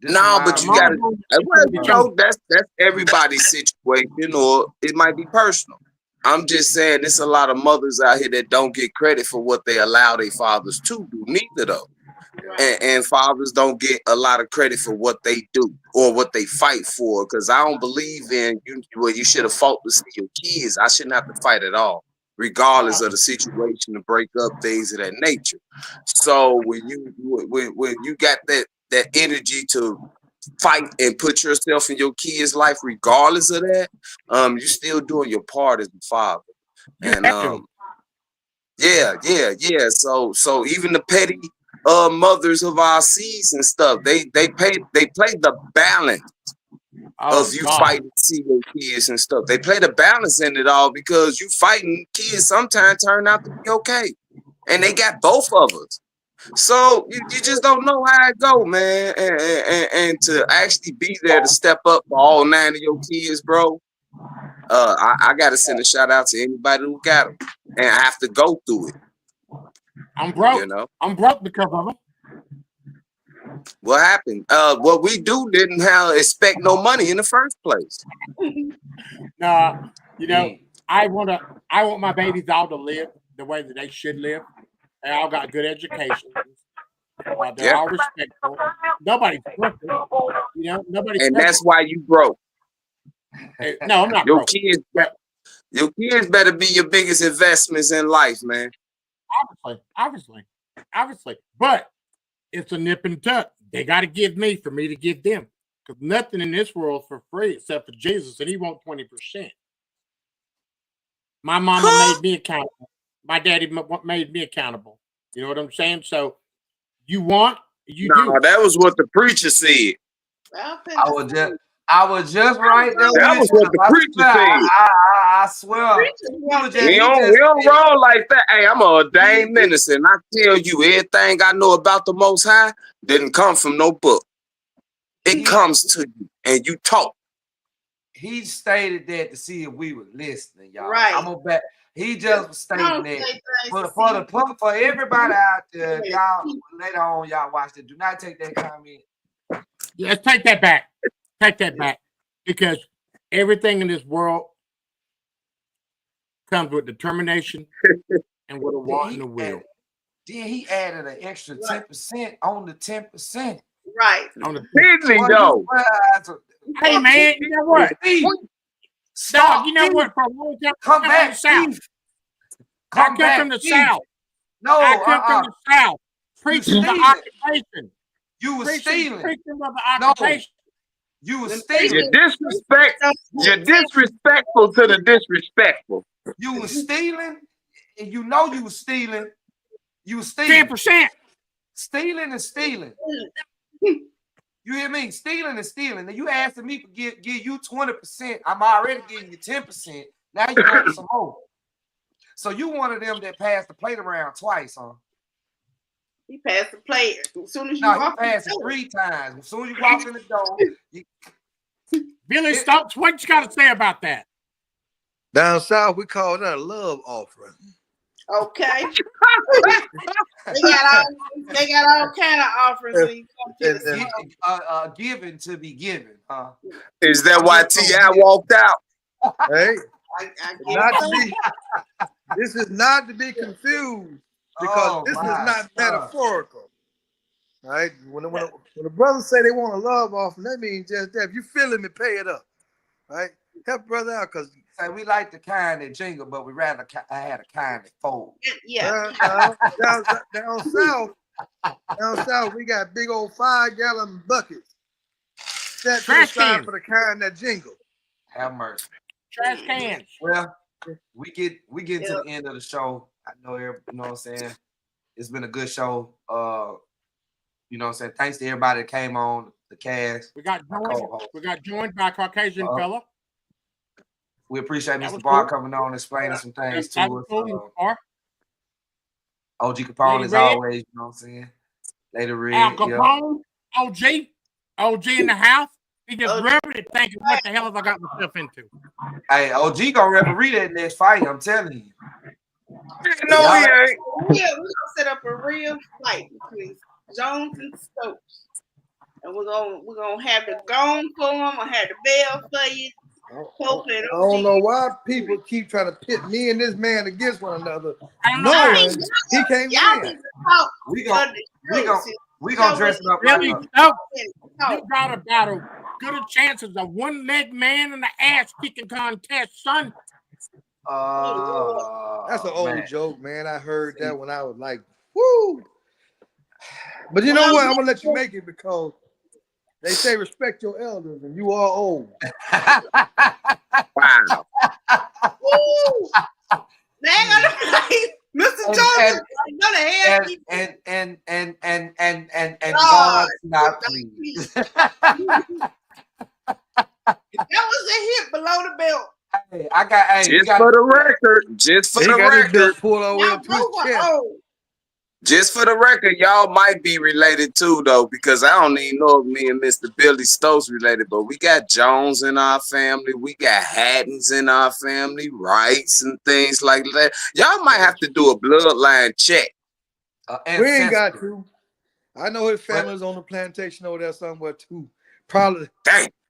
No, but
The
you
mama
gotta,
wanted
well,
money.
you know, that's everybody's situation, or it might be personal. I'm just saying there's a lot of mothers out here that don't get credit for what they allow their fathers to do, neither though. And fathers don't get a lot of credit for what they do or what they fight for. Because I don't believe in you should have fought to see your kids. I shouldn't have to fight at all, regardless of the situation, to break up things of that nature. So when you got that energy to fight and put yourself in your kids' life, regardless of that, you're still doing your part as a father.
You
And
have to.
yeah. So even the petty mothers of our seas and stuff, they play the balance
Oh,
of you
God.
fighting to see your kids and stuff. They play the balance in it all because you fighting kids sometimes turn out to be okay. And they got both of us. So you just don't know how it go, man. And to actually be there to step up for all 9 of your kids, bro. I gotta send a shout out to anybody who got them and have to go through it.
I'm broke.
You know
I'm broke because of it.
what happened? What we didn't expect no money in the first place.
Nah, you know, I want my babies all to live the way that they should live. They all got good education. They're
Yeah.
all respectful. Nobody's perfect. You know, nobody's
And
perfect.
that's why you broke.
No, I'm not
Your
broke.
kids better be your biggest investments in life, man.
Obviously. But it's a nip and tuck. They got to give me for me to give them. Because nothing in this world is for free except for Jesus, and he wants 20%. My mama made me accountable. My daddy made me accountable. You know what I'm saying? So you do.
That was what the preacher said.
I was just right there
That was
with
what
you.
the preacher said.
I swear.
We don't roll like that. Hey, I'm a ordained minister, and I tell you, everything I know about the Most High didn't come from no book. It comes to you, and you talk.
He stated that to see if we were listening, y'all.
Right.
I'm gonna bet he just was stating that for everybody out there, y'all later on, y'all watch it. Do not take that comment.
Yeah, take that back. Take that back. Because everything in this world comes with determination and with a want and a will.
Then he added an extra 10% on the 10%.
Right.
On the Hey man, you know what? Stop. You know what? For a long time,
Come back,
from the South.
Come
I come
back,
from the
Steve.
South.
No,
I come from the South. Preaching the
stealing.
occupation.
You were stealing.
Preaching of the occupation.
You were stealing.
You're disrespectful to the disrespectful.
You were stealing, and you know you were stealing. You were stealing.
10%.
Stealing is stealing. You hear me? Stealing is stealing. And you asking me to give you 20%. I'm already giving you 10%. Now you want some more. So you one of them that passed the plate around twice, huh?
He passed the plate as soon as you
No,
walk
he passed it 3 times. As soon as you walk in the door,
Billy Stokes, what you got to say about that?
Down south, we call that a love offering.
Okay. they got all kind of offerings when you come to the
given to be given.
Is that why T.I. walked out?
Hey,
I
this is not to be confused because this is not metaphorical. Right? When the brothers say they want a love offering, that means just that. If you feeling me, pay it up. Right? Help brother out because
we like the kind that jingle, but we rather had a kind that fold.
Yeah.
Down south, we got big old 5-gallon buckets. Set to the side for the kind that jingle.
Have mercy.
Trash cans.
Well, we get to the end of the show. I know you know what I'm saying. It's been a good show. You know what I'm saying? Thanks to everybody that came on the cast.
We got joined by a Caucasian fella.
We appreciate Mr. Barr coming on and explaining some things to us. OG Capone as always, you know what I'm saying? Lady Red.
Al Capone, OG in the house. He just rubbed it thinking, what the hell have I got myself into?
Hey, OG gonna referee that next fight, I'm telling you.
No, he ain't.
gonna set up a real fight between Jones and Stokes, and we're gonna have the gong for him. I'm gonna have the bell for you.
I don't know why people keep trying to pit me and this man against one another,
I
knowing he can't
Y'all
win.
need to talk.
We gonna dress it up
Billy
right
Stokes,
now.
you got about as good a chance as a one-leg man in the ass-kicking contest, son.
That's an old
man.
joke, man. I heard that when I was like, woo. But you know what? I'm gonna let you make it because they say respect your elders, and you are old.
Wow.
Woo! Man, Mr. Jones is gonna have you.
And
God,
God not pleased.
That was a hit below the belt.
Hey, I got. Hey,
Just for the record, just for
He
the
got his belt
record,
pulled all the way
Y'all
up to his
both are
chest.
old.
just for the record, y'all might be related too, though, because I don't even know if me and Mr. Billy Stokes related, but we got Jones in our family, we got Haddons in our family, Wrights and things like that. Y'all might have to do a bloodline check.
We ain't got to. I know his family's on the plantation over there somewhere too. Probably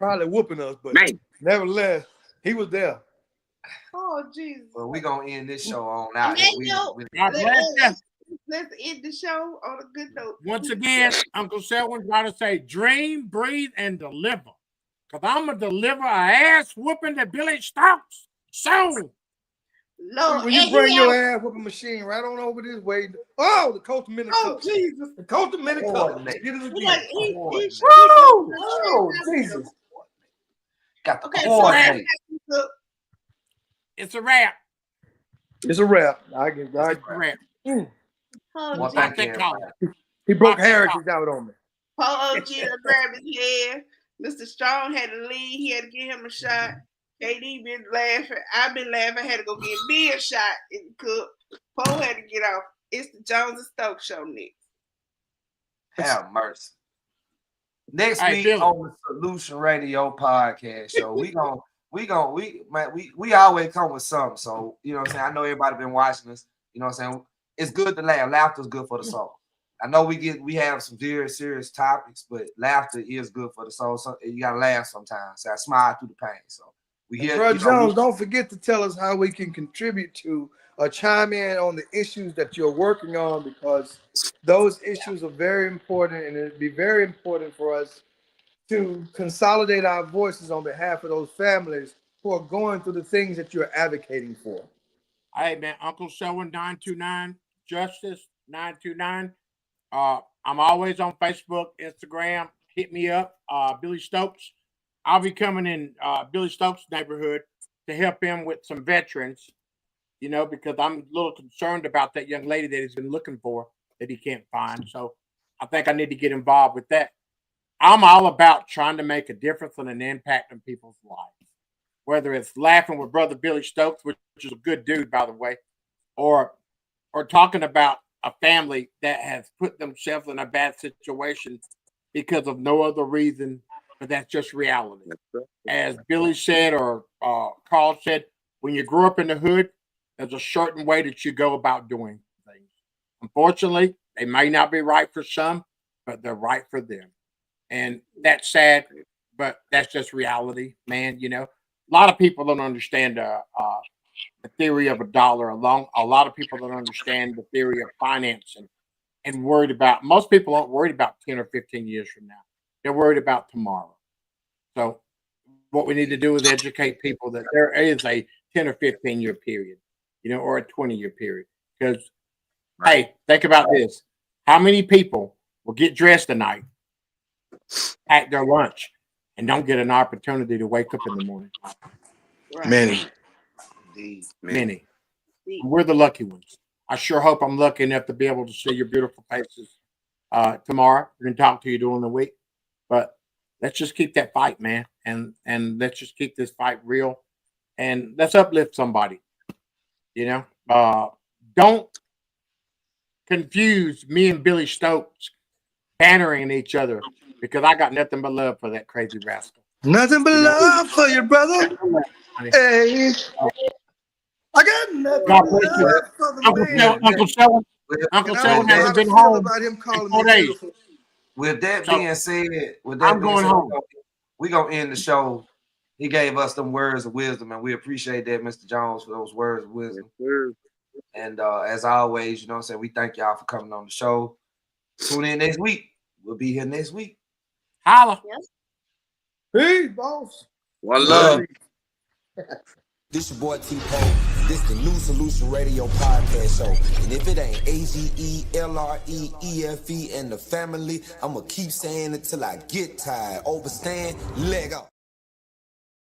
whooping us, but nevertheless, he was there.
Oh, Jesus.
Well, we gonna end this show on out.
Let's end the show on a good note.
Once again, Uncle Selwyn's got to say, dream, breathe, and deliver. Because I'm going to deliver an ass whooping to Billy Stokes. So,
Lord,
when you bring your ass whooping machine right on over this way. Oh, the Coach Minute
Oh,
Cup.
Jesus.
The Coach Minute Cup. Get it again.
Oh, Jesus. Got the coordinate.
It's a wrap.
It's a wrap. I get right.
It's a wrap.
Oh,
Pop that collar.
He broke heritage out on me.
Paul OG to grab his head. Mr. Strong had to leave. He had to give him a shot. KD been laughing. I've been laughing. I had to go get me a shot in the cup. Paul had to get off. It's the Jones and Stokes show next.
Have mercy. Next
Hey,
week on the Solution Radio podcast show, we always come with something. So you know what I'm saying. I know everybody been watching us. You know what I'm saying. It's good to laugh. Laughter is good for the soul. I know we have some very serious topics, but laughter is good for the soul. So you gotta laugh sometimes. So I smile through the pain. So we here.
Bro, Jones, don't forget to tell us how we can contribute to or chime in on the issues that you're working on, because those issues are very important, and it'd be very important for us to consolidate our voices on behalf of those families who are going through the things that you're advocating for.
Hey, man, Uncle Selwyn 929, Justice 929. I'm always on Facebook, Instagram. Hit me up, Billy Stokes. I'll be coming in Billy Stokes' neighborhood to help him with some veterans, you know, because I'm a little concerned about that young lady that he's been looking for that he can't find. So I think I need to get involved with that. I'm all about trying to make a difference and an impact on people's lives, whether it's laughing with Brother Billy Stokes, which is a good dude, by the way, or talking about a family that has put themselves in a bad situation because of no other reason, but that's just reality. As Billy said, or Carl said, when you grew up in the hood, there's a certain way that you go about doing things. Unfortunately, they may not be right for some, but they're right for them. And that's sad, but that's just reality, man. You know, a lot of people don't understand the theory of a dollar alone. A lot of people don't understand the theory of finance and worried about, most people aren't worried about 10 or 15 years from now. They're worried about tomorrow. So what we need to do is educate people that there is a 10 or 15 year period, you know, or a 20-year period. Because, hey, think about this. How many people will get dressed tonight, pack their lunch, and don't get an opportunity to wake up in the morning?
Right.
Many.
We're the lucky ones. I sure hope I'm lucky enough to be able to see your beautiful faces tomorrow. We're going to talk to you during the week. But let's just keep that fight, man. And let's just keep this fight real. And let's uplift somebody. You know? Don't confuse me and Billy Stokes bantering each other, because I got nothing but love for that crazy rascal.
Nothing but love for you, brother. Hey. I got nothing
God
but
bless you.
love for the man.
Uncle Selwyn, Uncle
And I
Joe
don't know how
hasn't
to
been
feel
home
about him
in
calling
4
me
days.
beautiful.
With that
So,
being said,
I'm going home.
we gonna end the show. He gave us them words of wisdom, and we appreciate that, Mr. Jones, for those words of wisdom. And as always, you know what I'm saying, we thank y'all for coming on the show. Tune in next week. We'll be here next week.
Holla.
Peace, boss.
One love.
This your boy T-Pole. This the New Solution Radio podcast show. And if it ain't AGELREEFE and the family, I'ma keep saying it till I get tired. Overstand, leg up.